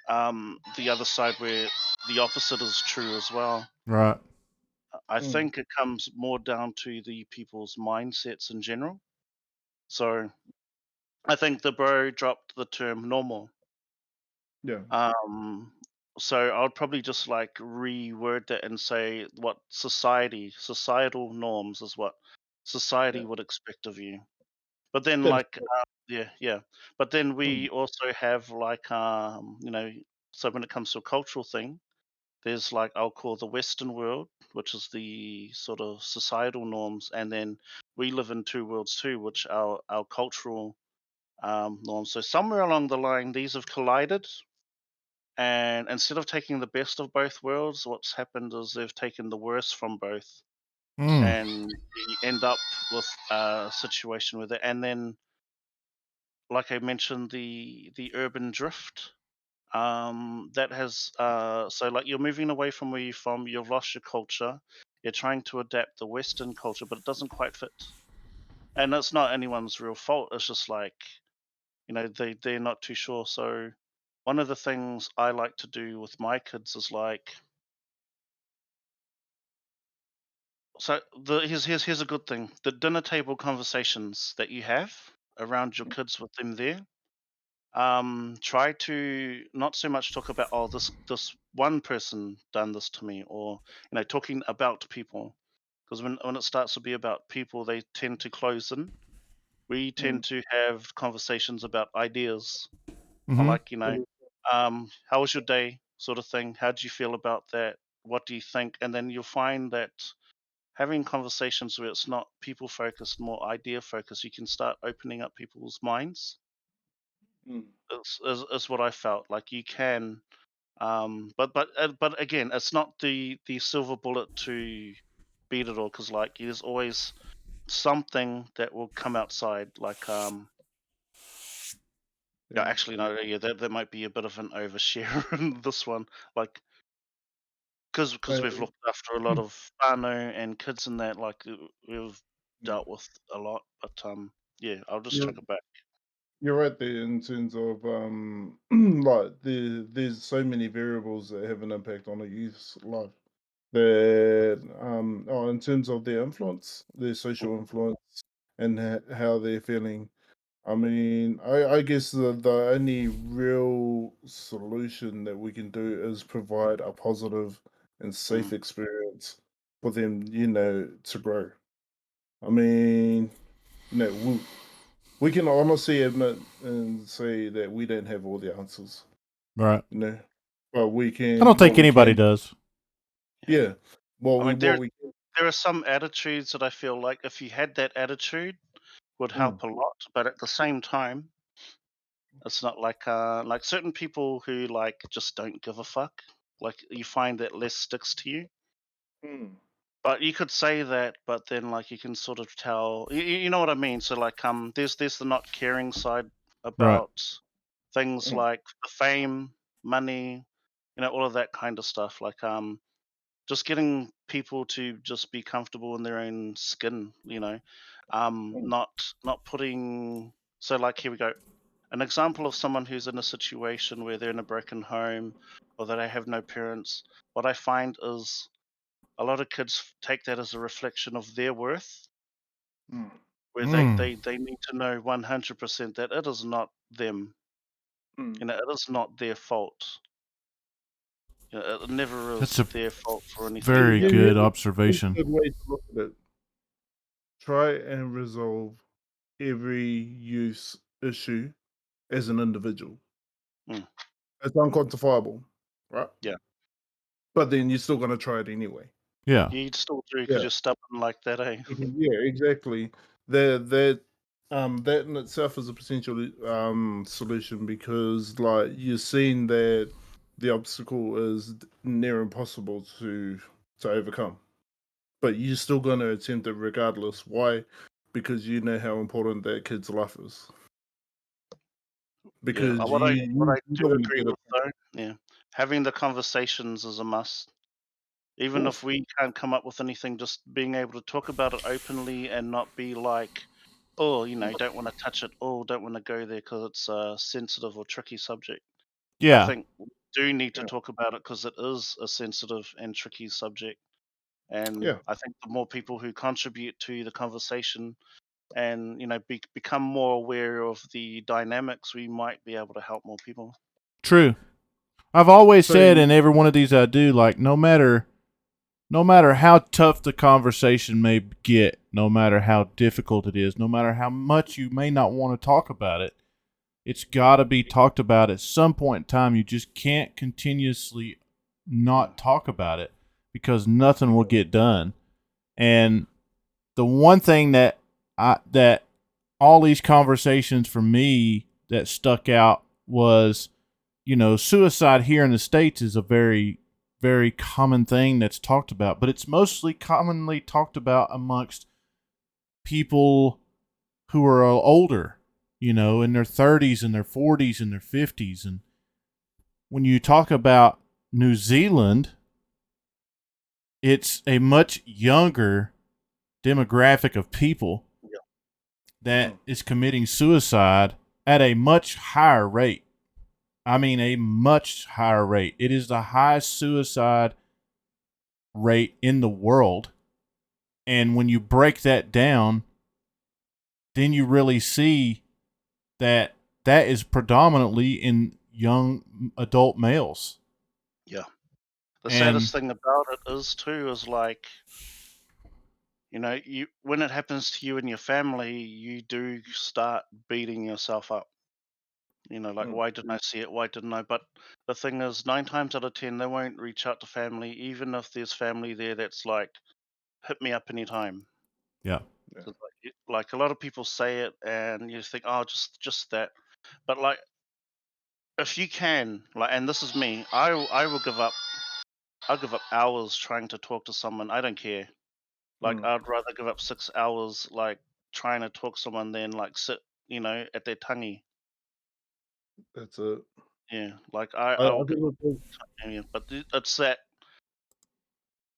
the other side where the opposite is true as well. Right. I mm, think it comes more down to the people's mindsets in general. So I think the bro dropped the term normal. yeah, Um, so I would probably just like reword that and say what societal norms is what yeah, society would expect of you. But then, that's like, yeah, yeah. But then mm, we also have like, so when it comes to a cultural thing, there's like I'll call the Western world, which is the sort of societal norms, and then we live in two worlds too, which are our cultural norms. So somewhere along the line, these have collided, and instead of taking the best of both worlds, what's happened is they've taken the worst from both. and you end up with a situation with it. And then, like I mentioned, the urban drift. That has so like you're moving away from where you're from. You've lost your culture. You're trying to adapt the Western culture, but it doesn't quite fit. And it's not anyone's real fault. It's just like they're not too sure. So one of the things I like to do with my kids is like, so here's a good thing: the dinner table conversations that you have around your kids with them there. Try to not so much talk about, oh, this one person done this to me, or talking about people, because when it starts to be about people, they tend to close in. We tend to have conversations about ideas, or Mm-hmm. like how was your day, sort of thing. How do you feel about that? What do you think? And then you'll find that having conversations where it's not people focused, more idea focused, you can start opening up people's minds. Is what I felt like. You can, but again, it's not the silver bullet to beat it all, because like there's always something that will come outside. Like yeah, actually no, yeah, that might be a bit of an overshare in this one. Like because we've looked after a lot of whānau and kids and that, like we've dealt with a lot. But yeah, I'll just You're chuck it back. you're right there in terms of like there's so many variables that have an impact on a youth's life. That in terms of their influence, their social influence, and how they're feeling. I mean, I guess the only real solution that we can do is provide a positive and safe Mm, experience for them, to grow. I mean, we can honestly admit and say that we don't have all the answers, Right. but I don't what think we anybody can, does. yeah. yeah, I mean, what we can, there are some attitudes that I feel like if you had that attitude would mm, help a lot, but at the same time, it's not like certain people who like just don't give a fuck. Like you find that less sticks to you. mm, But you could say that, but then like you can sort of tell, you know what I mean. So like there's the not caring side Right. about things mm, like the fame, money, all of that kind of stuff. Like just getting people to just be comfortable in their own skin, mm, not putting. So like here we go, an example of someone who's in a situation where they're in a broken home or that they have no parents. What I find is a lot of kids take that as a reflection of their worth, mm, where they Mm. they, they need to know 100% that it is not them, mm. it is not their fault. It never That's is a their fault for anything. very Yeah, good here's observation. a good way to look at it. Try and resolve every use issue as an individual. Mm, It's unquantifiable, right? yeah, But then you're still gonna try it anyway. Yeah. you'd still do because Yeah. you're stubborn like that, eh? Yeah, exactly. That in itself is a potential solution, because like you're seeing that the obstacle is near impossible to overcome. But you're still gonna attempt it regardless. Why? Because you know how important that kid's life is. Yeah. Because What I you do don't want to agree get it. with though, yeah, having the conversations is a must. Of Even if course. we can't come up with anything, just being able to talk about it openly and not be like, oh, don't want to touch it, oh, don't want to go there because it's a sensitive or tricky subject. I Yeah. think we do need to Yeah. talk about it because it is a sensitive and tricky subject. And Yeah. I think the more people who contribute to the conversation and become more aware of the dynamics, we might be able to help more people. True. I've always So said in every one of these I do, like no matter how tough the conversation may get, no matter how difficult it is, no matter how much you may not want to talk about it, it's got to be talked about at some point in time. You just can't continuously Mm, not talk about it because nothing will get done. And the one thing that all these conversations for me that stuck out was, suicide here in the States is a very very common thing that's talked about, but it's mostly commonly talked about amongst people who are older, in their 30s and their 40s and their 50s. And when you talk about New Zealand, it's a much younger demographic of people that is committing suicide at a much higher rate. I mean, a much higher rate. It is the highest suicide rate in the world. And when you break that down, then you really see that is predominantly in young adult males. Yeah. The And saddest thing about it is too is like, you when it happens to you and your family, you do start beating yourself up. Like, why didn't I see it? Why didn't I? But the thing is, 9 times out of 10, they won't reach out to family, even if there's family there that's like, hit me up anytime. yeah, So, like a lot of people say it, and you think, oh, just that. But like, if you can, like, and this is me, I will give up. I'll give up hours trying to talk to someone. I don't care. Like, I'd rather give up 6 hours, like, trying to talk to someone than like sit, at their tangi. That's it. Yeah, like I I'll give think up. Yeah, but it's that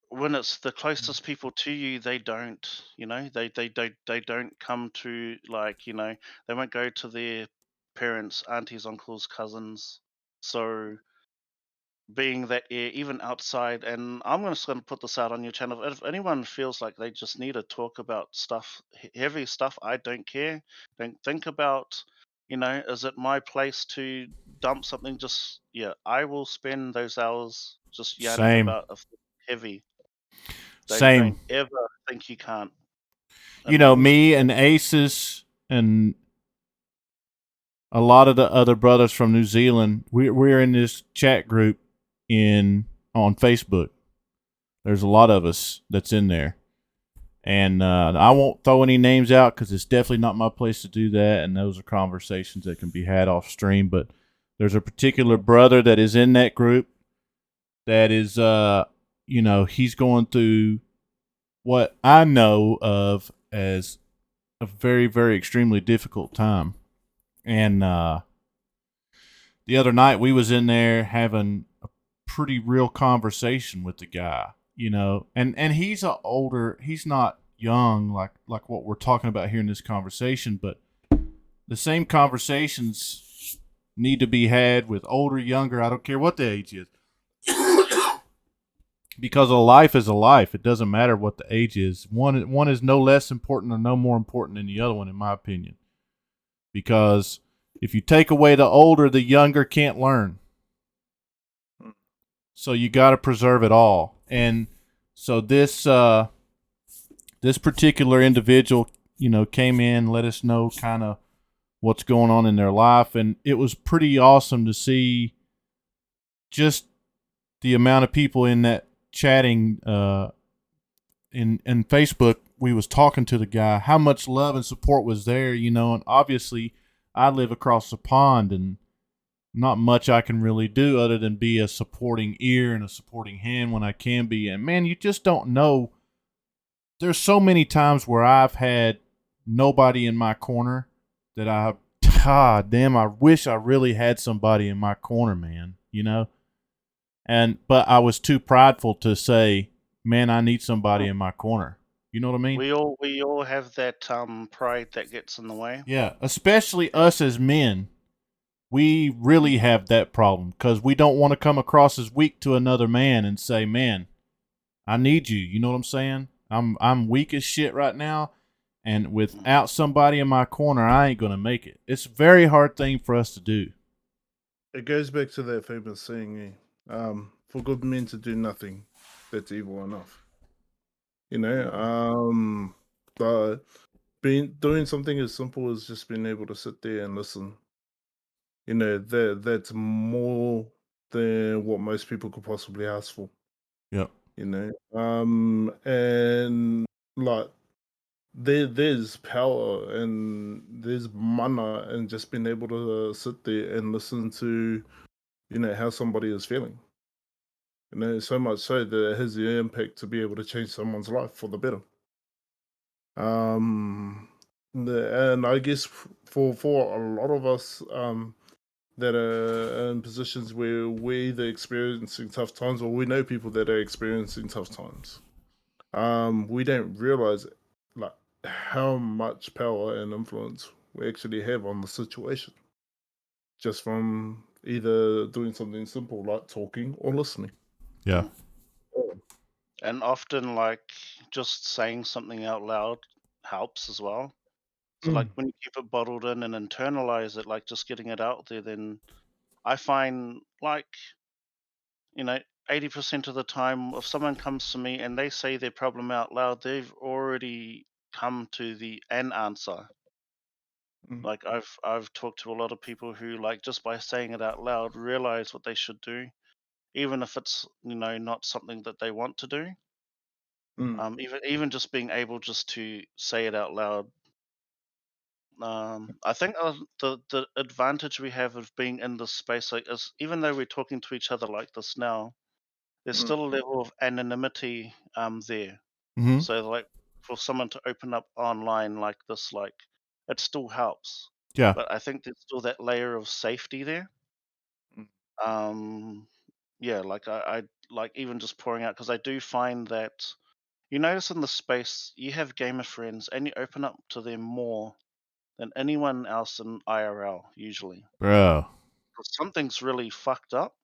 when it's the closest people to you, they don't. They don't come to, like, they won't go to their parents, aunties, uncles, cousins. So being that, even outside, and I'm just going to put this out on your channel. If anyone feels like they just need to talk about stuff, heavy stuff, I don't care. Don't think about, is it my place to dump something? Just, yeah, I will spend those hours just yarning same, about if it's heavy. same. Don't ever think you can't. Me and Aces and a lot of the other brothers from New Zealand, we're in this chat group on Facebook. There's a lot of us that's in there. And I won't throw any names out because it's definitely not my place to do that. And those are conversations that can be had off stream. But there's a particular brother that is in that group that is, he's going through what I know of as a very, very extremely difficult time. And the other night we was in there having a pretty real conversation with the guy, and he's he's not young like what we're talking about here in this conversation, but the same conversations need to be had with older, younger, I don't care what the age is. Because a life is a life. It doesn't matter what the age is. One is no less important or no more important than the other one, in my opinion. Because if you take away the older, the younger can't learn. So you got to preserve it all. And so this particular individual, came in, let us know kind of what's going on in their life, and it was pretty awesome to see just the amount of people in that chatting in Facebook. We was talking to the guy, how much love and support was there, and obviously I live across the pond and not much I can really do other than be a supporting ear and a supporting hand when I can be. And man, you just don't know. There's so many times where I've had nobody in my corner that God damn, I wish I really had somebody in my corner, man, but I was too prideful to say, man, I need somebody in my corner. You know what I mean? We all have that pride that gets in the way. Yeah, especially us as men. We really have that problem because we don't want to come across as weak to another man and say, man, I need you. You know what I'm saying? I'm weak as shit right now, and without somebody in my corner, I ain't going to make it. It's a very hard thing for us to do. It goes back to that famous saying, for good men to do nothing, that's evil enough. But doing something as simple as just being able to sit there and listen, that's more than what most people could possibly ask for. Yep. And like there's power and there's mana and just being able to sit there and listen to how somebody is feeling. So much so that it has the impact to be able to change someone's life for the better. And I guess for a lot of us that are in positions where we're either experiencing tough times or we know people that are experiencing tough times, we don't realize like how much power and influence we actually have on the situation just from either doing something simple like talking or listening. Yeah. And often, like, just saying something out loud helps as well. So, like, when you keep it bottled in and internalize it, like just getting it out there, then I find, like, 80% of the time, if someone comes to me and they say their problem out loud, they've already come to an answer. Mm. Like, I've talked to a lot of people who, like, just by saying it out loud, realize what they should do, even if it's not something that they want to do. Even just being able just to say it out loud. I think the advantage we have of being in this space, like, is even though we're talking to each other like this now, there's still a level of anonymity there. Mm-hmm. So, like, for someone to open up online like this, like, it still helps. Yeah. But I think there's still that layer of safety there. Yeah, like I like even just pouring out, because I do find that you notice in the space you have gamer friends and you open up to them more than anyone else in IRL usually. Bro. 'Cause something's really fucked up,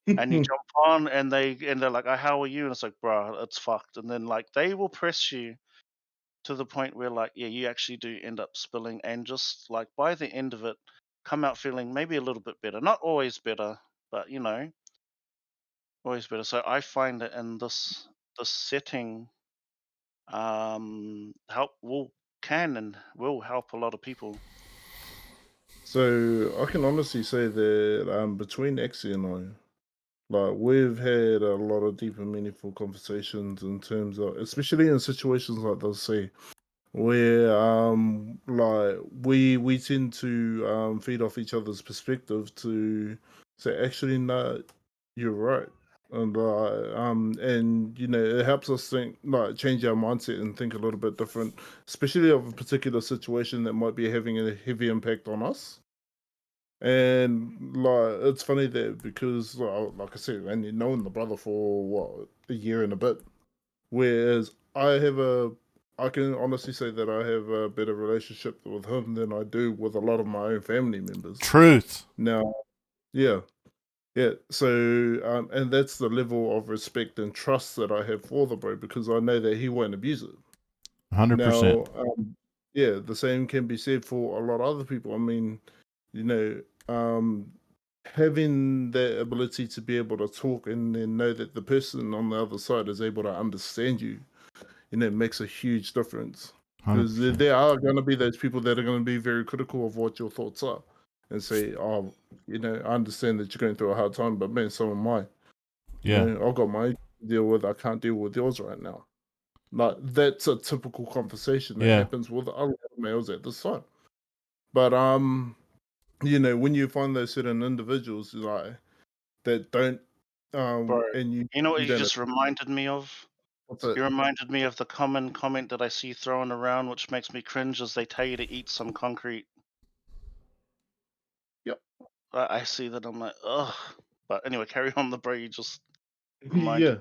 and you jump on and they're like, "Oh, how are you?" And it's like, "Bro, it's fucked." And then, like, they will press you to the point where, like, yeah, you actually do end up spilling, and just like by the end of it, come out feeling maybe a little bit better. Not always better, but always better. So I find that in this setting, help can and will help a lot of people. So I can honestly say that between Exie and I, like we've had a lot of deep and meaningful conversations in terms of, especially in situations like those, say, where like we tend to feed off each other's perspective to say, actually, no, you're right. And it helps us think, like, change our mindset and think a little bit different, especially of a particular situation that might be having a heavy impact on us. And like it's funny that because like I said, and knowing the brother for what, a year and a bit, whereas I can honestly say that I have a better relationship with him than I do with a lot of my own family members. Truth. Now, yeah, yeah. So, and that's the level of respect and trust that I have for the bro, because I know that he won't abuse it. 100%. Now, yeah, the same can be said for a lot of other people. I mean, you know, having the ability to be able to talk and then know that the person on the other side is able to understand you, it makes a huge difference. Because 100%. there are going to be those people that are going to be very critical of what your thoughts are and say, oh, I understand that you're going through a hard time, but man, so am I. Yeah. I've got my deal with, I can't deal with yours right now. Like, that's a typical conversation that happens with a lot of males at this time. But, when you find those certain individuals like that don't, Bro, and you know what you you don't, just reminded me of? what's it? You reminded me of the common comment that I see thrown around, which makes me cringe, as they tell you to eat some concrete. Yep. I see that, I'm like, ugh. But anyway, carry on, the bro. You just reminded Yeah, me.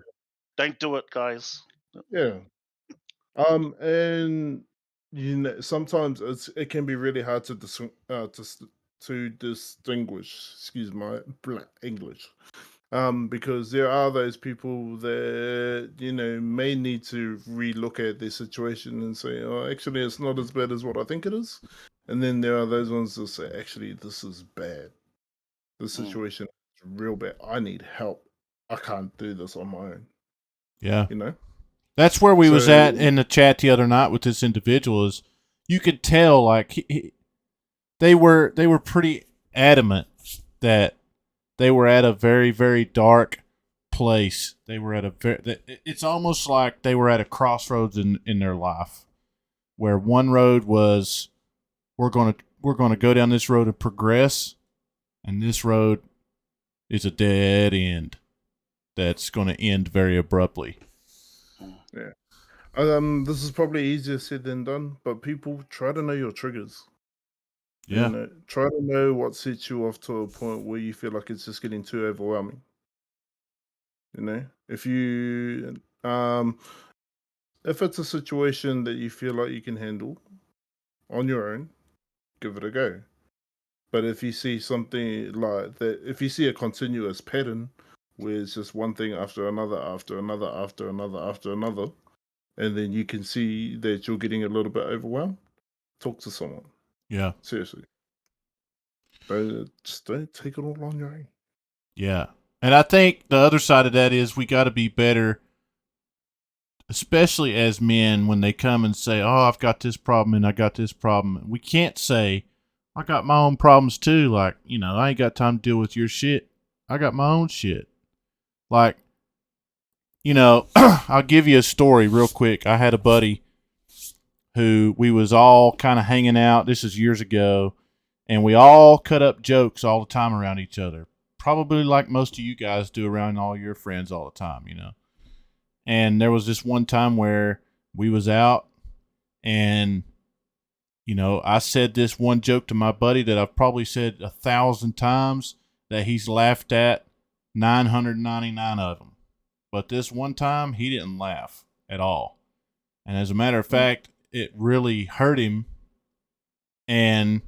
Don't do it, guys. yeah. And sometimes it can be really hard to to distinguish. Excuse my English. Because there are those people that may need to relook at their situation and say, "Oh, actually, it's not as bad as what I think it is." And then there are those ones that say, "Actually, this is bad. The situation is real bad. I need help. I can't do this on my own." Yeah. You know. That's where we was So at in the chat the other night with this individual. Is you could tell like they were pretty adamant that they were at a very, very dark place. They were at a it's almost like they were at a crossroads in their life, where one road was we're gonna go down this road and progress, and this road is a dead end. that's going to end very abruptly. Yeah. This is probably easier said than done, but people try to know your triggers. Yeah. You know, try to know what sets you off to a point where you feel like it's just getting too overwhelming. You know, if it's a situation that you feel like you can handle on your own, give it a go. But if you see something like that, if you see a continuous pattern where it's just one thing after another, after another, after another, after another, and then you can see that you're getting a little bit overwhelmed, talk to someone. Yeah. Seriously. Just don't take it all on your own. Yeah. And I think the other side of that is we got to be better, especially as men, when they come and say, oh, I've got this problem and I got this problem. We can't say, I got my own problems too. Like, I ain't got time to deal with your shit. I got my own shit. Like, I'll give you a story real quick. I had a buddy who we was all kind of hanging out. This is years ago. And we all cut up jokes all the time around each other. Probably like most of you guys do around all your friends all the time, And there was this one time where we was out and, I said this one joke to my buddy that I've probably said 1,000 times that he's laughed at 999 of them. But this one time, he didn't laugh at all. And as a matter of fact, it really hurt him. And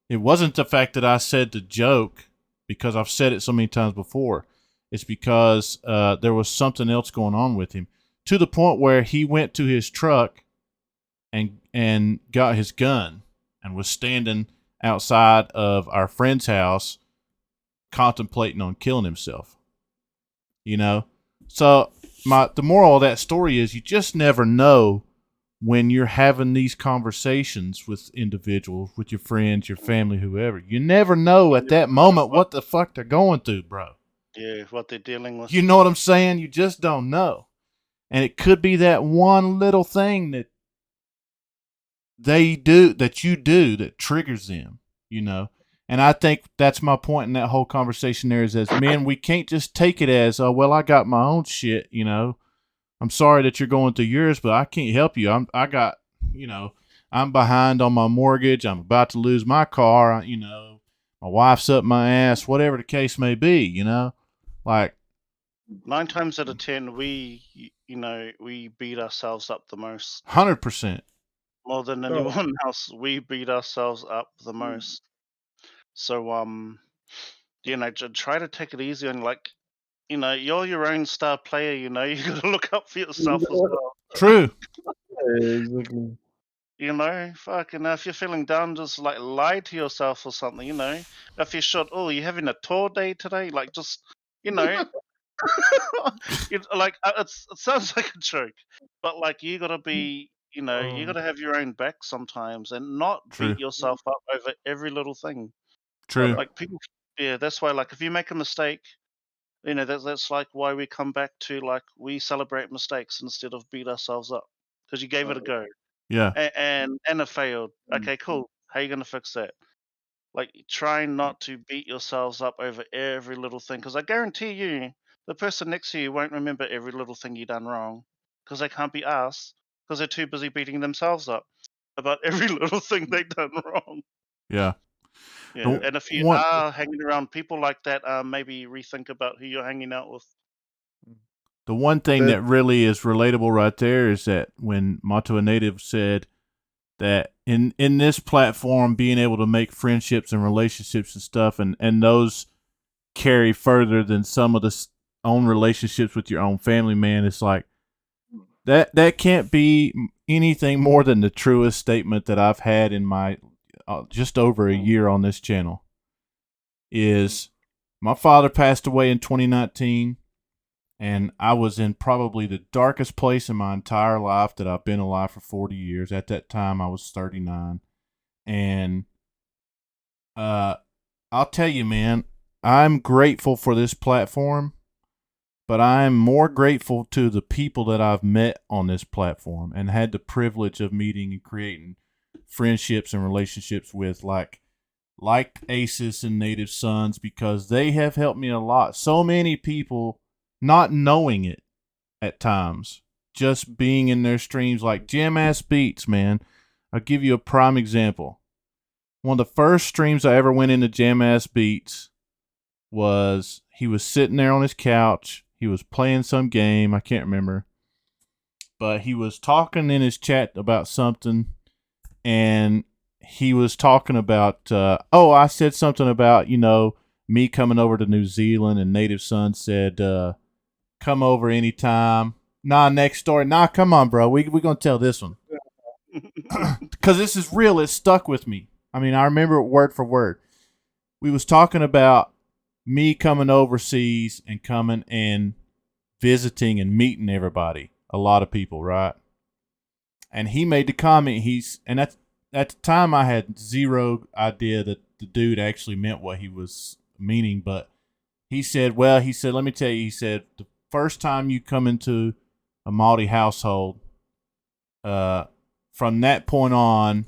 it wasn't the fact that I said the joke, because I've said it so many times before. It's because there was something else going on with him, to the point where he went to his truck and got his gun and was standing outside of our friend's house contemplating on killing himself. So the moral of that story is you just never know when you're having these conversations with individuals, with your friends, your family, whoever. You never know at that moment what the fuck they're going through, bro. Yeah, what they're dealing with. You know what I'm saying? You just don't know. And it could be that one little thing that you do that triggers them, And I think that's my point in that whole conversation there is, as men, we can't just take it as, oh, well, I got my own shit, I'm sorry that you're going through yours, but I can't help you. I'm behind on my mortgage. I'm about to lose my car. My wife's up my ass, whatever the case may be, like 9 times out of 10, we beat ourselves up the most. 100%. More than anyone else, we beat ourselves up the most. So, try to take it easy and you're your own star player, you got to look up for yourself as well. True. Exactly. Fucking if you're feeling down, just lie to yourself or something, If you're short, oh, you're having a tour day today, just, it sounds like a joke, but you gotta be, you gotta have your own back sometimes and not True. beat yourself up over every little thing. True. People, yeah, that's why if you make a mistake, that's why we come back to we celebrate mistakes instead of beat ourselves up because you gave it a go. Yeah. And it failed. Okay, cool. How you gonna fix that? Try not to beat yourselves up over every little thing, because I guarantee you, the person next to you won't remember every little thing you done wrong, because they can't be asked, because they're too busy beating themselves up about every little thing they done wrong. Yeah. Yeah, and if you are hanging around people like that, maybe rethink about who you're hanging out with. The one thing that really is relatable right there is that when Matua Native said that in this platform, being able to make friendships and relationships and stuff, and those carry further than some of the own relationships with your own family, man, it's like that can't be anything more than the truest statement that I've had in my just over a year on this channel. Is my father passed away in 2019. And I was in probably the darkest place in my entire life that I've been alive for 40 years. At that time, I was 39. And I'll tell you, man, I'm grateful for this platform, but I'm more grateful to the people that I've met on this platform and had the privilege of meeting and creating friendships and relationships with, like Aces and Native Sons, because they have helped me a lot. So many people not knowing it at times, just being in their streams like Jam Ass Beats, man. I'll give you a prime example. One of the first streams I ever went into Jam Ass Beats was he was sitting there on his couch. He was playing some game. I can't remember. But he was talking in his chat about something. And he was talking about, I said something about, me coming over to New Zealand. And Native Son said, come over anytime. Nah, next story. Nah, come on, bro. We're going to tell this one. Because this is real. It stuck with me. I mean, I remember it word for word. We was talking about me coming overseas and coming and visiting and meeting everybody. A lot of people, right? And he made the comment, and at the time I had zero idea that the dude actually meant what he was meaning, but he said, let me tell you, he said, the first time you come into a Maori household, from that point on,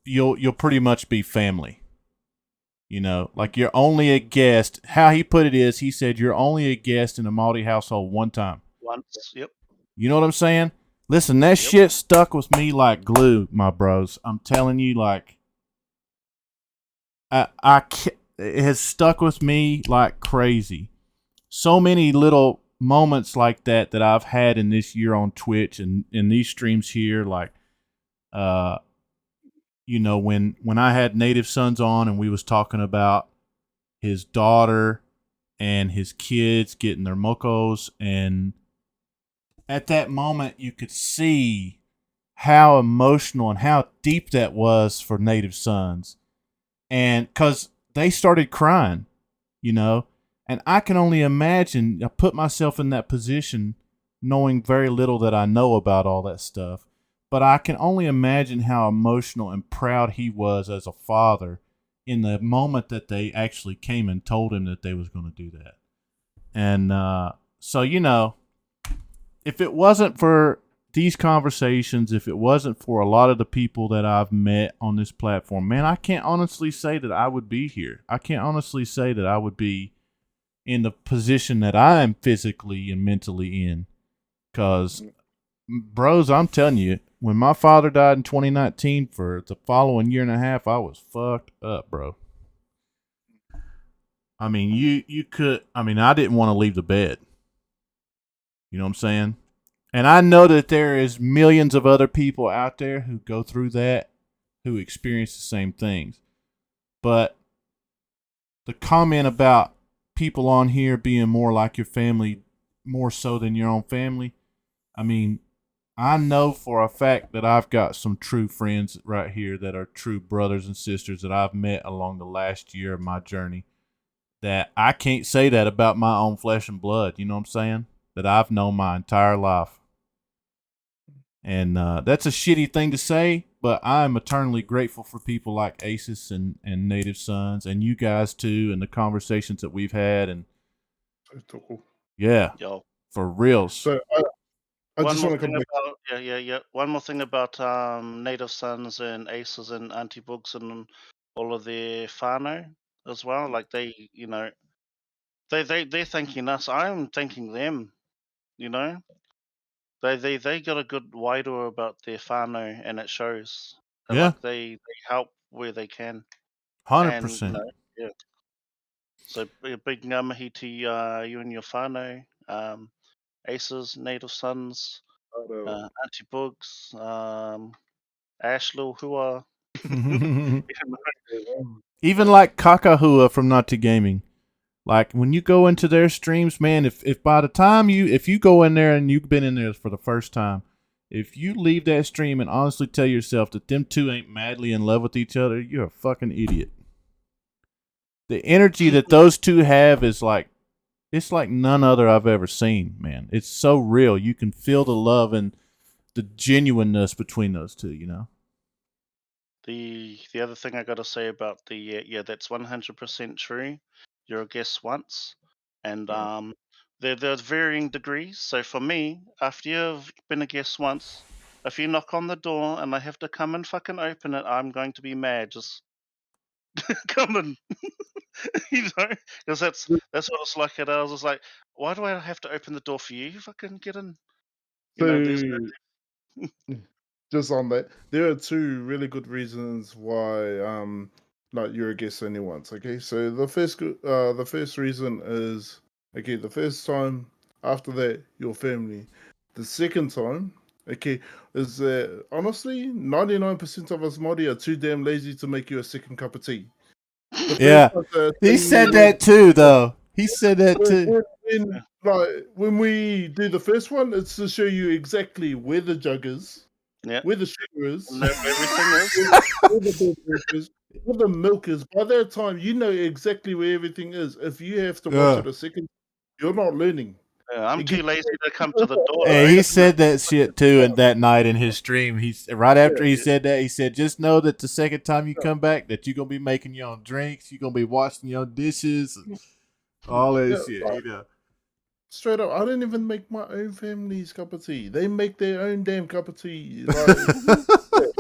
you'll pretty much be family. Like you're only a guest. How he put it is, he said, you're only a guest in a Maori household one time. Once, yep. You know what I'm saying? Listen, that shit stuck with me like glue, my bros. I'm telling you, like, it has stuck with me like crazy. So many little moments like that I've had in this year on Twitch and in these streams here, like, when I had Native Sons on and we was talking about his daughter and his kids getting their mokos, and at that moment you could see how emotional and how deep that was for Native Sons. And because they started crying, and I can only imagine, I put myself in that position knowing very little that I know about all that stuff, but I can only imagine how emotional and proud he was as a father in the moment that they actually came and told him that they was going to do that. And so, if it wasn't for these conversations, if it wasn't for a lot of the people that I've met on this platform, man, I can't honestly say that I would be here. I can't honestly say that I would be in the position that I am physically and mentally in. Because, bros, I'm telling you, when my father died in 2019, for the following year and a half, I was fucked up, bro. I mean, I didn't want to leave the bed. You know what I'm saying? And I know that there is millions of other people out there who go through that, who experience the same things. But the comment about people on here being more like your family, more so than your own family, I mean, I know for a fact that I've got some true friends right here that are true brothers and sisters that I've met along the last year of my journey, that I can't say that about my own flesh and blood. You know what I'm saying? That I've known my entire life. And that's a shitty thing to say, but I'm eternally grateful for people like Asus and Native Sons and you guys too, and the conversations that we've had. And yeah, Yo. For reals. So I just want to come back. One more thing about Native Sons and Aces and Anti-Bugs and all of their whānau as well. Like they're thanking us. I'm thanking them. They got a good wairoa about their whānau, and it shows. And, Yeah. like they help where they can. 100%. Yeah. So a big ngā mihi to you and your whānau, Aces, Native Sons, Anti-Bugs, Ash Lil Hua. Even like Kakahua from Ngati Gaming. Like when you go into their streams, man, if by the time if you go in there and you've been in there for the first time, if you leave that stream and honestly tell yourself that them two ain't madly in love with each other, you're a fucking idiot. The energy that those two have is like, it's like none other I've ever seen, man. It's so real. You can feel the love and the genuineness between those two, The other thing I got to say about that's 100% true. You're a guest once, and there's varying degrees. So for me, after you've been a guest once, if you knock on the door and I have to come and fucking open it, I'm going to be mad. Just come and because that's what it's like. And I was just like, why do I have to open the door for you? You fucking get in. There's So, just on that, there are two really good reasons why like you're a guest only once. Okay, so the first reason is, okay, the first time, after that your family. The second time, okay, is that honestly 99% of us Māori are too damn lazy to make you a second cup of tea. The Yeah. first time He said that too, though. He said that too. when we do the first one, it's to show you exactly where the jug is, yeah, where the sugar is, everything is. where the beverage is, where the milk is. By that time, you know exactly where everything is. If you have to watch it a second, you're not learning. I'm It too gets- lazy to come to the door. Hey, I he just said that shit too, and that night in his stream, he's right after he said that, he said, "Just know that the second time you come back, that you're gonna be making your own drinks, you're gonna be washing your own dishes, all that Yeah, shit." like, straight up, I don't even make my own family's cup of tea. They make their own damn cup of tea. Like, like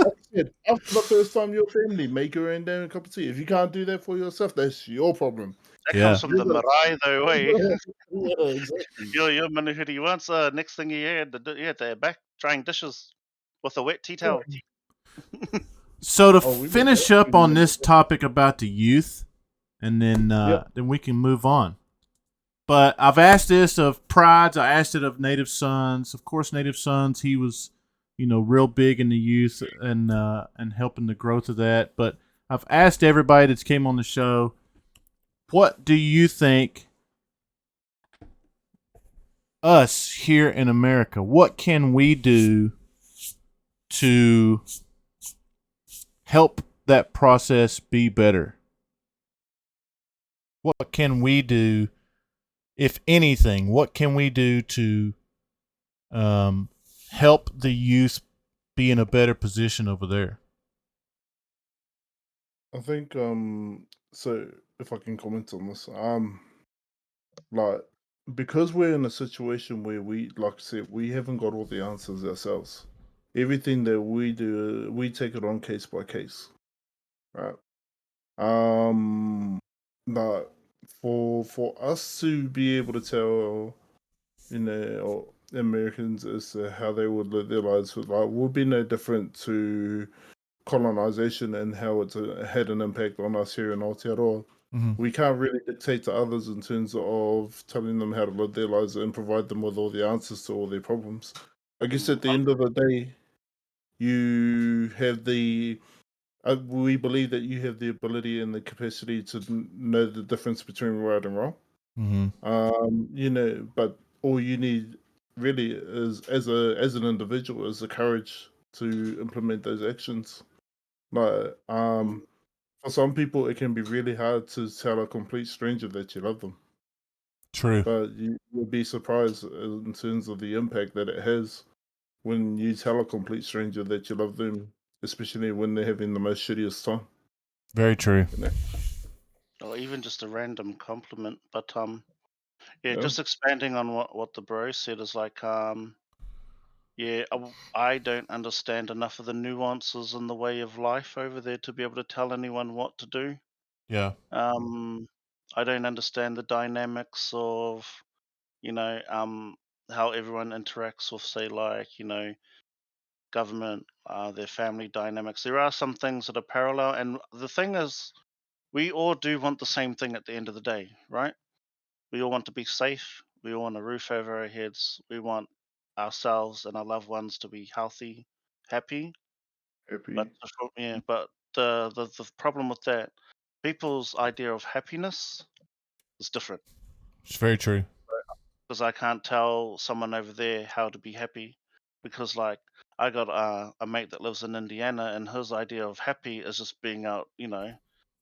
I said, after the first time your family, make your own damn cup of tea. If you can't do that for yourself, that's your problem. That Yeah. comes from the marae, though, eh? Yeah, exactly. Your manihiri wants next thing you hear, they're back drying dishes with a wet tea towel. So to Oh, we make finish that. up on this topic about the youth, and then Yep. then we can move on. But I've asked this of Prides. I asked it of Native Sons. Of course, Native Sons. He was, real big in the youth and helping the growth of that. But I've asked everybody that's came on the show, what do you think us here in America? What can we do to help that process be better? What can we do, if anything? What can we do to help the youth be in a better position over there? I think so if I can comment on this, like because we're in a situation where we, like I said, we haven't got all the answers ourselves. Everything that we do, we take it on case by case, right? But for us to be able to tell, Americans as to how they would live their lives, would be no different to colonization and how it's had an impact on us here in Aotearoa. Mm-hmm. We can't really dictate to others in terms of telling them how to live their lives and provide them with all the answers to all their problems. I guess at the end of the day, you have we believe that you have the ability and the capacity to know the difference between right and wrong. Mm-hmm. But all you need really is, as an individual, is the courage to implement those actions. Like, for some people, it can be really hard to tell a complete stranger that you love them. True. But you would be surprised in terms of the impact that it has when you tell a complete stranger that you love them, especially when they're having the most shittiest time. Very true. Or even just a random compliment. But Yeah. just expanding on what the bro said is like, I don't understand enough of the nuances in the way of life over there to be able to tell anyone what to do. Yeah. I don't understand the dynamics of, how everyone interacts with, say, like, government, their family dynamics. There are some things that are parallel, and the thing is, we all do want the same thing at the end of the day, right? We all want to be safe. We all want a roof over our heads. We want ourselves and our loved ones to be healthy, happy. Happy. But the problem with that, people's idea of happiness is different. It's very true. Because I can't tell someone over there how to be happy, because like I got a mate that lives in Indiana, and his idea of happy is just being out,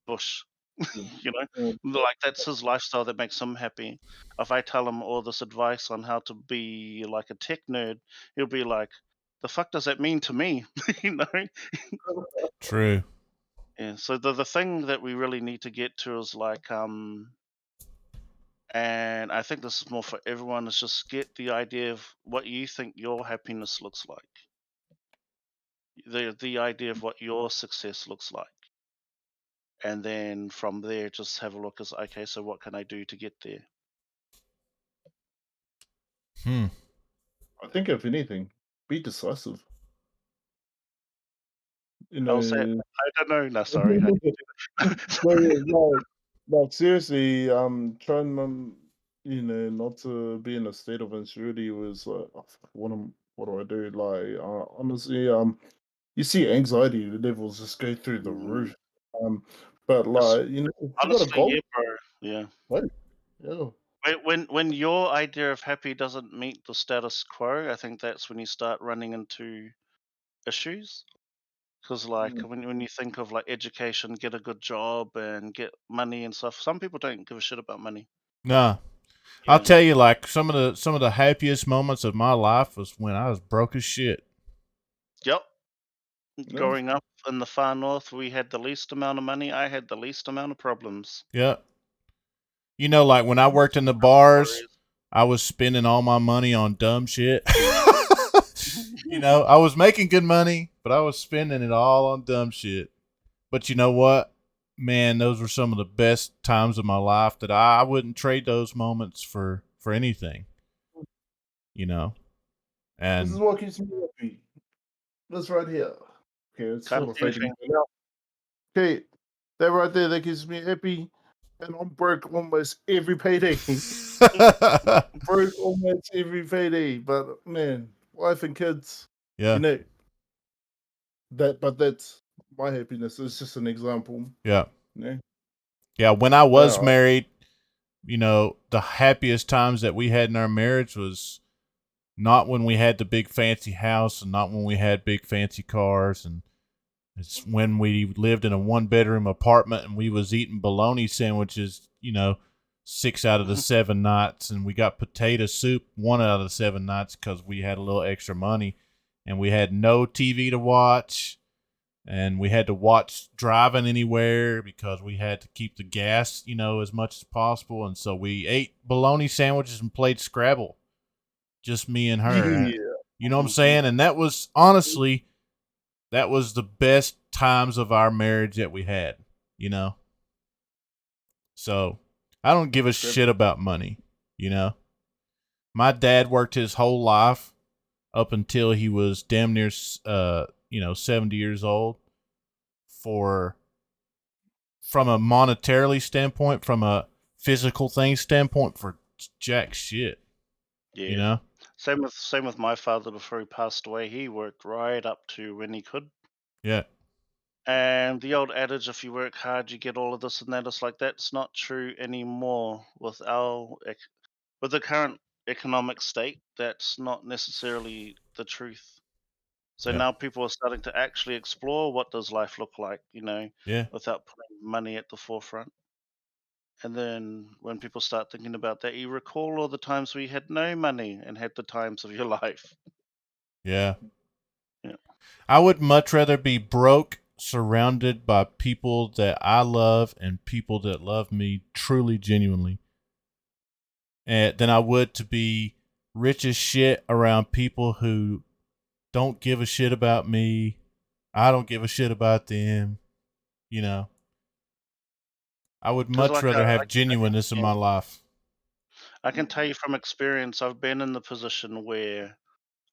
bush. Like that's his lifestyle that makes him happy. If I tell him all this advice on how to be like a tech nerd, he'll be like, the fuck does that mean to me? you know True. Yeah, so the thing that we really need to get to is like, and I think this is more for everyone, is just get the idea of what you think your happiness looks like, the idea of what your success looks like, and then from there just have a look as okay, so what can I do to get there? I think if anything, be decisive. You How's that? know, I don't know. No, sorry. Like seriously, trying not to be in a state of insecurity was like, oh, fuck, what do I do? Like, honestly, you see anxiety levels just go through the roof. But It's- like, if you got a honestly, goal, yeah, bro. Yeah. right? Yeah. When your idea of happy doesn't meet the status quo, I think that's when you start running into issues. Because like Mm. when you think of like education, get a good job and get money and stuff, some people don't give a shit about money. Nah. I'll Yeah. tell you, like some of the happiest moments of my life was when I was broke as shit. Yep. Yeah. Growing up in the far north, we had the least amount of money. I had the least amount of problems. Yep. You know, like when I worked in the bars, I was spending all my money on dumb shit. You know, I was making good money, but I was spending it all on dumb shit. But you know what? Man, those were some of the best times of my life that I wouldn't trade those moments for anything. You know? This is And what keeps me happy. This right here. Okay, it's Can't sort of see fading anything. in now. Okay, that right there, that keeps me happy. And I'm broke almost every payday. Broke almost every payday. But man, wife and kids, yeah, you know, that's my happiness. It's just an example. yeah. You know? Yeah, when I was Wow. married, you know, the happiest times that we had in our marriage was not when we had the big fancy house and not when we had big fancy cars, and it's when we lived in a one bedroom apartment and we was eating bologna sandwiches, you know, 6 out of the 7 nights, and we got potato soup 1 out of the 7 nights because we had a little extra money, and we had no TV to watch, and we had to watch driving anywhere because we had to keep the gas, you know, as much as possible, and so we ate bologna sandwiches and played Scrabble, just me and her. Yeah. You know what I'm saying? And that was honestly, that was the best times of our marriage that we had, you know? So I don't give a shit about money, you know? My dad worked his whole life up until he was damn near, 70 years old for, from a monetarily standpoint, from a physical thing standpoint, for jack shit, you Yeah. know? Same with my father before he passed away. He worked right up to when he could. Yeah. And the old adage, if you work hard, you get all of this and that. It's like that's not true anymore with with the current economic state. That's not necessarily the truth. So Yeah. now people are starting to actually explore what does life look like, Yeah. without putting money at the forefront. And then when people start thinking about that, you recall all the times where you had no money and had the times of your life. Yeah. Yeah. I would much rather be broke, surrounded by people that I love and people that love me truly, genuinely, than I would to be rich as shit around people who don't give a shit about me. I don't give a shit about them. You know, I would Because much like rather have genuineness in yeah, my life. I can tell you from experience, I've been in the position where,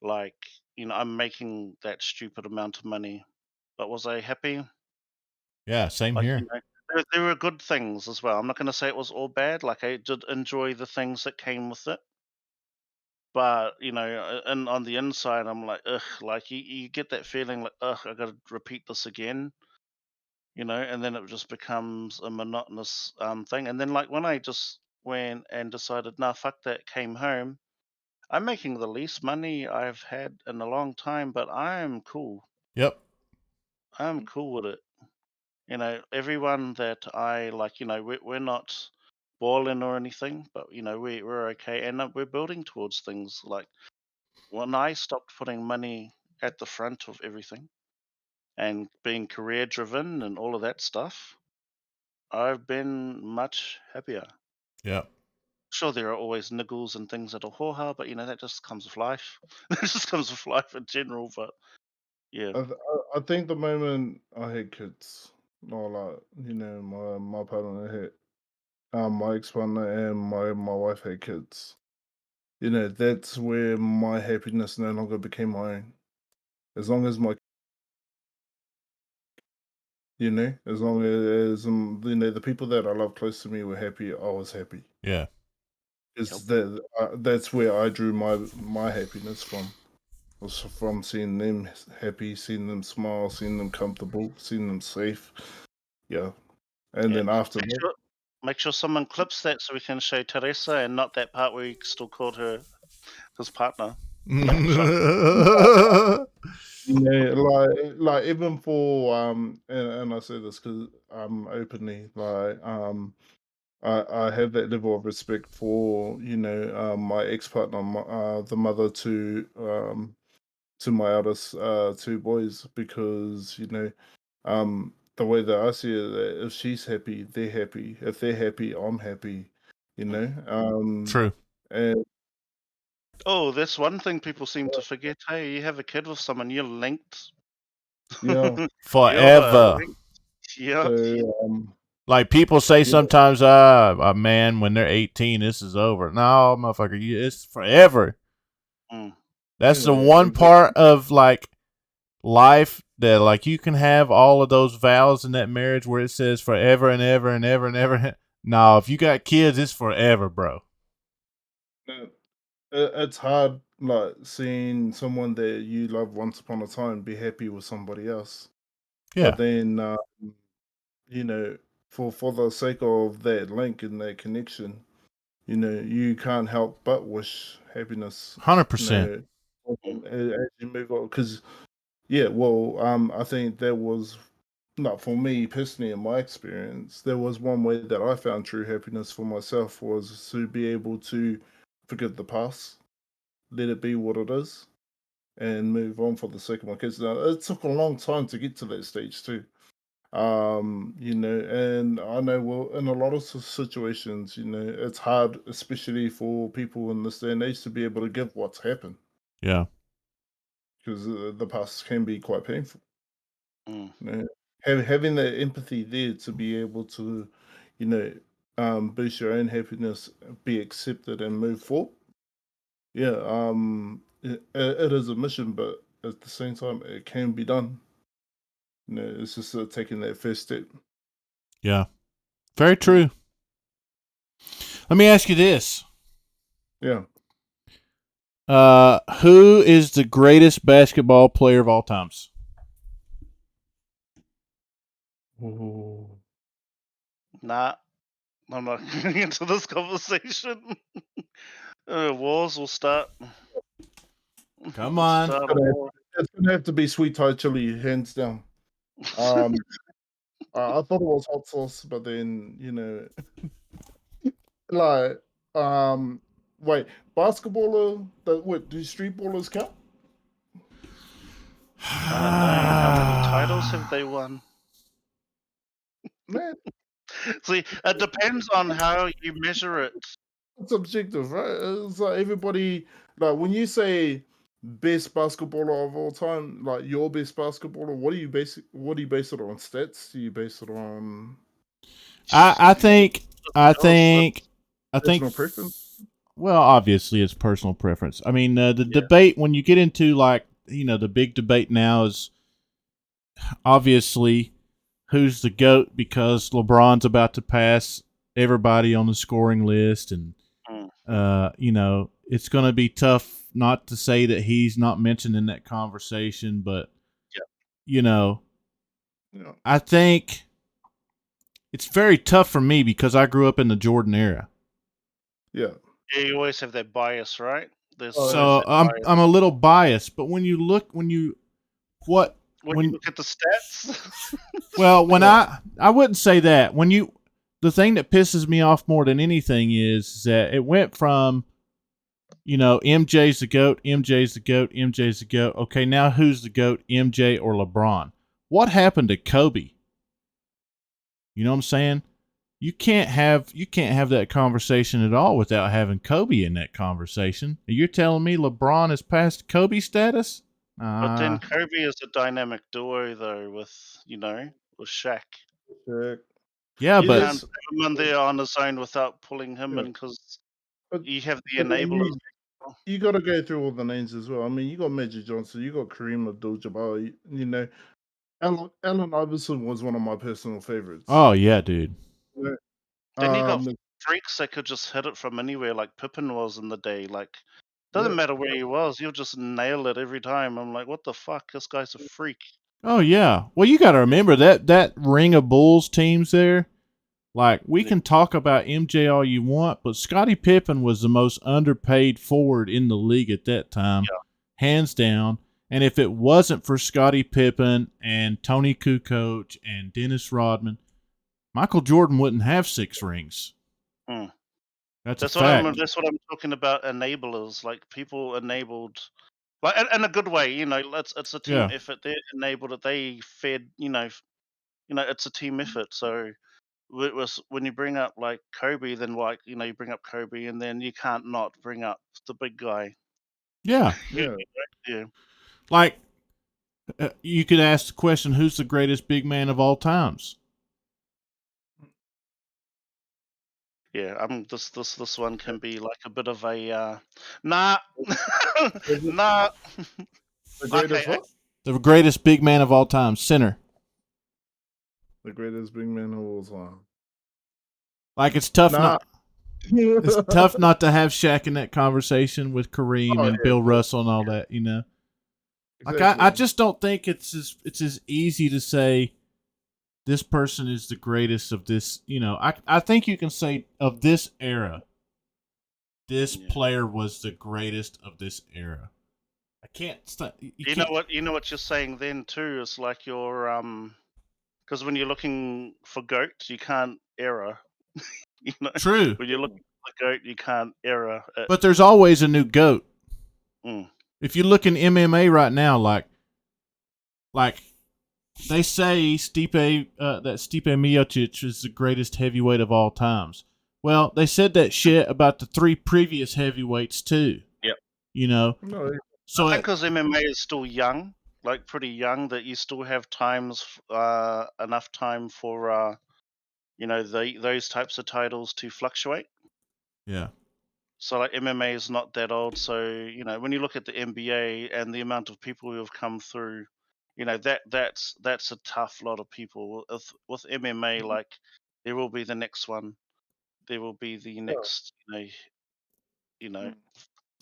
like, I'm making that stupid amount of money, but was I happy? Yeah, same Like, here. there were good things as well. I'm not going to say it was all bad. Like, I did enjoy the things that came with it. But, and on the inside, I'm like, ugh, like you get that feeling like, ugh, I got to repeat this again, and then it just becomes a monotonous thing. And then, like, when I just went and decided, nah, fuck that, came home, I'm making the least money I've had in a long time, but I'm cool. Yep. I'm cool with it. Everyone that I like, we're not balling or anything, but we're okay, and we're building towards things. Like when I stopped putting money at the front of everything and being career driven and all of that stuff, I've been much happier. Yep. Sure, there are always niggles and things that are hoha, but that just comes with life. That just comes with life in general. But yeah, I think the moment I had kids, or like, you know, my partner had, my ex-partner and my wife had kids. You know, that's where my happiness no longer became my own. As long as as long as the people that I love close to me were happy, I was happy. Yeah. Is that's where I drew my happiness from. Was from seeing them happy, seeing them smile, seeing them comfortable, seeing them safe. Yeah, and Yeah. then after Make that, sure, make sure someone clips that so we can show Teresa and not that part where he still called her his partner. like even for and I say this because openly I have that level of respect for my ex partner, the mother to my eldest two boys, because the way that I see it, that if she's happy, they're happy. If they're happy, I'm happy. True. And Oh, that's one thing people seem to forget. Hey, you have a kid with someone, you're linked. yeah, You're Forever. linked. Yeah. so Like people say yeah, sometimes, a man, when they're 18, this is over. No, motherfucker, it's forever. Mm. That's the one exactly. part of like life that like you can have all of those vows in that marriage where it says forever and ever and ever and ever. No, if you got kids, it's forever, bro. It's hard, like seeing someone that you love once upon a time be happy with somebody else, but Yeah, then you know, for the sake of that link and that connection, you can't help but wish happiness. You 100%. know, Mm. as you move on, because yeah, well, I think that was not for me personally in my experience. There was one way that I found true happiness for myself was to be able to forget the past, let it be what it is, and move on for the sake of my kids. Now, it took a long time to get to that stage too. And I know, well, in a lot of situations, it's hard, especially for people in this day and age, to be able to give what's happened, Yeah. because the past can be quite painful. Mm. Having that empathy there to be able to, you know, boost your own happiness, be accepted, and move forward. Yeah, it is a mission, but at the same time, it can be done. It's just taking that first step. Yeah. Very true. Let me ask you this. Yeah. Who is the greatest basketball player of all times? Ooh. Nah, I'm not getting into this conversation. Wars will start. Come We'll on. start a war. It's gonna have to be sweet Thai chili, hands down. Um, I thought it was hot sauce, but then like, wait, basketballer? What do street ballers count? I don't know. How many titles have they won? Man, See, it depends on how you measure it. it's objective, right? It's like everybody, like when you say best basketballer of all time, like your best basketballer, what do you base it on? Stats? Do you base it on I think I Skills, think I think personal preference? well, obviously it's personal preference. I mean, the Yeah. debate when you get into like, the big debate now is obviously who's the GOAT, because LeBron's about to pass everybody on the scoring list, and Mm. it's going to be tough not to say that he's not mentioned in that conversation, but Yeah. Yeah. I think it's very tough for me because I grew up in the Jordan era. Yeah. Yeah, you always have that bias, right? There's Oh, always So that I'm bias. I'm a little biased, but when you what When you when look at the stats, well when yeah. I wouldn't say that. The thing that pisses me off more than anything is that it went from MJ's the GOAT, MJ's the GOAT, MJ's the GOAT. Okay, now who's the GOAT, MJ or LeBron? What happened to Kobe? You know what I'm saying? You can't have that conversation at all without having Kobe in that conversation. You're telling me LeBron has passed Kobe status? but then Kobe is a dynamic duo though with Shaq. Shaq. Yeah, You but can't have him in there on his own without pulling him Yeah. in because But you have the but then enablers. you got to go through all the names as well. I mean, you got Magic Johnson, you got Kareem Abdul-Jabbar. You know, Allen Iverson was one of my personal favorites. oh yeah, dude. You Then you got know, freaks that could just hit it from anywhere, like Pippen was in the day. Like, doesn't matter where he was, he'll just nail it every time. I'm like, what the fuck? This guy's a freak. Oh yeah. Well, you got to remember that ring of Bulls teams there. Like, we Yeah. can talk about MJ all you want, but Scottie Pippen was the most underpaid forward in the league at that time, hands down. And if it wasn't for Scottie Pippen and Tony Kukoc and Dennis Rodman, Michael Jordan wouldn't have 6 rings. Mm. That's That's a fact. That's what I'm talking about. Enablers, like people enabled, like in a good way. You know, it's a team Yeah. effort. They enabled it. They fed. It's a team effort. So it was when you bring up like Kobe, then like you bring up Kobe, and then you can't not bring up the big guy. Yeah. Yeah. Like, you could ask the question, who's the greatest big man of all times? Yeah, this one can be like a bit of a nah, nah. the greatest Okay, what? The greatest big man of all time, center. The greatest big man of all time. Like, it's tough Nah. not. It's tough not to have Shaq in that conversation with Kareem and Bill Russell and all that, you know. Exactly. Like, I just don't think it's as easy to say this person is the greatest of this. You know, I think you can say of this era, this player was the greatest of this era. I can't. You know what you're saying then too is like your because when you're looking for goat, you can't error. You know, True. when you're looking for the goat, you can't error. But there's always a new GOAT. Mm. If you look in MMA right now, like they say that Stipe Miocic is the greatest heavyweight of all times. Well, they said that shit about the 3 previous heavyweights too. Yep. You know. No, So because MMA is still young, like pretty young, that you still have enough time for those types of titles to fluctuate. yeah. So like MMA is not that old. So when you look at the NBA and the amount of people who have come through, that's a tough lot of people. With MMA, like there will be the next one. There will be the next. All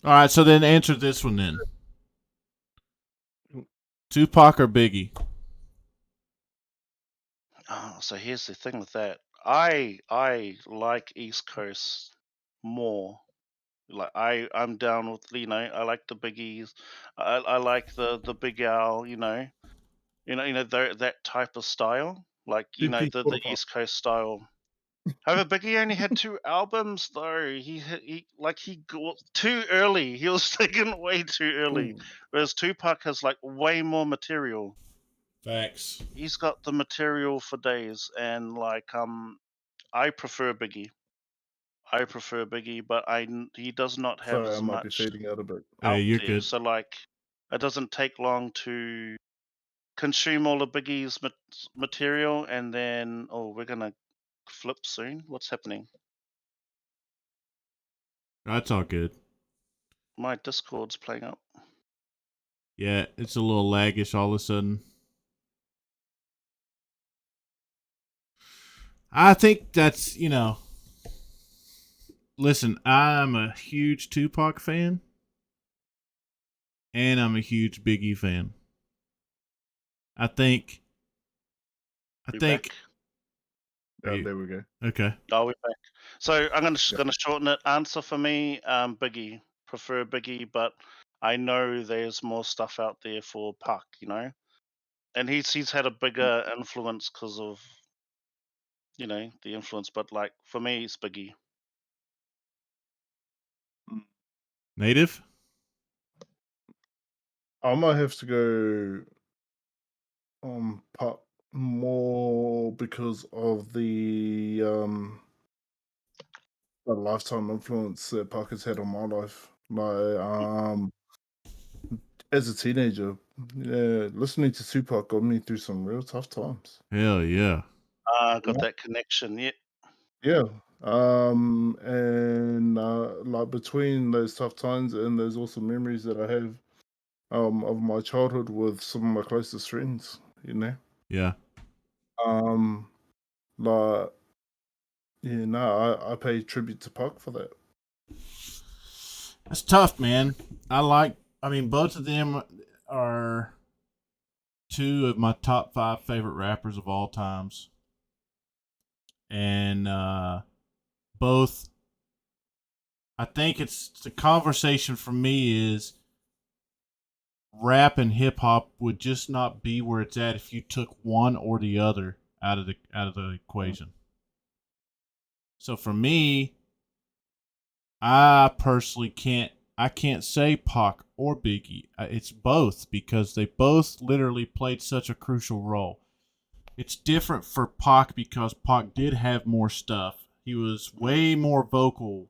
right. So then answer this one then. Tupac or Biggie? Oh, so here's the thing with that. I like East Coast more. Like I'm down with I like the Biggies. I like the Big Al. That type of style. Like the East Coast style. However, Biggie only had 2 albums though. He got too early. He was taken way too early. Whereas Tupac has like way more material. Facts. He's got the material for days, and like I prefer Biggie. But he does not have sorry, I as might be much fading out a bit. out Hey, you're there. good. So like, it doesn't take long to consume all of Biggie's material, and then we're gonna flip soon. What's happening? That's all good. My Discord's playing up. Yeah, it's a little laggish all of a sudden. I think that's, listen, I'm a huge Tupac fan, and I'm a huge Biggie fan. I think. Back? There we go. Okay. Oh, we're back. So I'm gonna shorten it. Answer for me, Biggie. Prefer Biggie, but I know there's more stuff out there for Puck. And he's had a bigger influence because of the influence. But like for me, it's Biggie. Native? I might have to go Puck more because of the lifetime influence that Puck has had on my life. Like as a teenager, listening to Tupac got me through some real tough times. Hell yeah. Got that connection. Yeah. Yeah. And like between those tough times and those awesome memories that I have of my childhood with some of my closest friends, you know. Yeah. Like I pay tribute to Puck for that. That's tough, man. I mean, both of them are two of my top 5 favorite rappers of all times. And both, I think it's the conversation for me is rap and hip hop would just not be where it's at if you took one or the other out of the equation. So for me, I personally can't say Pac or Biggie. It's both because they both literally played such a crucial role. It's different for Pac because Pac did have more stuff. He was way more vocal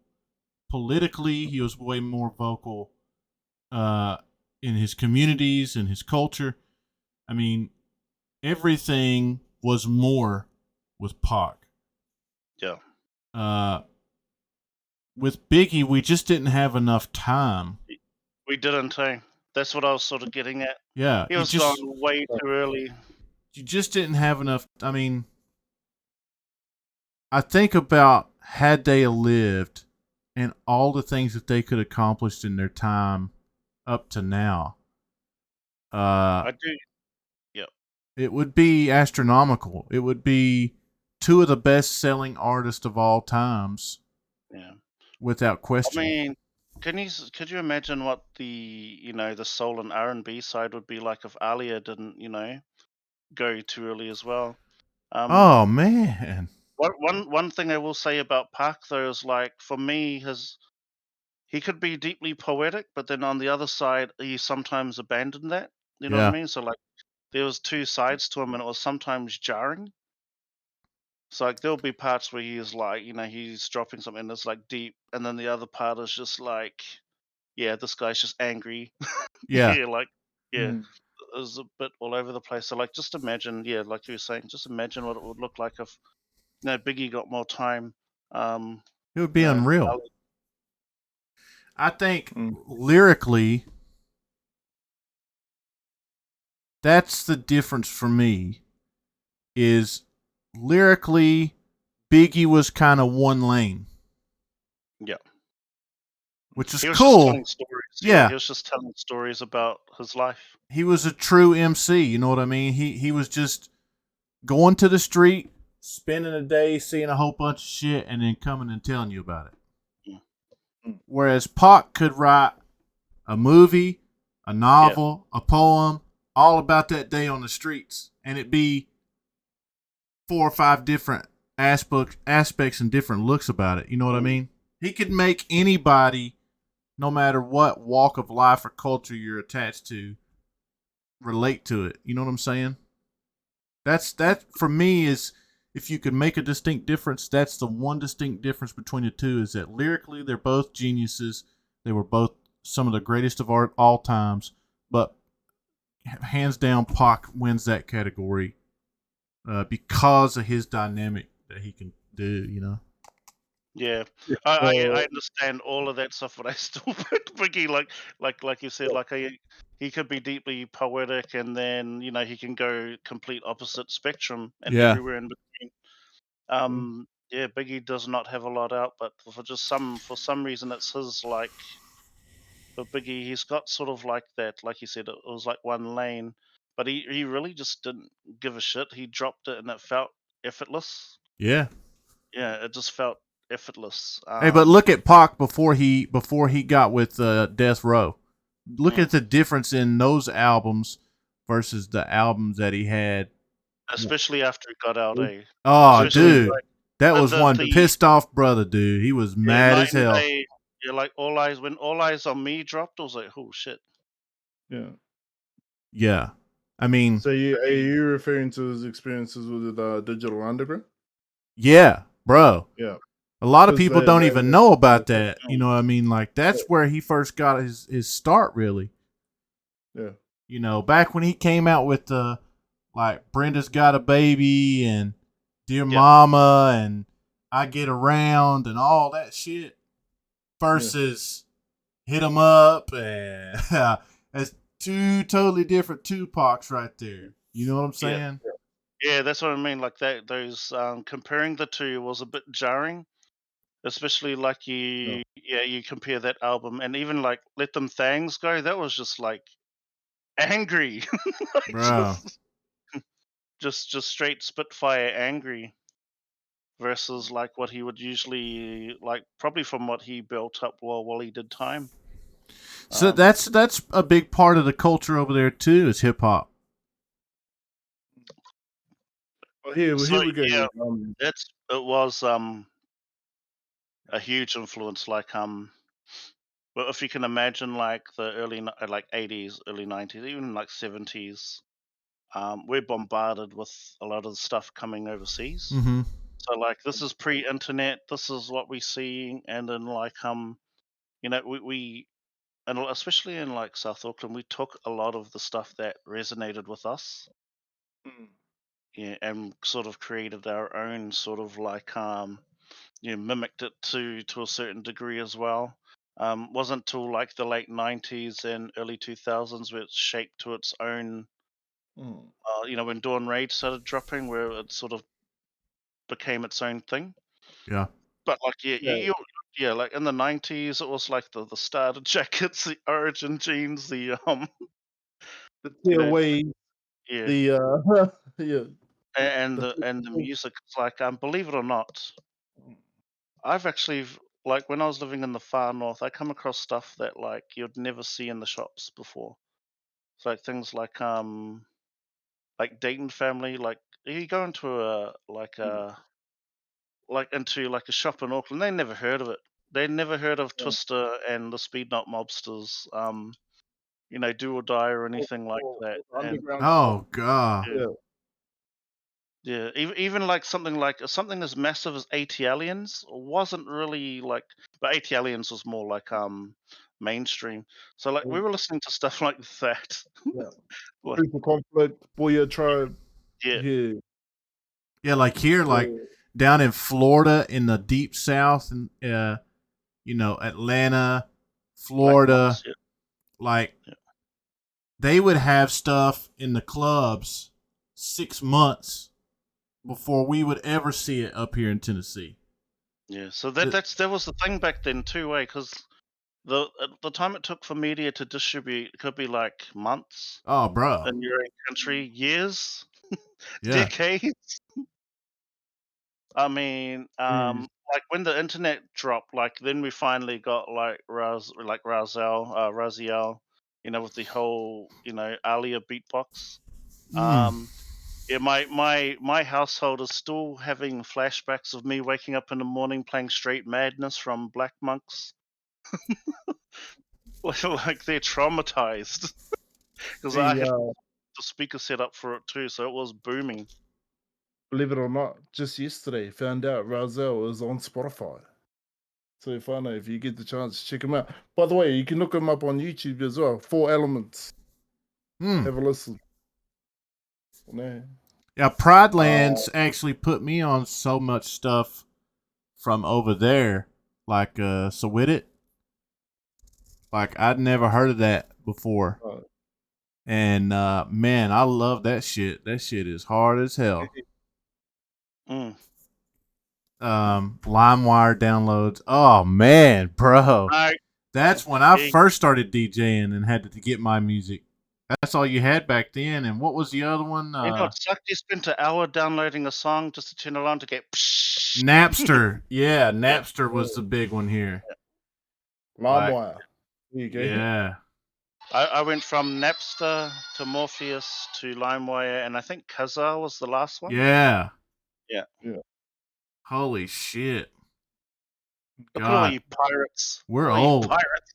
politically. He was way more vocal in his communities and his culture. I mean, everything was more with Pac. Yeah. With Biggie, we just didn't have enough time. We didn't, hey. That's what I was sort of getting at. Yeah, He was gone way too early. You just didn't have enough. I mean, I think about had they lived and all the things that they could accomplish in their time up to now. I do. Yep. It would be astronomical. It would be two of the best-selling artists of all times. Yeah. Without question. I mean, could you imagine what the the soul and R&B side would be like if Alia didn't go too early as well? Oh man. One thing I will say about Park though is like for me he could be deeply poetic, but then on the other side he sometimes abandoned that. You know what I mean? So like there was two sides to him and it was sometimes jarring. So like there'll be parts where he is like, he's dropping something that's like deep, and then the other part is just like, yeah, this guy's just angry. Yeah. Yeah, it was a bit all over the place. So like just imagine, yeah, like you were saying, just imagine what it would look like if Biggie got more time. It would be unreal. I think lyrically, that's the difference for me. Is lyrically, Biggie was kind of one lane. Yeah. Which is he was cool. Just telling stories. Yeah. He was just telling stories about his life. He was a true MC, you know what I mean? He was just going to the street, spending a day, seeing a whole bunch of shit, and then coming and telling you about it. Whereas Pac could write a movie, a novel, a poem, all about that day on the streets, and it'd be 4 or 5 different aspects and different looks about it. You know what I mean? He could make anybody, no matter what walk of life or culture you're attached to, relate to it. You know what I'm saying? That for me is, if you could make a distinct difference, that's the one distinct difference between the two, is that lyrically they're both geniuses. They were both some of the greatest of all times, but hands down, Pac wins that category because of his dynamic that he can do. Yeah, I understand all of that stuff, but I still put Biggie like you said, like he could be deeply poetic, and then he can go complete opposite spectrum and everywhere in between. Yeah, Biggie does not have a lot out, but for some reason it's his like. But Biggie, he's got sort of like that, like you said, it was like one lane, but he really just didn't give a shit. He dropped it and it felt effortless. Yeah. Yeah, it just felt effortless. Hey, but look at Pac before he got with Death Row. Look at the difference in those albums versus the albums that he had. Especially after he got out, eh? Oh, dude. Like, that was one pissed off brother, dude. He was mad as hell. Yeah, like when All Eyes on Me dropped, I was like, oh shit. Yeah. Yeah. I mean, so are you referring to his experiences with Digital Underground? Yeah, bro. Yeah. A lot of people don't even know about that. You know what I mean? Like, that's where he first got his start, really. Yeah. You know, back when he came out with like Brenda's Got a Baby and Dear Mama and I Get Around and all that shit versus Hit 'Em Up and that's two totally different Tupacs right there. You know what I'm saying? Yeah, that's what I mean. Like that, those comparing the two was a bit jarring, especially like you compare that album and even like Let Them Things Go. That was just like angry, like Bro. just straight Spitfire angry versus like what he would usually like, probably from what he built up while he did time. So that's a big part of the culture over there too, is hip hop. Oh, here we go. Yeah, it was a huge influence. Like well, if you can imagine, like the like 80s, early 90s, even like 70s, we're bombarded with a lot of the stuff coming overseas. Mm-hmm. So like this is pre-internet. This is what we see, and then like you know, we and especially in like South Auckland, we took a lot of the stuff that resonated with us, and sort of created our own sort of like mimicked it to a certain degree as well. Wasn't till like the late 90s and early 2000s where it's shaped to its own. When Dawn Raid started dropping, where it sort of became its own thing. Yeah. But like like in the 90s, it was like the starter jackets, the origin jeans, the the tearaway, yeah, the yeah, and the music. It's like believe it or not, I've actually like when I was living in the far north, I come across stuff that like you'd never see in the shops before. It's like things like Dayton Family. Like you go into into like a shop in Auckland, they never heard of it. They never heard of Twister and the Speed Knot Mobsters. Do or Die or anything like that. And underground. Oh god. even like something as massive as 80 Aliens wasn't really like, but 80 Aliens was more like mainstream. So like we were listening to stuff like that. Like, Super Conflict, Boya Tribe. yeah, Yeah, like here, like down in Florida in the deep south and Atlanta, Florida, yeah. like they would have stuff in the clubs 6 months before we would ever see it up here in Tennessee. Yeah, so that was the thing back then too, because the time it took for media to distribute could be like months Oh, bro. in your own country, years, Yeah. decades. I mean, like when the internet dropped, like then we finally got like Raziel, with the whole Alia beatbox. Yeah, my household is still having flashbacks of me waking up in the morning playing Straight Madness from Black Monks. Like they're traumatized because I had the speaker set up for it too, so it was booming. Believe it or not, just yesterday found out Razel is on Spotify. So if you get the chance, check him out. By the way, you can look him up on YouTube as well. 4 Elements. Have a listen. Yeah, Pride Lands actually put me on so much stuff from over there, like Sawit. Like I'd never heard of that before. And man, I love that shit. That shit is hard as hell. LimeWire downloads. Oh man, bro. That's when I first started DJing and had to get my music. That's all you had back then. And what was the other one? It sucked. You spent an hour downloading a song just to turn around to get Napster. Yeah, Napster was the big one here. LimeWire. There you go. Yeah. I went from Napster to Morpheus to LimeWire, and I think Kazaa was the last one. Yeah. Yeah. Holy shit. Look at all you pirates. We're all old. You pirates.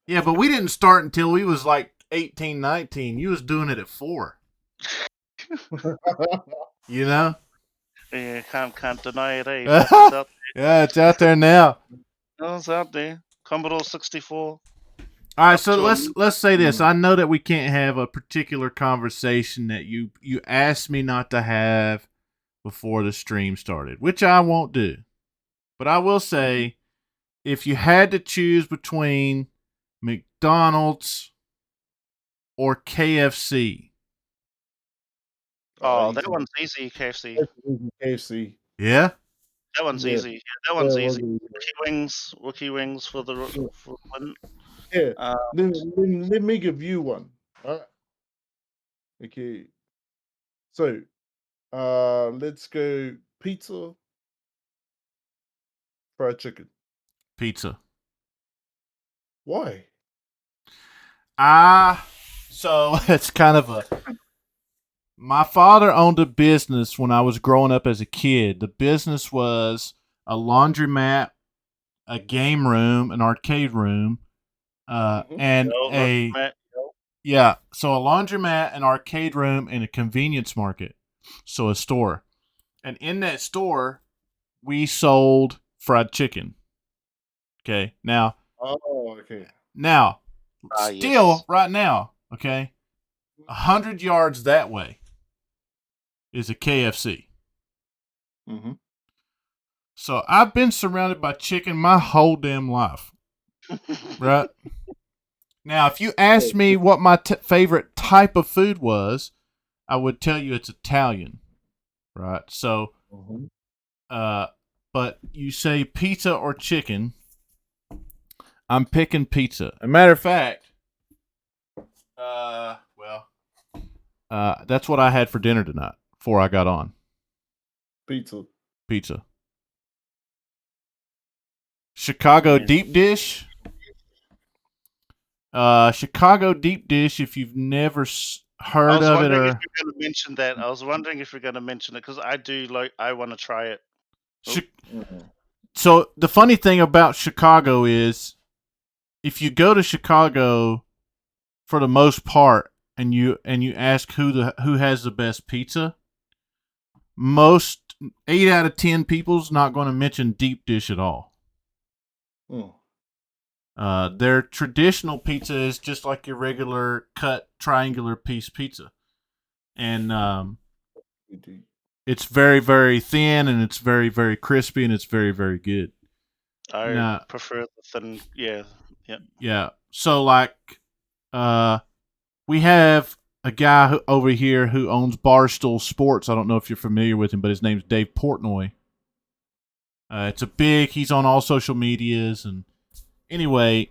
Yeah, but we didn't start until we was like 18, 19. You was doing it at 4. You know? Yeah, can't deny it, eh? It's out there. Yeah, it's out there now. It's out there. Commodore 64. All right, so let's say this. I know that we can't have a particular conversation that you asked me not to have, before the stream started, which I won't do. But I will say, if you had to choose between McDonald's or KFC. Oh, that one's easy, KFC. KFC. Yeah? That one's Yeah. easy. Yeah, that one's Yeah, easy. Wookie wings for the win. Yeah. Let me give you one. Alright. Okay. So, let's go pizza, fried chicken. Pizza. Why? So it's kind of a. My father owned a business when I was growing up as a kid. The business was a laundromat, a game room, an arcade room, and so a laundromat, an arcade room, and a convenience market. So a store. And in that store, we sold fried chicken. Okay. Now. Oh, okay. Now, still yes. right now, okay, 100 yards that way is a KFC. Mm-hmm. So I've been surrounded by chicken my whole damn life. Right? Now, if you asked me what my favorite type of food was, I would tell you it's Italian. Right? So, but you say pizza or chicken, I'm picking pizza. As a matter of fact, that's what I had for dinner tonight before I got on. Pizza. Chicago deep dish. Chicago deep dish. If you've never heard of it, or if you're going to mention that, I was wondering if you're going to mention it because I want to try it. So the funny thing about Chicago is, if you go to Chicago, for the most part, and you ask who has the best pizza, most 8 out of 10 people's not going to mention deep dish at all. Their traditional pizza is just like your regular cut triangular piece pizza, and it's very, very thin, and it's very, very crispy, and it's very, very good. I prefer the thin. Yeah. So like, we have a guy over here who owns Barstool Sports. I don't know if you're familiar with him, but his name's Dave Portnoy. He's on all social medias, and anyway,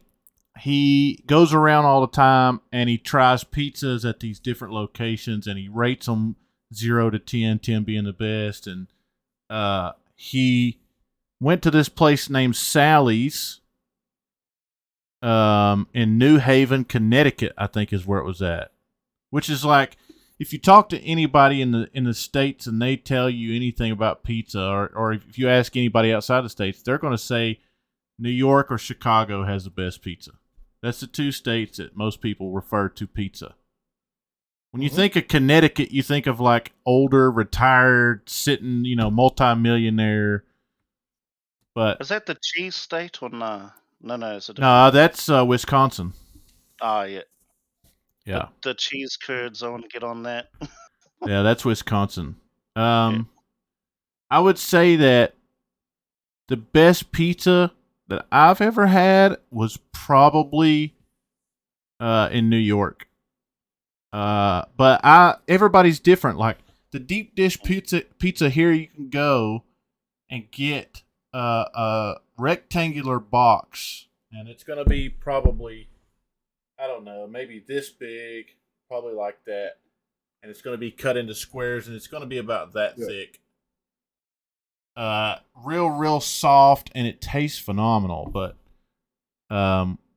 he goes around all the time and he tries pizzas at these different locations and he rates them 0 to 10, 10 being the best. And he went to this place named Sally's in New Haven, Connecticut, I think is where it was at. Which is like, if you talk to anybody in the States and they tell you anything about pizza, or if you ask anybody outside the States, they're going to say New York or Chicago has the best pizza. That's the two states that most people refer to pizza. When you think of Connecticut, you think of like older, retired, sitting, multi-millionaire. But is that the cheese state or no? No, it's a different. No, that's Wisconsin. Yeah. Yeah. The cheese curds, I want to get on that. Yeah, that's Wisconsin. I would say that the best pizza that I've ever had was probably in New York. But everybody's different. Like the deep dish pizza here, you can go and get a rectangular box, and it's going to be probably, I don't know, maybe this big, probably like that, and it's going to be cut into squares, and it's going to be about that thick. Real soft, and it tastes phenomenal. But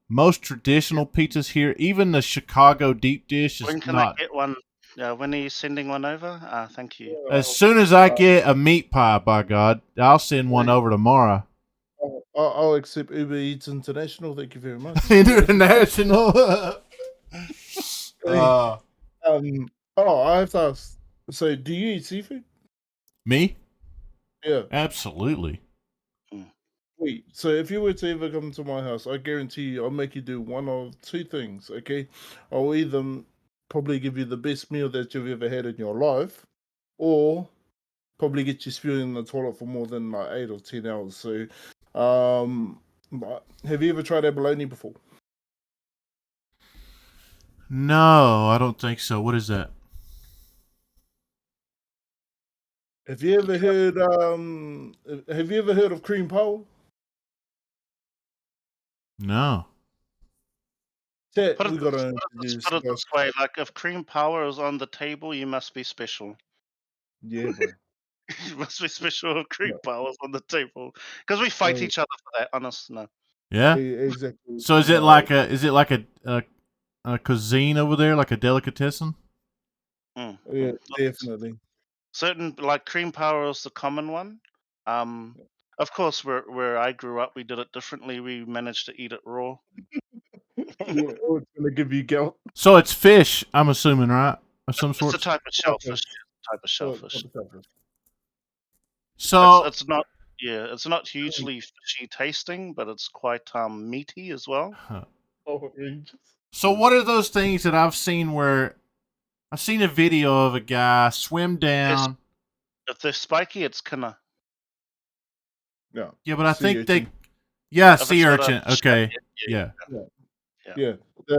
most traditional pizzas here, even the Chicago deep dish, is when can I get one? When are you sending one over? Thank you. As soon as I get a meat pie, by God, I'll send one over tomorrow. I'll accept Uber Eats International. Thank you very much. International. I have to ask. So, do you eat seafood? Me? Yeah. Absolutely. Wait, so if you were to ever come to my house, I guarantee you I'll make you do one of two things, okay? I'll either probably give you the best meal that you've ever had in your life, or probably get you spewing in the toilet for more than like 8 or 10 hours. So, have you ever tried abalone before? No, I don't think so. What is that? Have you ever heard? Have you ever heard of cream pole? No. That Put it, we gotta let's introduce. put it this way: like if cream power is on the table, you must be special. Yeah, bro. You must be special if cream Yeah, power is on the table because we fight eh, each other for that. Honest, no. Yeah. exactly. So is it Like, like a cuisine over there, like a delicatessen? Mm, yeah, mm. definitely. Certain like cream power is the common one. Um, of course, where I grew up, we did it differently. We managed to eat it raw. Yeah, oh, it's gonna give you guilt. So it's fish, I'm assuming, right? Of some It's a sorts. type of shellfish. Shellfish. Type of shellfish. So It's not it's not hugely fishy tasting, but it's quite meaty as well. huh. Oranges. So what are those things that I've seen where I've seen a video of a guy swim It's, down? if they're spiky, it's kinda. Yeah. Yeah, but I Sea think urchin. yeah, If it's sea got a urchin. Okay. Yeah. Yeah,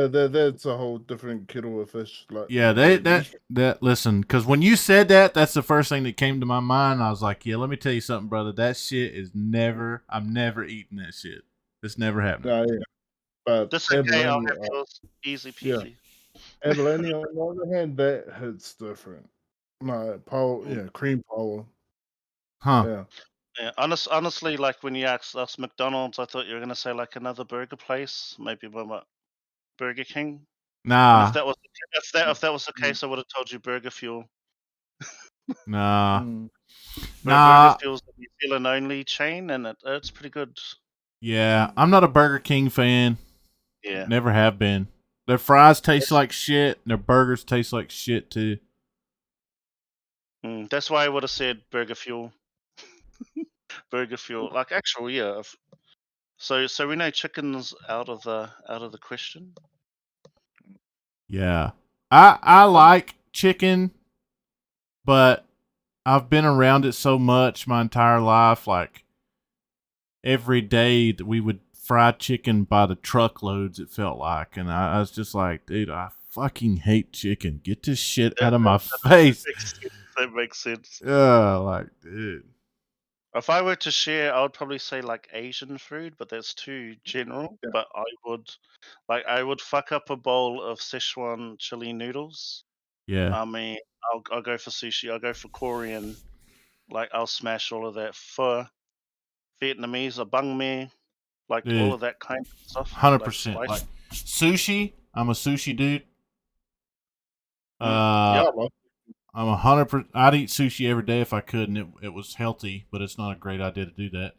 that's a whole different kettle of fish. Like, Yeah, that listen, because when you said that, that's the first thing that came to my mind. I was like, yeah, let me tell you something, brother. That shit is never. I'm never eating that shit. It's never happening. yeah. But That's okay. I'll abalone, have yours. Easy yeah, peasy. abalone on the other hand, that hits different. Like power, Mm. yeah, cream power, Huh? yeah. Yeah, honestly, like when you asked us McDonald's, I thought you were gonna say like another burger place, maybe what Burger King. And if Nah, that was if that was the case, I would have told you Burger Fuel. nah, Mm. Burger nah. Fuel's the New Zealand only chain, and it's pretty good. Yeah, I'm not a Burger King fan. Yeah. Never have been. Their fries taste like shit. And their burgers taste like shit too. That's why I would have said Burger Fuel. Burger Fuel, like actual, yeah. So we know chicken's out of the question. Yeah, I like chicken, but I've been around it so much my entire life. Like every day that we would fry chicken by the truckloads, it felt like, and I was just like, dude, I fucking hate chicken. Get this shit out of my face. That makes sense. Yeah, like, dude. If I were to share, I would probably say like Asian food, but that's too general. Yeah. But I would fuck up a bowl of Szechuan chili noodles. Yeah, I mean, I'll go for sushi. I'll go for Korean. Like I'll smash all of that. Pho, Vietnamese, a banh mi, like all dude. of that kind of stuff. Like 100%. spice. Like sushi. I'm a sushi dude. Yeah, Yep. man. I'm 100%. I'd eat sushi every day if I could, and it was healthy, but it's not a great idea to do that.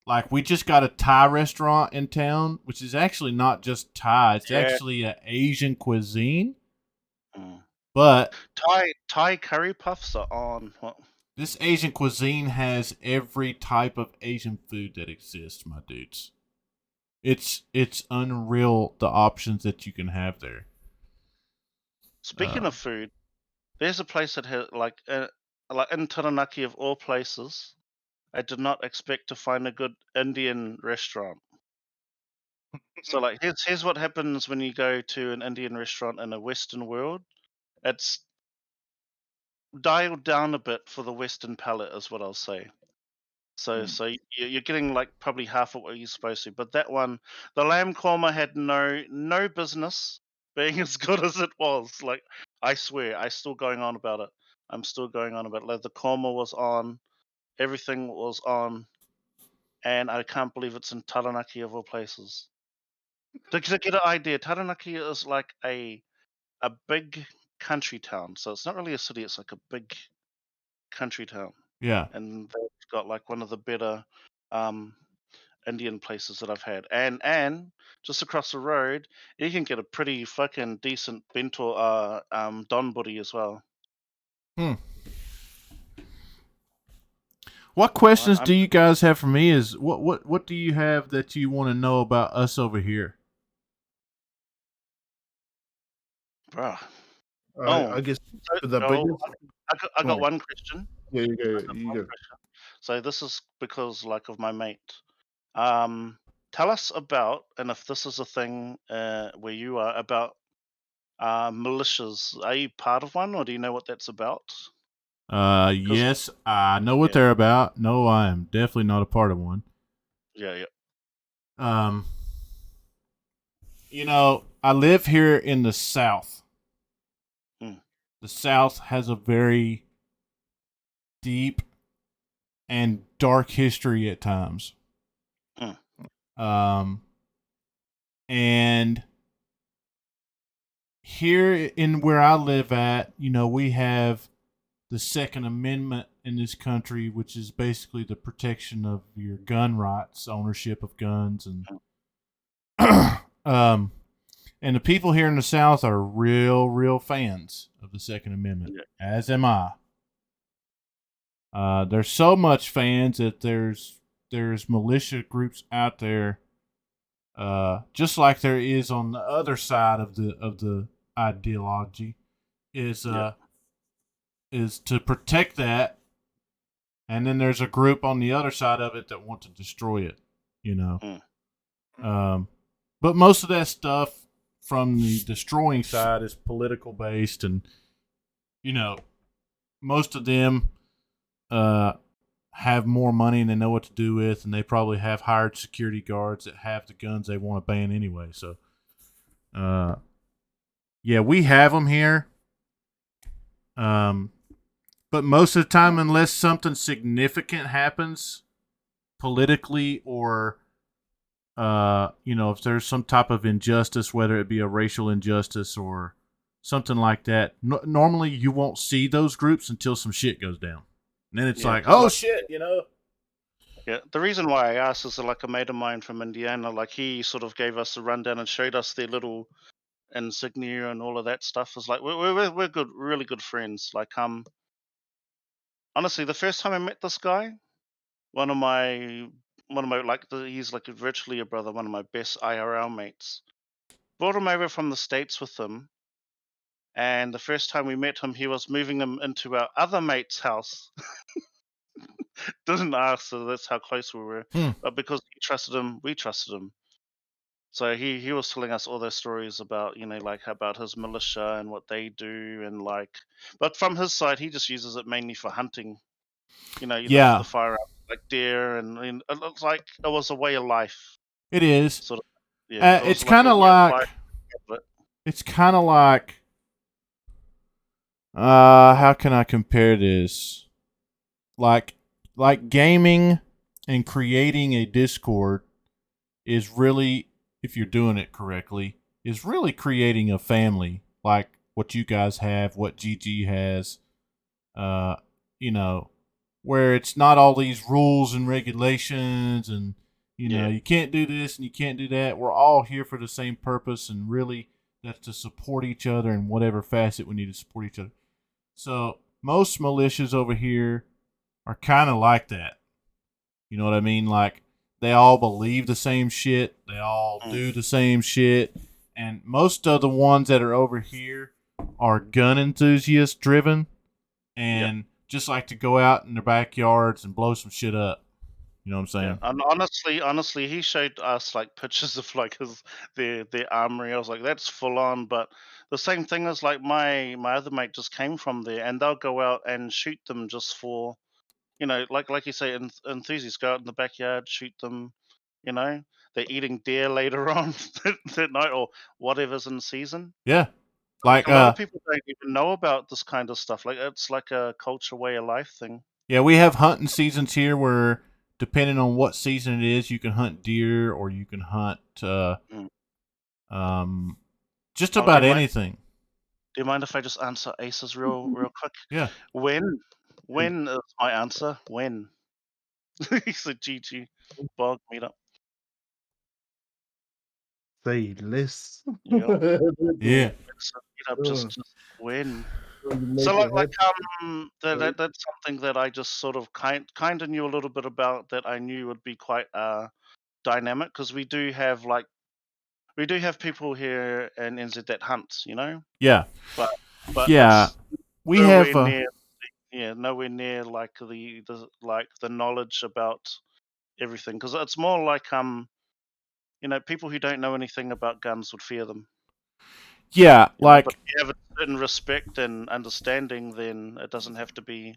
Like we just got a Thai restaurant in town, which is actually not just Thai; it's Yeah. actually an Asian cuisine. Mm. But Thai curry puffs are on. What? this Asian cuisine has every type of Asian food that exists, my dudes. It's unreal the options that you can have there. Speaking of food, there's a place that has like in Taranaki of all places. I did not expect to find a good Indian restaurant. So like here's what happens when you go to an Indian restaurant in a Western world. It's dialed down a bit for the Western palate, is what I'll say. So you're getting like probably half of what you're supposed to. But that one, the lamb korma had no business being as good as it was. Like I swear, I still going on about it. I'm still going on about it. Like the korma was on, everything was on, and I can't believe it's in Taranaki of all places. To get an idea, Taranaki is like a big country town. So it's not really a city. It's like a big country town, Yeah, and they've got like one of the better um, Indian places that I've had. And just across the road, you can get a pretty fucking decent bento donburi as well. Hmm. What Well, questions I'm do you guys have for me? Is what do you have that you want to know about us over here? bruh. I guess so, the biggest. I got one question. Yeah, you I go. got You one go. question. So this is because like of my mate. Tell us about, and if this is a thing where you are, about militias. Are you part of one, or do you know what that's about? Yes, I know what Yeah, they're about. No, I am definitely not a part of one. yeah. Um, I live here in the South. Mm. The South has a very deep and dark history at times. Mm. And here in where I live at, we have the Second Amendment in this country, which is basically the protection of your gun rights, ownership of guns, and and the people here in the South are real fans of the Second Amendment, Yeah. as am I. There's so much fans that there's militia groups out there, just like there is on the other side of the ideology, is to protect that, and then there's a group on the other side of it that want to destroy it. Mm. But most of that stuff from the destroying side is political based, and most of them have more money and they know what to do with, and they probably have hired security guards that have the guns they want to ban anyway. So, yeah, we have them here. But most of the time, unless something significant happens politically, or if there's some type of injustice, whether it be a racial injustice or something like that, normally you won't see those groups until some shit goes down. And then it's Yeah, like, 'cause, oh shit, Yeah, the reason why I asked is that, like, a mate of mine from Indiana, like, he sort of gave us a rundown and showed us their little insignia and all of that stuff. Is like we're good, really good friends. Like, honestly, the first time I met this guy, one of my he's like virtually a brother, one of my best IRL mates. Brought him over from the States with him, and the first time we met him, he was moving him into our other mate's house. Didn't ask, so that's how close we were. Hmm. But because he trusted him, we trusted him. So he was telling us all those stories about, like, about his militia and what they do, and like, but from his side, he just uses it mainly for hunting. Yeah, The firearms, like deer, and it looks like it was a way of life, it is. sort of. Yeah, it was It's like kind a of way of life. like But it's kind of like how can I compare this? Like gaming and creating a Discord is really, if you're doing it correctly, is really creating a family like what you guys have, what GG has. Uh, you know, where it's not all these rules and regulations, and yeah, you can't do this and you can't do that. We're all here for the same purpose, and really that's to support each other in whatever facet we need to support each other. So most militias over here are kind of like that. You know what I mean? Like, they all believe the same shit. They all mm, do the same shit. And most of the ones that are over here are gun enthusiast driven, yeah, and just like to go out in their backyards and blow some shit up. You know what I'm yeah. saying? And honestly, he showed us like pictures of like their armory. I was like, that's full on. But the same thing is like my other mate just came from there, and they'll go out and shoot them just for, like you say, enthusiasts go out in the backyard, shoot them. You know, they're eating deer later on that night, or whatever's in season. Yeah. Like, Like a lot of people don't even know about this kind of stuff. Like, it's like a culture, way of life thing. yeah, we have hunting seasons here where, depending on what season it is, you can hunt deer or you can hunt Mm. um just Oh, do about you mind? anything. Do you mind if I just answer Aces real quick? Yeah. When? When is my answer? When? He said GG. Bog meetup. Say less. Yeah. Yeah. It's a meetup. Oh, Just when. you So make like it like happen. that's something that I just sort of kind of knew a little bit about, that I knew would be quite dynamic, because we do have people here in NZ that hunt, Yeah. but Yeah, it's we nowhere have. near. Yeah, nowhere near like the knowledge about everything, because it's more like people who don't know anything about guns would fear them. Yeah, But like if you have a certain respect and understanding, then it doesn't have to be.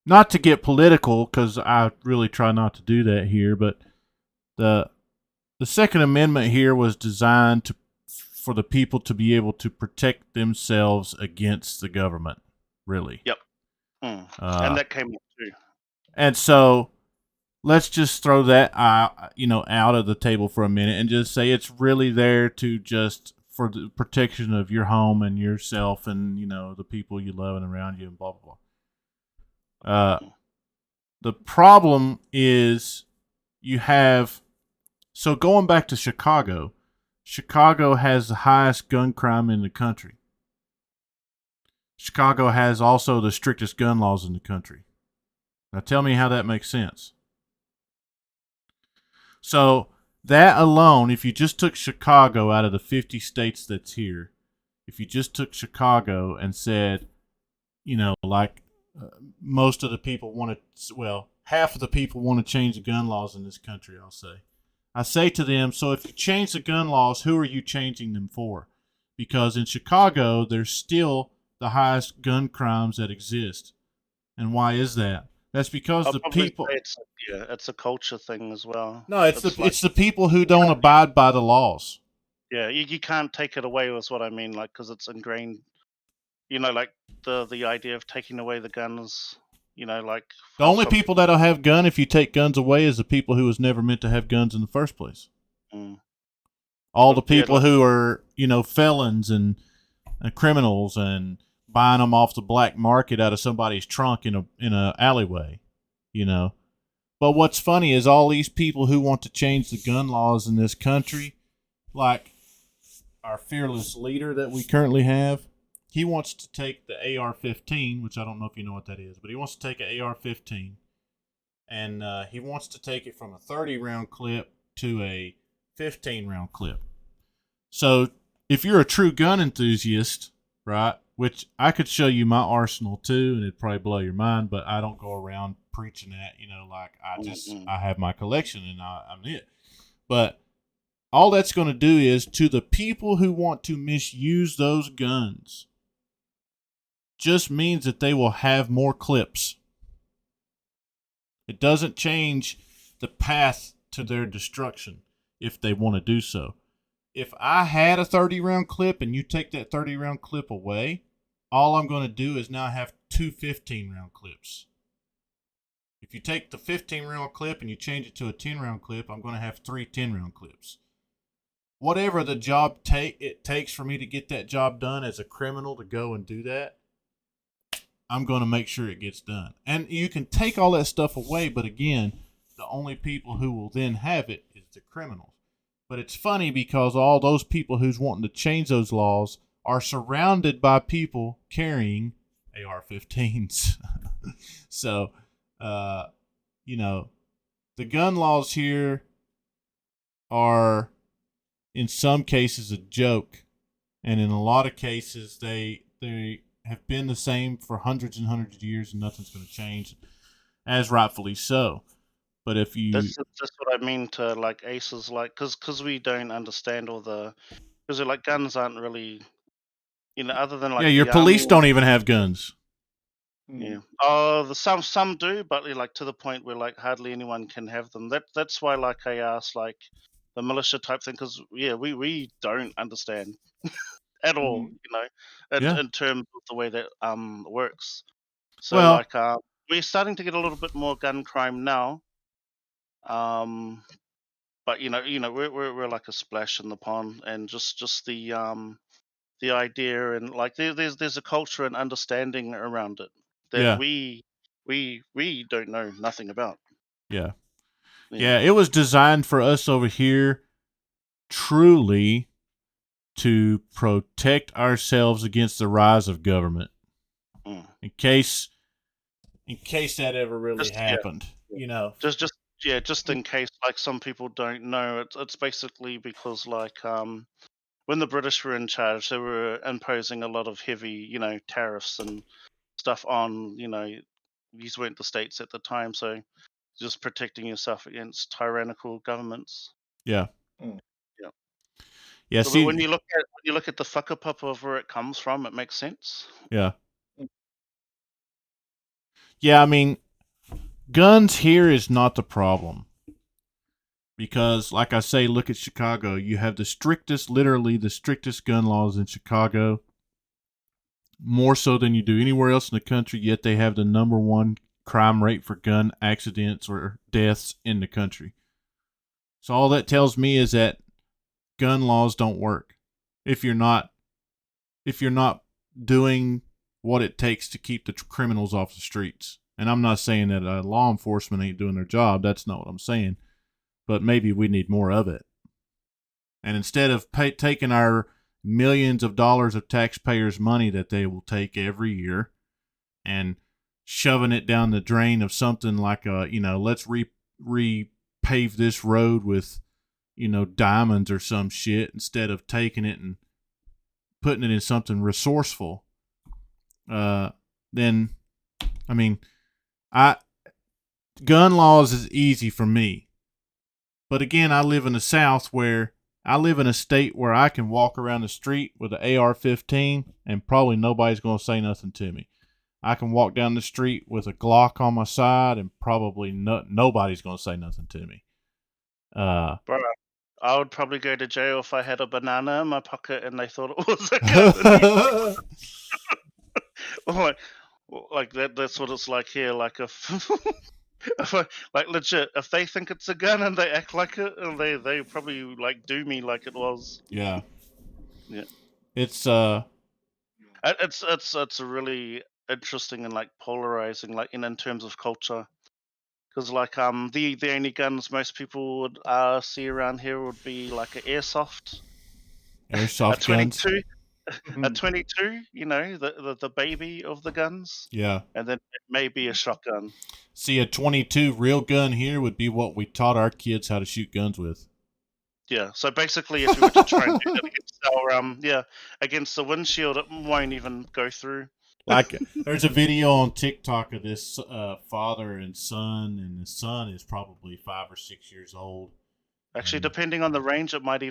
not to get political, because I really try not to do that here, but the the Second Amendment here was designed for the people to be able to protect themselves against the government. Really. Yep. And Uh, that came up too. and so let's just throw that out of the table for a minute and just say it's really there to just for the protection of your home and yourself and the people you love and around you and blah blah blah. The problem is you have so going back to Chicago. Chicago has the highest gun crime in the country. Chicago has also the strictest gun laws in the country. Now tell me how that makes sense. So that alone, if you just took Chicago out of the 50 states that's here, if you just took Chicago and said, like most of the people want to, well, half of the people want to change the gun laws in this country, I say to them, so if you change the gun laws, who are you changing them for? Because in Chicago, there's still the highest gun crimes that exist. And why is that? That's because I'll the probably people. say it's a culture thing as well. No, it's It's it's the people who don't abide by the laws. yeah, you can't take it away. Is what I mean, like because it's ingrained. Like the idea of taking away the guns. Like The how only some. people that'll have gun if you take guns away is the people who was never meant to have guns in the first place. Mm. All But the yeah, people who are felons and criminals and buying them off the black market out of somebody's trunk in a alleyway, you know. But what's funny is all these people who want to change the gun laws in this country, like our fearless leader that we currently have, he wants to take the AR-15, which I don't know if you know what that is, but he wants to take an AR-15, and he wants to take it from a 30-round clip to a 15-round clip. So if you're a true gun enthusiast, right, which I could show you my arsenal too, and it'd probably blow your mind, but I don't go around preaching that, like I have my collection and I'm it. But all that's going to do is to the people who want to misuse those guns, just means that they will have more clips. It doesn't change the path to their destruction if they want to do so. If I had a 30-round clip and you take that 30-round clip away, all I'm going to do is now have two 15-round clips. If you take the 15-round clip and you change it to a 10-round clip, I'm going to have three 10-round clips. Whatever the job it takes for me to get that job done as a criminal to go and do that, I'm going to make sure it gets done. And you can take all that stuff away, but again, the only people who will then have it is the criminals. But it's funny because all those people who's wanting to change those laws are surrounded by people carrying AR-15s. So, the gun laws here are in some cases a joke, and in a lot of cases they have been the same for hundreds and hundreds of years, and nothing's going to change, as rightfully so. But if you That's what I mean to like aces, like because we don't understand all the because like guns aren't really other than like your the army. police don't even have guns. Yeah. Oh, some do, but like to the point where like hardly anyone can have them. That's why like I asked like the militia type thing because we don't understand at all, Yeah. in terms of the way that works. So Well, like we're starting to get a little bit more gun crime now. But we're like a splash in the pond, and just the idea and like there's a culture and understanding around it that yeah. we don't know nothing about. Yeah. Yeah. Yeah, it was designed for us over here truly to protect ourselves against the rise of government. Mm. In case that ever really Just yeah, happened, just in case like some people don't know, it's basically because like when the British were in charge, they were imposing a lot of heavy, tariffs and stuff on, these weren't the states at the time, so just protecting yourself against tyrannical governments. Yeah. Mm. Yeah. Yeah. But when See. you look at the whakapapa of where it comes from, it makes sense. Yeah. Yeah. I mean, guns here is not the problem. Because, like I say, look at Chicago. You have literally the strictest gun laws in Chicago, more so than you do anywhere else in the country, yet they have the number one crime rate for gun accidents or deaths in the country. So all that tells me is that gun laws don't work if you're not doing what it takes to keep the criminals off the streets. And I'm not saying that law enforcement ain't doing their job. That's not what I'm saying. But maybe we need more of it. And instead of taking our millions of dollars of taxpayers' money that they will take every year and shoving it down the drain of something like let's repave this road with, diamonds or some shit, instead of taking it and putting it in something resourceful, then, I mean, gun laws is easy for me. But again, I live in the South where I live in a state where I can walk around the street with an AR-15 and probably nobody's going to say nothing to me. I can walk down the street with a Glock on my side and probably nobody's going to say nothing to me. Bro, I would probably go to jail if I had a banana in my pocket and they thought it was a gun. like that's what it's like here. Like like legit, if they think it's a gun and they act like it, and they probably like do me like it was. Yeah. Yeah. It's It's really interesting and like polarizing, like in terms of culture, because like the only guns most people would see around here would be like an airsoft, a airsoft guns. 22, a 22. The baby of the guns, Yeah. and then maybe a shotgun. See, a 22 real gun here would be what we taught our kids how to shoot guns with. Yeah, so basically, if you were to try and do that against the windshield, it won't even go through. Like, there's a video on TikTok of this father and son, and the son is probably 5 or 6 years old. Actually, depending on the range, it might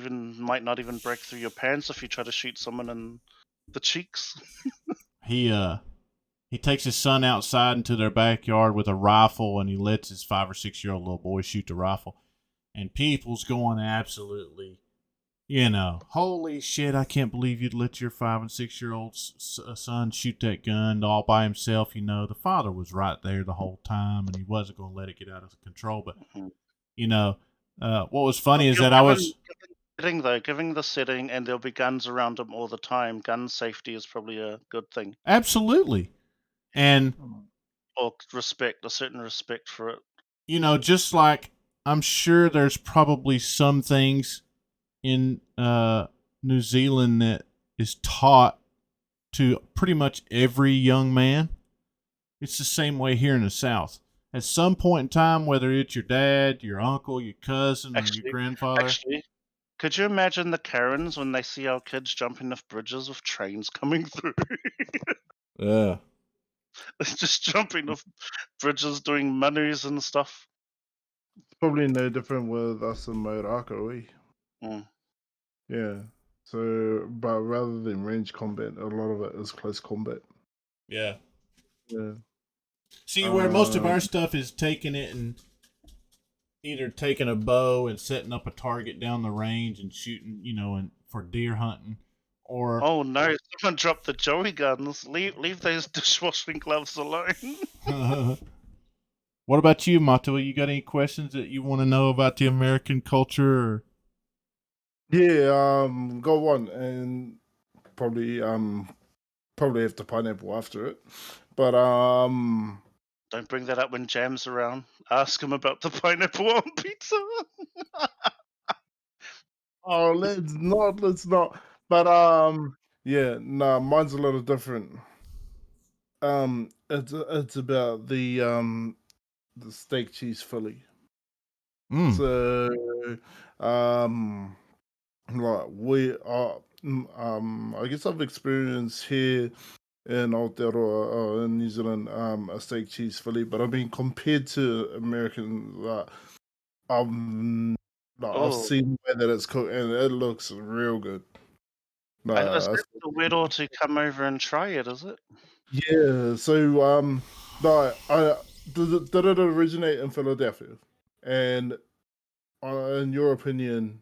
not even break through your pants if you try to shoot someone in the cheeks. He takes his son outside into their backyard with a rifle, and he lets his 5 or 6 year old little boy shoot the rifle. And people's going absolutely, holy shit, I can't believe you'd let your 5 and 6 year old son shoot that gun all by himself. The father was right there the whole time, and he wasn't going to let it get out of control. But, what was funny is that I was... Giving the setting, and there'll be guns around him all the time, gun safety is probably a good thing. Absolutely. And... or a certain respect for it. Just like... I'm sure there's probably some things in New Zealand that is taught to pretty much every young man. It's the same way here in the South. At some point in time, whether it's your dad, your uncle, your cousin, or your grandfather. Actually, could you imagine the Karens when they see our kids jumping off bridges with trains coming through? Yeah. They're just jumping off bridges doing manu's and stuff. Probably no different with us in Mauraka, Yeah. So, but rather than range combat, a lot of it is close combat. Yeah. Yeah. See, where most of our stuff is taking it and either taking a bow and setting up a target down the range and shooting, and for deer hunting, or... Oh no, someone dropped the Joey guns. Leave those dishwashing gloves alone. What about you, Matua? You got any questions that you want to know about the American culture? Or... Yeah, go on, and probably have the pineapple after it. But don't bring that up when Jam's around. Ask him about the pineapple on pizza. Oh, let's not. But yeah, nah, mine's a little different. It's about the steak cheese Philly. So like we are. I guess I've experienced here in Aotearoa, in New Zealand, a steak cheese Philly, but I mean compared to American, um, like, I've Oh, seen the way that it's cooked, and it looks real good. is I that the widow to come over and try it? Is it? Yeah, so did it originate in Philadelphia? And in your opinion,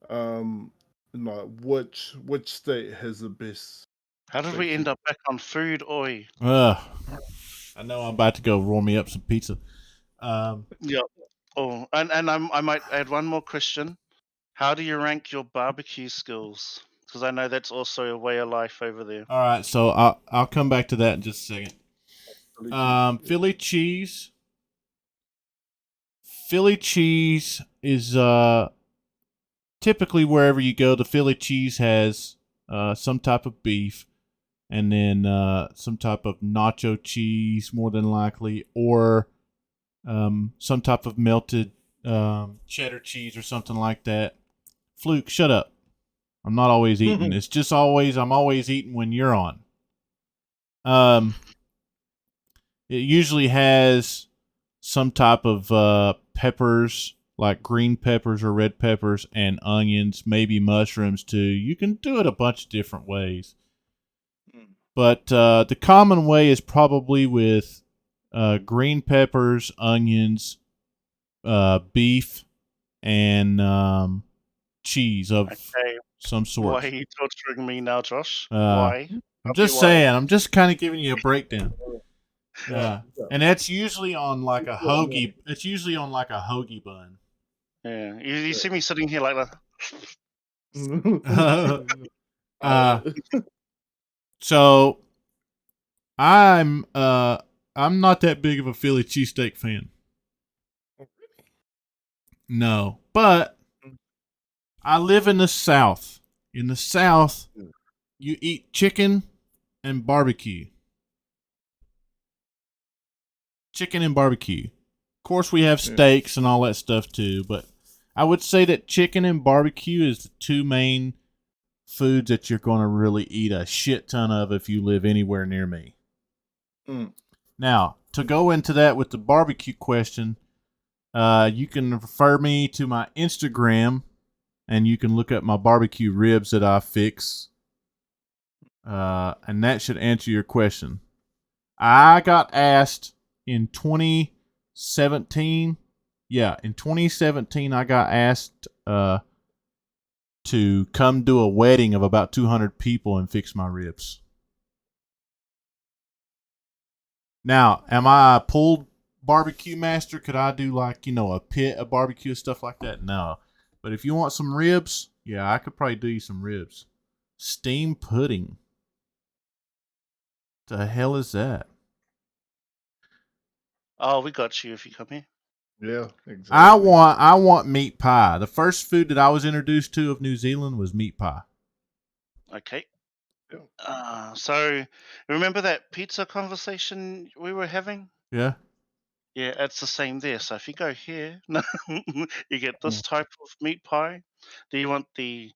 like which state has the best How did steak we cheese? end up back on food? Oi. I know I'm about to go roll me up some pizza. Yeah. Oh, and I might add one more question. How do you rank your barbecue skills? Because I know that's also a way of life over there. All right, so I'll come back to that in just a second. Philly cheese. Philly cheese is typically wherever you go, the Philly cheese has some type of beef, and then some type of nacho cheese, more than likely, or some type of melted cheddar cheese or something like that. Fluke, shut up. I'm not always eating. It's just I'm always eating when you're on. It usually has some type of peppers, like green peppers or red peppers, and onions, maybe mushrooms too. You can do it a bunch of different ways. But the common way is probably with green peppers, onions, beef, and cheese of Okay. some sort. Why are you torturing me now, Josh? Uh, Why? I'm just saying. I'm just kind of giving you a breakdown. Yeah, and that's usually on like a hoagie. It's usually on like a hoagie bun. Yeah. You see me sitting here like that. So I'm not that big of a Philly cheesesteak fan. No, but I live in the South. In the South, you eat chicken and barbecue. Chicken and barbecue. Of course, we have steaks and all that stuff too, but I would say that chicken and barbecue is the two main foods that you're going to really eat a shit ton of if you live anywhere near me. Now, to go into that with the barbecue question, you can refer me to my Instagram, and you can look up my barbecue ribs that I fix, and that should answer your question. I got asked in 2017. Yeah, in 2017, I got asked to come do a wedding of about 200 people and fix my ribs. Now, am I a pulled barbecue master? Could I do like, a pit of barbecue, stuff like that? No. But if you want some ribs, yeah, I could probably do you some ribs. Steam pudding. The hell is that? Oh, we got you if you come here. Yeah, exactly. I want meat pie. The first food that I was introduced to of New Zealand was meat pie. Okay. So remember that pizza conversation we were having? Yeah. Yeah, it's the same there. So if you go here, you get this type of meat pie. Do you want thick,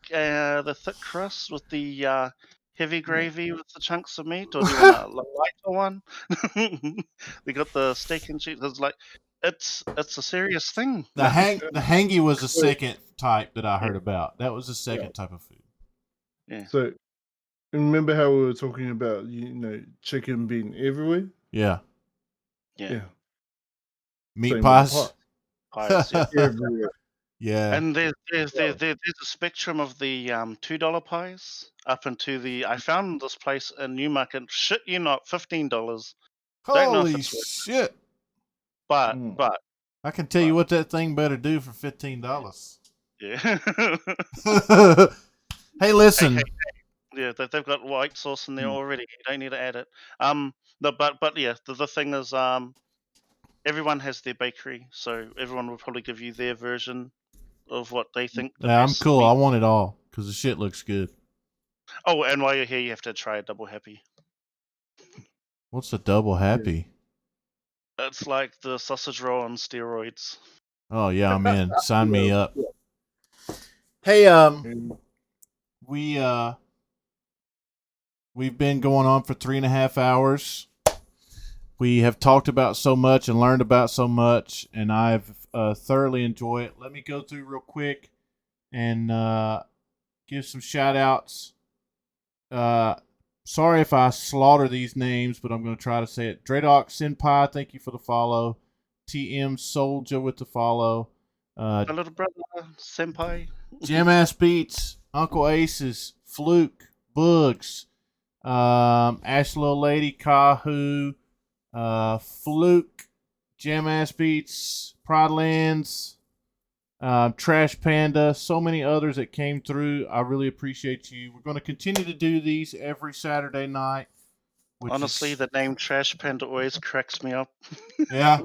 the thick crust with the heavy gravy with the chunks of meat, or do you want a lighter one? They got the steak and cheese. It's like it's a serious thing. The hangy was the second type that I heard about. That was the second type of food. Yeah. So remember how we were talking about chicken being everywhere? Yeah. Yeah. Meat Same pies. with Pies, yeah. everywhere. Yeah. And there's a spectrum of the $2 pies up into the. I found this place in Newmarket. Shit, you not $15. Don't know if Holy it's worth, shit! but I can tell you what that thing better do for $15. yeah. Hey, listen. Hey, yeah, they've got white sauce in there already. You don't need to add it. But yeah, the thing is, everyone has their bakery, so everyone will probably give you their version of what they think the Yeah, I'm best cool. meat. I want it all because the shit looks good. Oh, and while you're here, you have to try a double happy. What's a double happy? It's like the sausage roll on steroids. Oh yeah, I'm in. Sign me up. Hey, Mm. we we've been going on for 3.5 hours. We have talked about so much and learned about so much, and I've thoroughly enjoyed it. Let me go through real quick and give some shout outs. Uh, sorry if I slaughter these names, but I'm going to try to say it. Dredock Senpai, thank you for the follow. TM Soldier with the follow. My little brother, senpai. Jam Ass Beats, Uncle Aces, Fluke, Bugs, Ash Little Lady, Kahu, Fluke, Jam Ass Beats, Pride Lands, Trash Panda, so many others that came through. I really appreciate you. We're going to continue to do these every Saturday night. Honestly, the name Trash Panda always cracks me up. Yeah,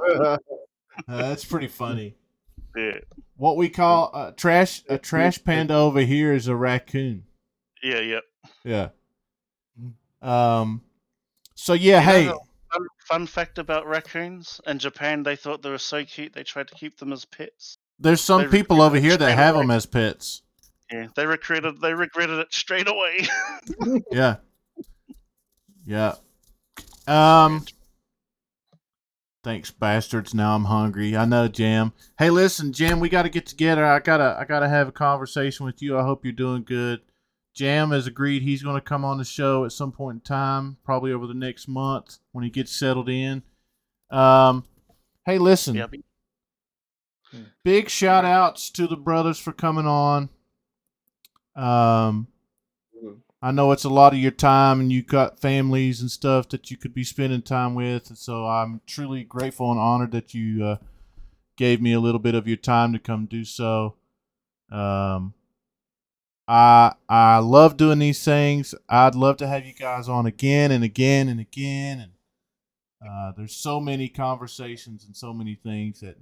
that's pretty funny. Yeah, What we call a trash panda over here is a raccoon. yeah. Yeah. So yeah, You know the hey, fun fact about raccoons? In Japan, they thought they were so cute, they tried to keep them as pets. there's some They people regretted over it here that straight have away. them as pets. Yeah, they regretted it straight away. Yeah. Yeah. Sorry. Thanks, bastards. Now I'm hungry. I know, Jam. Hey, listen, Jam, we got to get together. I gotta have a conversation with you. I hope you're doing good. Jam has agreed he's going to come on the show at some point in time, probably over the next month when he gets settled in. Hey, listen. Yeah, Big shout outs to the brothers for coming on. I know it's a lot of your time and you've got families and stuff that you could be spending time with. And so I'm truly grateful and honored that you gave me a little bit of your time to come do so. I love doing these things. I'd love to have you guys on again and again and again. And there's so many conversations and so many things that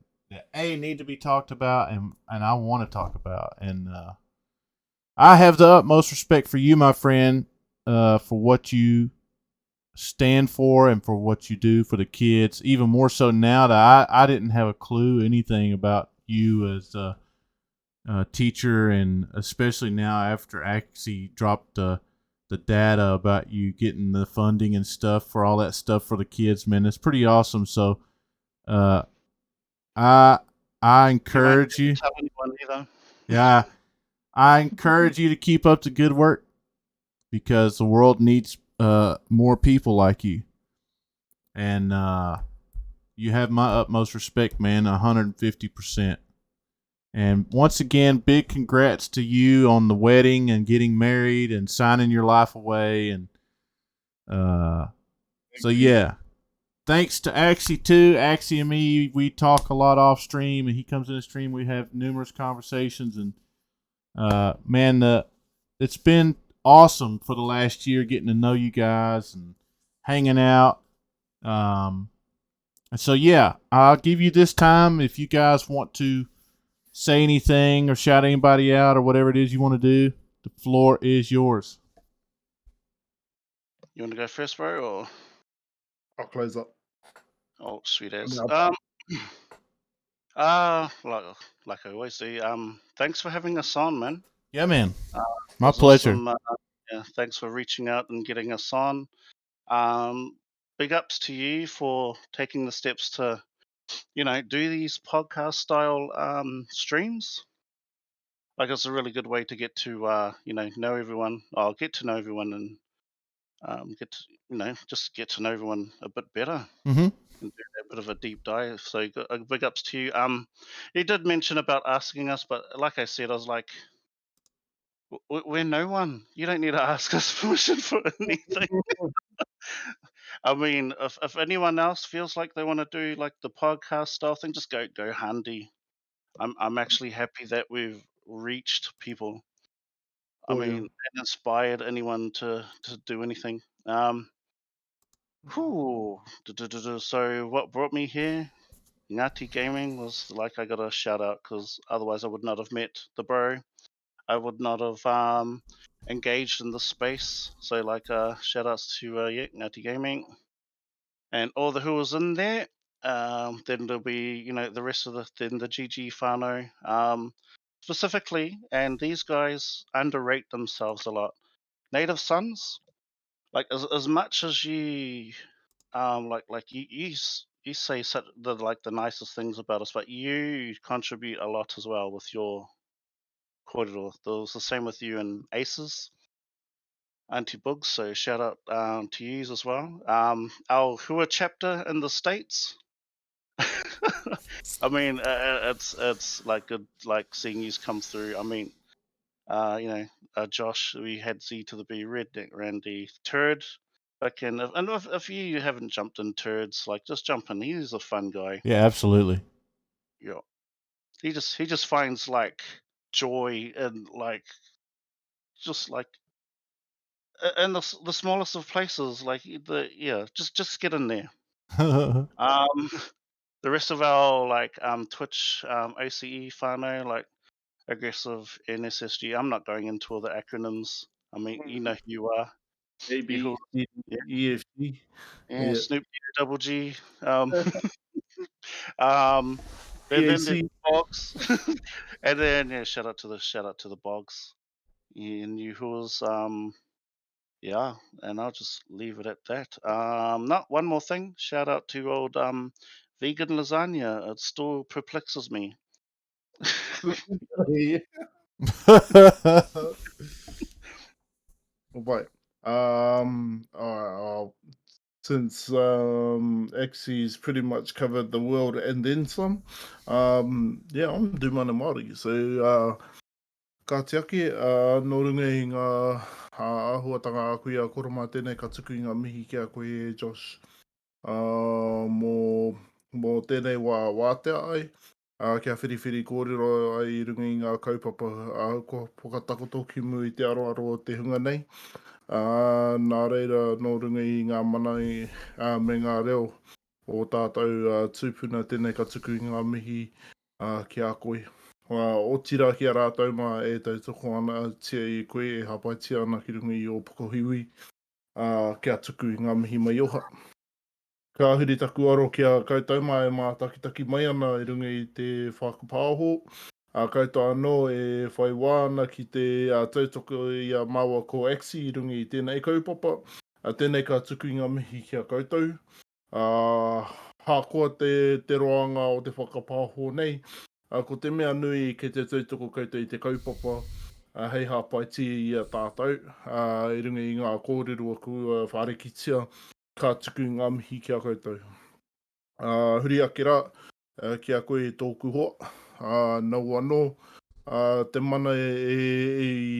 need to be talked about and I want to talk about. And I have the utmost respect for you, my friend, for what you stand for and for what you do for the kids. Even more so now that I didn't have a clue anything about you as a teacher, and especially now after Axie dropped the data about you getting the funding and stuff for all that stuff for the kids. Man, it's pretty awesome. So, uh, I encourage you. tell anyone either. Yeah, I encourage you to keep up the good work because the world needs more people like you. And you have my utmost respect, man, 150%. And once again, big congrats to you on the wedding and getting married and signing your life away. And yeah, thanks to Axie too. Axie and me, we talk a lot off stream, and he comes in the stream. We have numerous conversations, and man, it's been awesome for the last year getting to know you guys and hanging out. And so yeah, I'll give you this time if you guys want to say anything or shout anybody out or whatever it is you want to do. The floor is yours. You want to go first, bro, or I'll close up. oh, sweet as. I'll- Like I always do. Thanks for having us on, man. Yeah, man. Uh, My was pleasure. awesome. Yeah, thanks for reaching out and getting us on. Big ups to you for taking the steps to, do these podcast style streams. Like it's a really good way to get to, know everyone. I'll get to know everyone and get to, just get to know everyone a bit better Mm-hmm. and do a bit of a deep dive. So big ups to you. You did mention about asking us, but like I said, I was like, we're no one. You don't need to ask us permission for anything. I mean, if anyone else feels like they want to do like the podcast style thing, just go handy. I'm actually happy that we've reached people. I Oh, mean, yeah. and inspired anyone to do anything. Whew. So what brought me here? Ngati Gaming was like I got a shout out because otherwise I would not have met the bro. I would not have engaged in the space. So like shout outs to Ngati Gaming and all the who was in there. Then there'll be the rest of the GG Fano. specifically, and these guys underrate themselves a lot. Native Sons, like as much as you you say such the nicest things about us, but you contribute a lot as well with your corridor. It was the same with you and Aces, Auntie Bugs. So shout out to yous as well. Our Hua chapter in the States. I mean, it's like good, like seeing yous come through. I mean, Josh, we had Z to the B, Redneck Randy, Turd. If you haven't jumped in Turds, like just jump in. He's a fun guy. Yeah, absolutely. Yeah, he just finds like joy in like just like in the smallest of places. Like just get in there. The rest of our like Twitch OCE whānau, like aggressive NSSG. I'm not going into all the acronyms. I mean, you know who you are. A, You B, who, C, yeah, E, F, G. yeah, Yeah. Snoop Double G. Um, then there's PAC. Bogs, and then shout out to the Bogs. And you who's yeah, and I'll just leave it at that. Not one more thing. Shout out to old vegan lasagna. It still perplexes me. Yeah. Right. Since Xy's pretty much covered the world and then some, yeah, I'm do mana Māori. So, ka te ake, nō runga i ngā āhuatanga a koe a koroma tēnei ka tuku i ngā mihi ki a koe, Josh. Mō tēnei wā wātea ai, kia whiriwhiri kōrero ai i runga i ngā kaupapa ko pokatakoto ki mu i te aroaro o te hunga nei. Nā reira, nō runga i ngā manai me ngā reo o tātou tūpuna tēnei ka tuku i ngā mihi ki a koe. O tira ki a rātou mā e tau toko ana tia i koe e hapai tia ana ki runga i o Pukohiwi kia tuku i ngā mihi mai oha. Ka huri taku aro ki a koutou mai e mā takitaki mai ana i runga i te whakapāho. Koutou anō e whai wāna ki te tautoko i a Maua ko Axi i runga i tēnei kaupapa. Tēnei ka tuku i ngā mihi ki a koutou. Hākoa te roanga o te whakapāho nei. Ko te mea nui ke te tautoko koutou i te kaupapa. Hei hāpai tia i a tātou. I runga i ngā kōrero kua wharekitia. Ka tuku ngā mihi ki a koutou. Huri ake rā, ki a koe tōku hoa. Nau anō, te mana e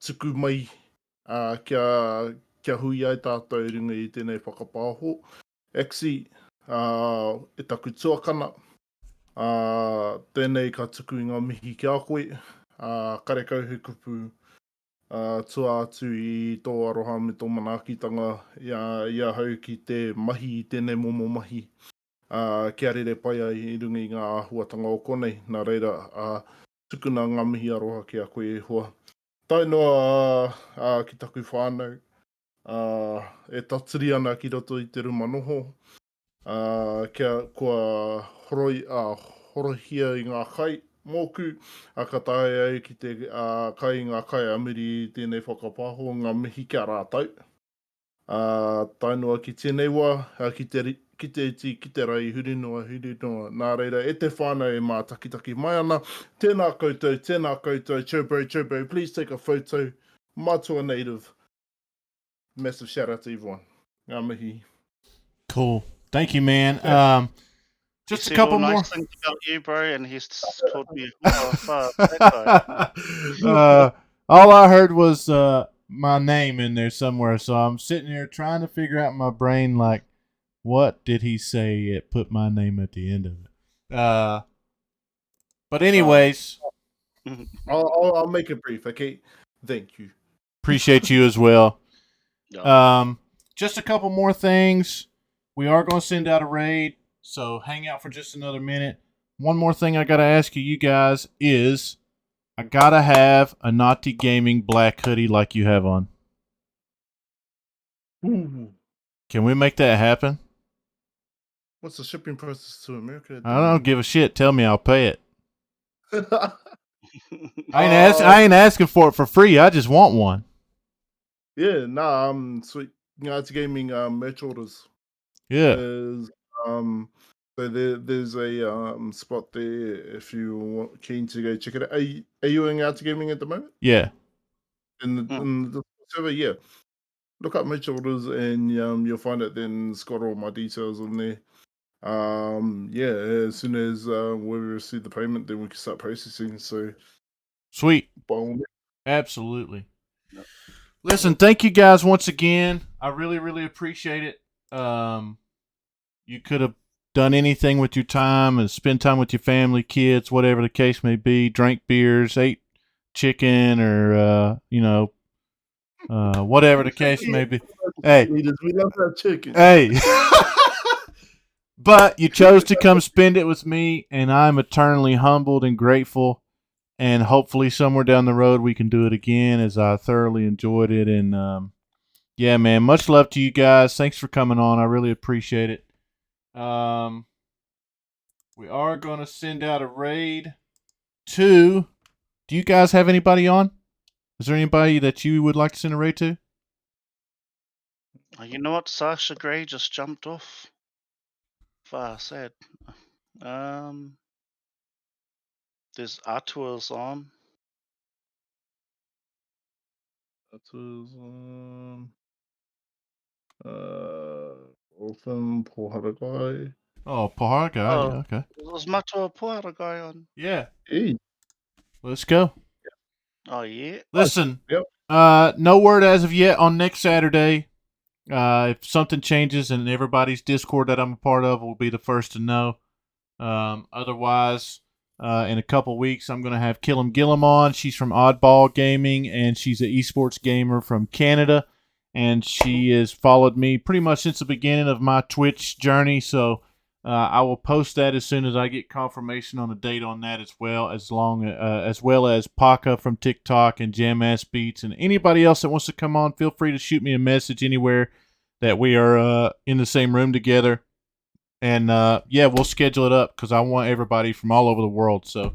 tuku mai kia hui ai tātou i runga i tēnei whakapāho. Axi, e taku tuakana. Tēnei ka tuku i ngā mihi ki a koe. Karekau he kupu. Tua atu i tō aroha me tō manaakitanga ia hau ki te mahi i tēnei momo mahi. Kia rere pai ai i runga i ngā āhuatanga o konei. Nā reira, tukuna ngā mihi aroha ki a koe e hoa. Tai noa ki taku whānau. E tatiri ana ki roto i te ruma noho. Kua horohia i ngā kai mōku, ka tae au ki te kai ngā kai amiri i tēnei whakapāho, ngā mihi kia rātau. Tainua ki tēnei wā, ki te iti, ki te rai, huri noa. Nā reira, e te whānau e mā takitaki mai ana. Tēnā koutou, Chobo, please take a photo. Matua native. Massive shout out to everyone. Ngā mihi. Cool. Thank you, man. Just He a couple said all more. nice things about you, bro, and he's called me a fuck. That guy. All I heard was my name in there somewhere, so I'm sitting here trying to figure out in my brain, like, what did he say it put my name at the end of it? But anyways, I'll make it brief, okay? Thank you. appreciate you as well. Yeah. Just a couple more things. We are going to send out a raid, so hang out for just another minute. One more thing I got to ask you guys is, I got to have a Ngati Gaming black hoodie like you have on. Ooh. Can we make that happen? What's the shipping process to America? I don't give a shit. Tell me, I'll pay it. I ain't asking for it for free. I just want one. Yeah, sweet. Ngati Gaming merch orders. Yeah. There's so there's a spot there if you keen to go check it out. Are you in Ngati Gaming at the moment? Yeah. In the server, yeah. Look up merch orders and you'll find it. Then it's got all my details on there. Yeah, as soon as we receive the payment, then we can start processing. So Sweet. by all means. Absolutely. Listen, thank you guys once again. I really, really appreciate it. You could have done anything with your time and spend time with your family, kids, whatever the case may be. Drank beers, ate chicken, or whatever the case may be. Hey, we love that chicken. hey. But you chose to come spend it with me, and I'm eternally humbled and grateful. And hopefully somewhere down the road we can do it again, as I thoroughly enjoyed it. And yeah, man, much love to you guys. Thanks for coming on. I really appreciate it. We are going to send out a raid to... Do you guys have anybody on? Is there anybody that you would like to send a raid to? You know what? Sasha Gray just jumped off. Far sad. There's Atua's on. That was Orphan Poharagai. Oh, Pohara guy. Oh. Yeah, okay. Was Matua Puara guy on? Yeah. Hey. Let's go. Oh, yeah. Listen, Yep. no word as of yet on next Saturday. If something changes, and everybody's Discord that I'm a part of will be the first to know. Otherwise, in a couple weeks, I'm going to have Killam Gillam on. She's from Oddball Gaming, and she's an esports gamer from Canada. And she has followed me pretty much since the beginning of my Twitch journey. So I will post that as soon as I get confirmation on a date on that, as well as Paka from TikTok and Jam Ass Beats, and anybody else that wants to come on. Feel free to shoot me a message anywhere that we are in the same room together. And yeah, we'll schedule it up because I want everybody from all over the world. So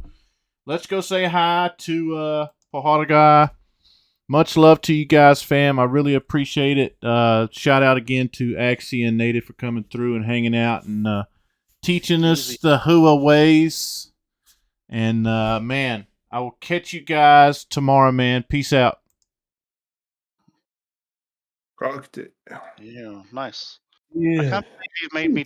let's go say hi to Pohara. Much love to you guys, fam. I really appreciate it. Shout out again to Axie and Native for coming through and hanging out and teaching us the Hua ways. And man, I will catch you guys tomorrow, man. Peace out. Rocked it. Yeah, nice. Yeah. I can't believe you made me